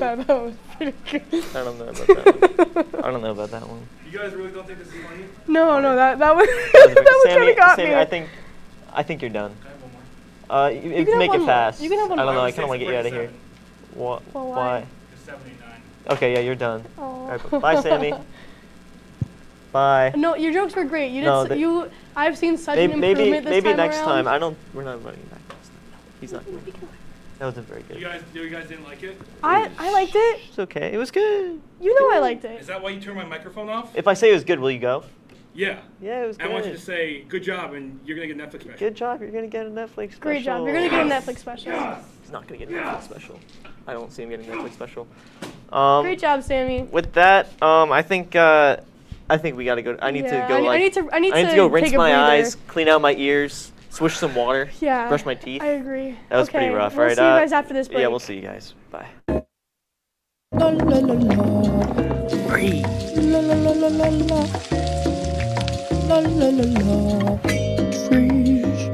That was pretty good. I don't know about that one. I don't know about that one. You guys really don't think this is funny? No, that was that kind of got Sammy, me. I think you're done. I have one more. You can can have make one it more. fast. You can have one I don't more. know. I kind of want to get you out of here. Well, Why? It's 7, 8, 9. Okay, yeah, you're done. Aw. All right, bye, Sammy. Bye. No, your jokes were great. You did. No, I've seen such an improvement this maybe time next around. time. We're not running back next time. No, he's not. That wasn't very good. You guys didn't like it? I liked it. It's okay. It was good. You know I liked it. Is that why you turned my microphone off? If I say it was good, will you go? Yeah. Yeah, it was good. I want you to say good job and you're gonna get a Netflix special. Good job. You're gonna get a Netflix special. Great job. You're gonna get a Netflix special. He's not gonna get a Netflix special. I don't see him getting a Netflix special. Great job, Sammy. With that, I think we gotta go. I need to go. I need to go rinse take a my breather. eyes, clean out my ears, swish some water, Yeah. brush my teeth. I agree. That was Okay, pretty rough. We'll All right. see you guys after this break. Yeah, we'll see you guys. Bye. La la la la. Breathe. La la la la la la. La la la la. Freeze.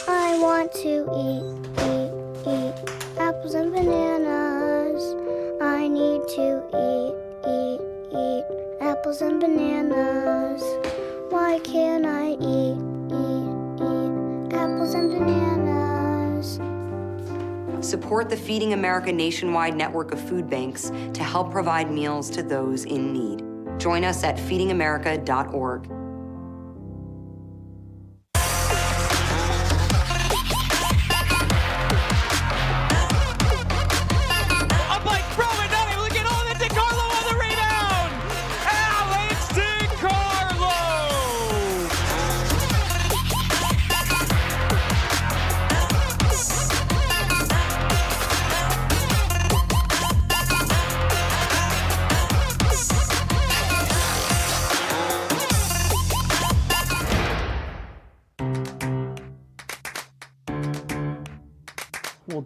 I want to eat apples and bananas. I need to eat apples and bananas. Why can't I eat apples and bananas? Support the Feeding America nationwide network of food banks to help provide meals to those in need. Join us at feedingamerica.org.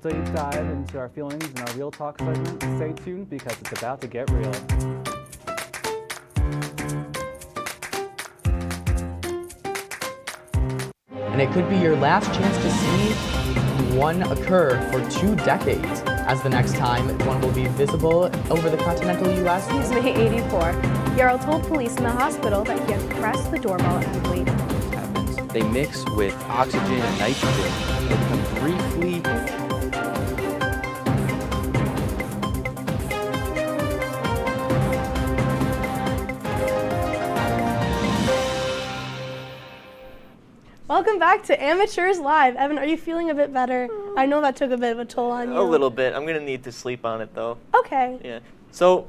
deep dive into our feelings in our Real Talk segment. Stay tuned because it's about to get real. And it could be your last chance to see one occur for 2 decades, as the next time one will be visible over the continental U.S. He's May 84. Yarrow told police in the hospital that he had pressed the doorbell and waited. They mix with oxygen and nitrogen. They become briefly Welcome back to Amateurs Live. Evan, are you feeling a bit better? I know that took a bit of a toll on you. A little bit. I'm gonna need to sleep on it though. Okay. Yeah. So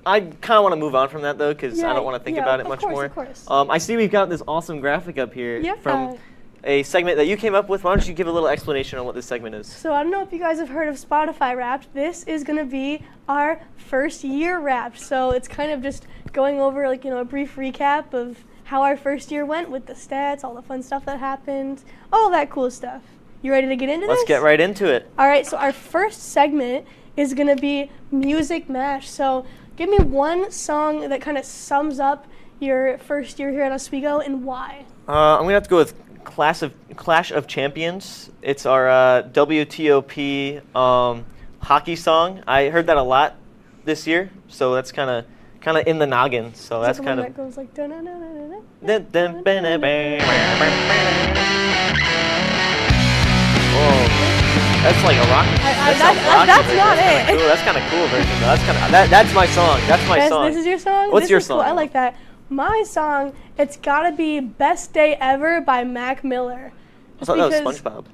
I kind of want to move on from that though, because I don't want to think about it much more. Of course. I see we've got this awesome graphic up here from a segment that you came up with. Why don't you give a little explanation on what this segment is? So I don't know if you guys have heard of Spotify Wrapped. This is going to be our first year Wrapped. So it's kind of just going over like, a brief recap of how our first year went with the stats, all the fun stuff that happened, all that cool stuff. You ready to get into this? Let's get right into it. All right, so our first segment is going to be Music Mash. So give me one song that kind of sums up your first year here at Oswego and why. I'm going to have to go with Clash of Champions. It's our WTOP hockey song. I heard that a lot this year, so that's kind of in the noggin. So that's kind of. That goes like. Oh, that's like a rock. That's not it. Cool. That's kind of cool version. That's my song. That's my song. This is your song. What's your song? Cool. I like that. My song, it's gotta be "Best Day Ever" by Mac Miller. I thought that was SpongeBob.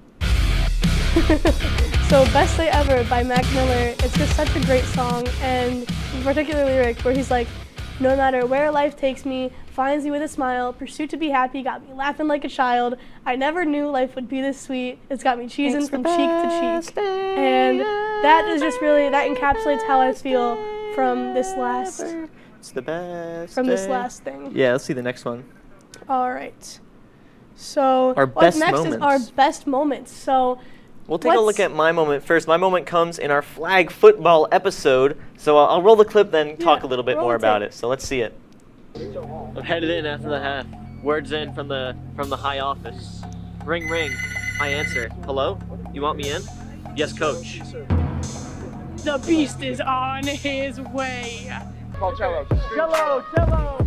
So "Best Day Ever" by Mac Miller. It's just such a great song, and in particular lyric where he's like, "No matter where life takes me, finds me with a smile, pursuit to be happy, got me laughing like a child. I never knew life would be this sweet. It's got me cheesing from cheek to cheek." And that is just really, that encapsulates how I feel from this last. It's the best. From this last thing. Yeah, let's see the next one. All right. So our best next moments. is our best moments. So we'll take a look at my moment first. My moment comes in our flag football episode. So I'll roll the clip, then talk a little bit more about it. So let's see it. I'm headed in after the half. Words in from the high office. Ring, ring. I answer. Hello? You want me in? Yes, coach. The beast is on his way. Call cello. Cello, cello.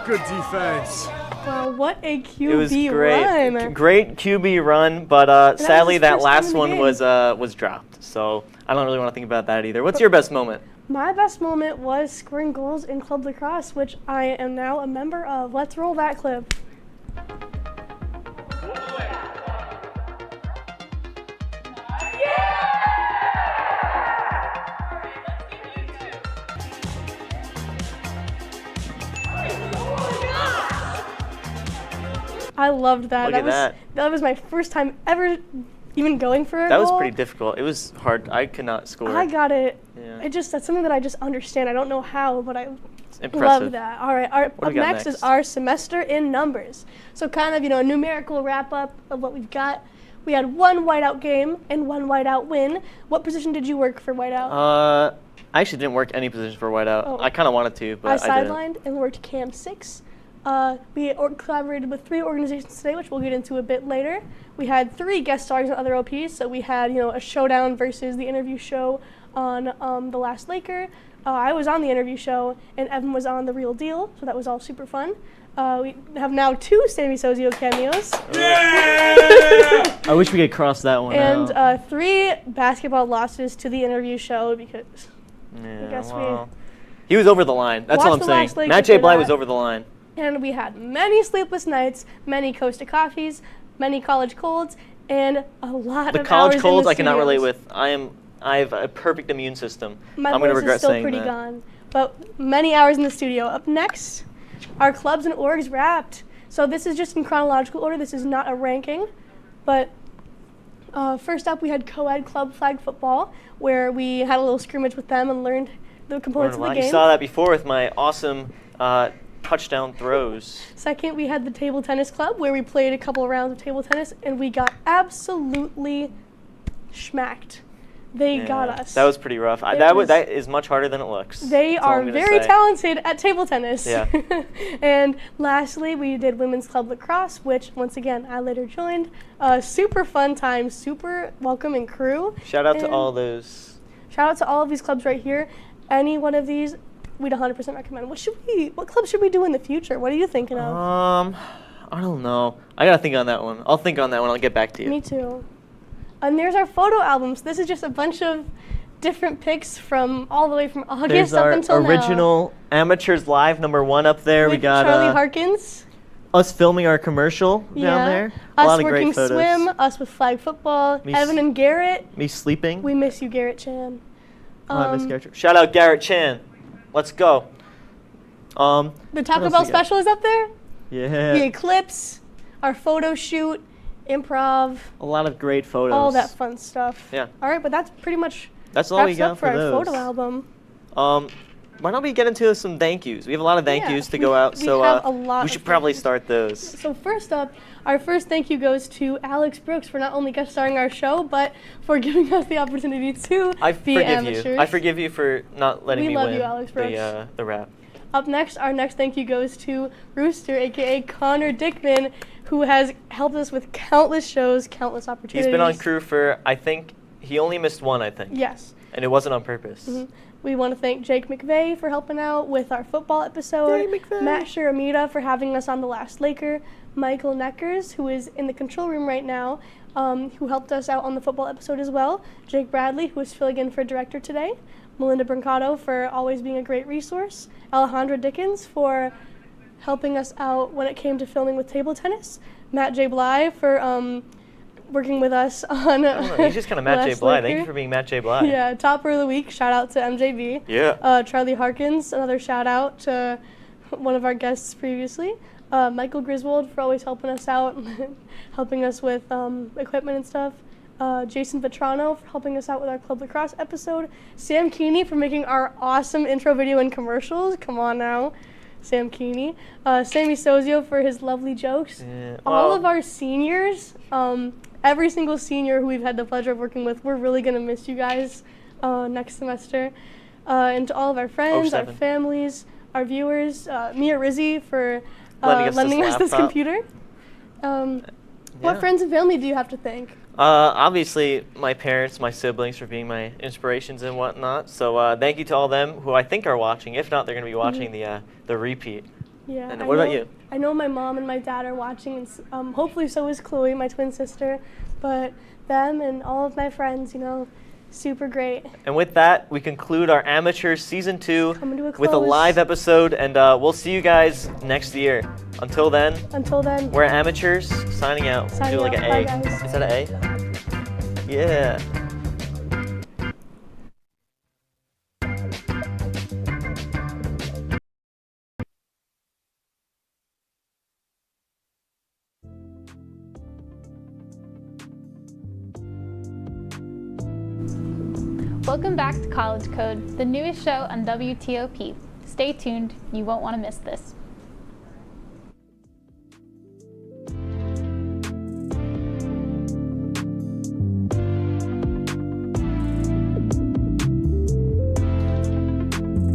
Good defense. Wow, what a QB It was great. run. Great QB run, but sadly his that first time last in the one game. was dropped. So I don't really want to think about that either. What's your best moment? My best moment was scoring goals in club lacrosse, which I am now a member of. Let's roll that clip. I loved that. Look at That was my first time ever even going for a That goal. was pretty difficult. It was hard. I could not score. I got it. Yeah. That's something that I just understand. I don't know how, but I impressive. love that. All right, What do up we got next is our semester in numbers. So kind of, a numerical wrap up of what we've got. We had one whiteout game and one whiteout win. What position did you work for whiteout? I actually didn't work any position for whiteout. Oh. I kind of wanted to, but I I didn't. sidelined and worked Cam 6. We collaborated with 3 organizations today, which we'll get into a bit later. We had 3 guest stars and other OPs. So we had, a showdown versus the interview show on The Last Laker. I was on the interview show, and Evan was on The Real Deal, so that was all super fun. We have now 2 Sammy Sozio cameos. Yeah! I wish we could cross that one out. And 3 basketball losses to the interview show because I guess he was over the line. That's all I'm saying. Matt J. Bly was over the line. And we had many sleepless nights, many Costa coffees, many college colds, and a lot The of college hours colds in the I cannot relate studios. with. I am I have a perfect immune system. My I'm going to voice regret is still saying pretty that. gone. But many hours in the studio. Up next, our clubs and orgs wrapped. So this is just in chronological order. This is not a ranking. But first up, we had co-ed club flag football, where we had a little scrimmage with them and learned the components of the game. You saw that before with my awesome touchdown throws. Second, we had the table tennis club, where we played a couple of rounds of table tennis, and we got absolutely schmacked. They got us. That was pretty rough. That is much harder than it looks. They are very talented at table tennis. Yeah. And lastly, we did women's club lacrosse, which once again I later joined. Super fun time, super welcoming crew. Shout out to all those. Shout out to all of these clubs right here. Any one of these, we'd 100% recommend. What club should we do in the future? What are you thinking of? I don't know. I gotta think on that one. I'll think on that one. I'll get back to you. Me too. And there's our photo albums. This is just a bunch of different pics from all the way from August There's up our until now. original Amateurs Live #1 up there. With we got Charlie Harkins. Us filming our commercial down there. A Us lot of working great photos. swim. Us with flag football. Me Evan and Garrett. Me sleeping. We miss you, Garrett Chan. I miss Garrett. Shout out Garrett Chan. Let's go. The Taco Bell special is up there. Yeah. The Eclipse. Our photo shoot. Improv. A lot of great photos. All that fun stuff. Yeah. All right, but that's pretty much That's all we wraps got up for our those. photo album. Why don't we get into some thank yous? We have a lot of thank yous to go out, we so have a lot we of should probably start those. So first up, our first thank you goes to Alex Brooks for not only guest starring our show, but for giving us the opportunity to be amateurs. I forgive you for not letting me love win you, Alex Brooks. the rap. Up next, our next thank you goes to Rooster, aka Connor Dickman, who has helped us with countless shows, countless opportunities. He's been on crew for, I think, he only missed one, I think. Yes. And it wasn't on purpose. Mm-hmm. We want to thank Jake McVeigh for helping out with our football episode, Matt Shiramita for having us on The Last Laker, Michael Neckers, who is in the control room right now, who helped us out on the football episode as well, Jake Bradley, who is filling in for director today, Melinda Brancato for always being a great resource, Alejandra Dickens for helping us out when it came to filming with table tennis, Matt J. Bly for working with us on He's just kind of Matt J. Bly. Thank you for being Matt J. Bly. Yeah, Topper of the Week, shout out to MJB. Yeah. Charlie Harkins, another shout out to one of our guests previously. Michael Griswold for always helping us out, helping us with equipment and stuff. Jason Vetrano for helping us out with our Club Lacrosse episode. Sam Keeney for making our awesome intro video and commercials. Come on now. Sam Keeney. Sammy Sozio for his lovely jokes. Yeah. All of our seniors, every single senior who we've had the pleasure of working with, we're really going to miss you guys next semester. And to all of our friends, our families, our viewers, Mia Rizzi for lending us this computer. What friends and family do you have to thank? Obviously, my parents, my siblings for being my inspirations and whatnot. So thank you to all of them who I think are watching. If not, they're going to be watching the repeat. Yeah. And what about you? I know my mom and my dad are watching, and hopefully so is Chloe, my twin sister. But them and all of my friends, super great. And with that, we conclude our Amateurs Season 2 with a close. live episode, and we'll see you guys next year. Until then, we're Amateurs, signing out. Signing Do like out. an A. Bye, guys. Is that an A? Yeah. Welcome back to College Code, the newest show on WTOP. Stay tuned, you won't want to miss this.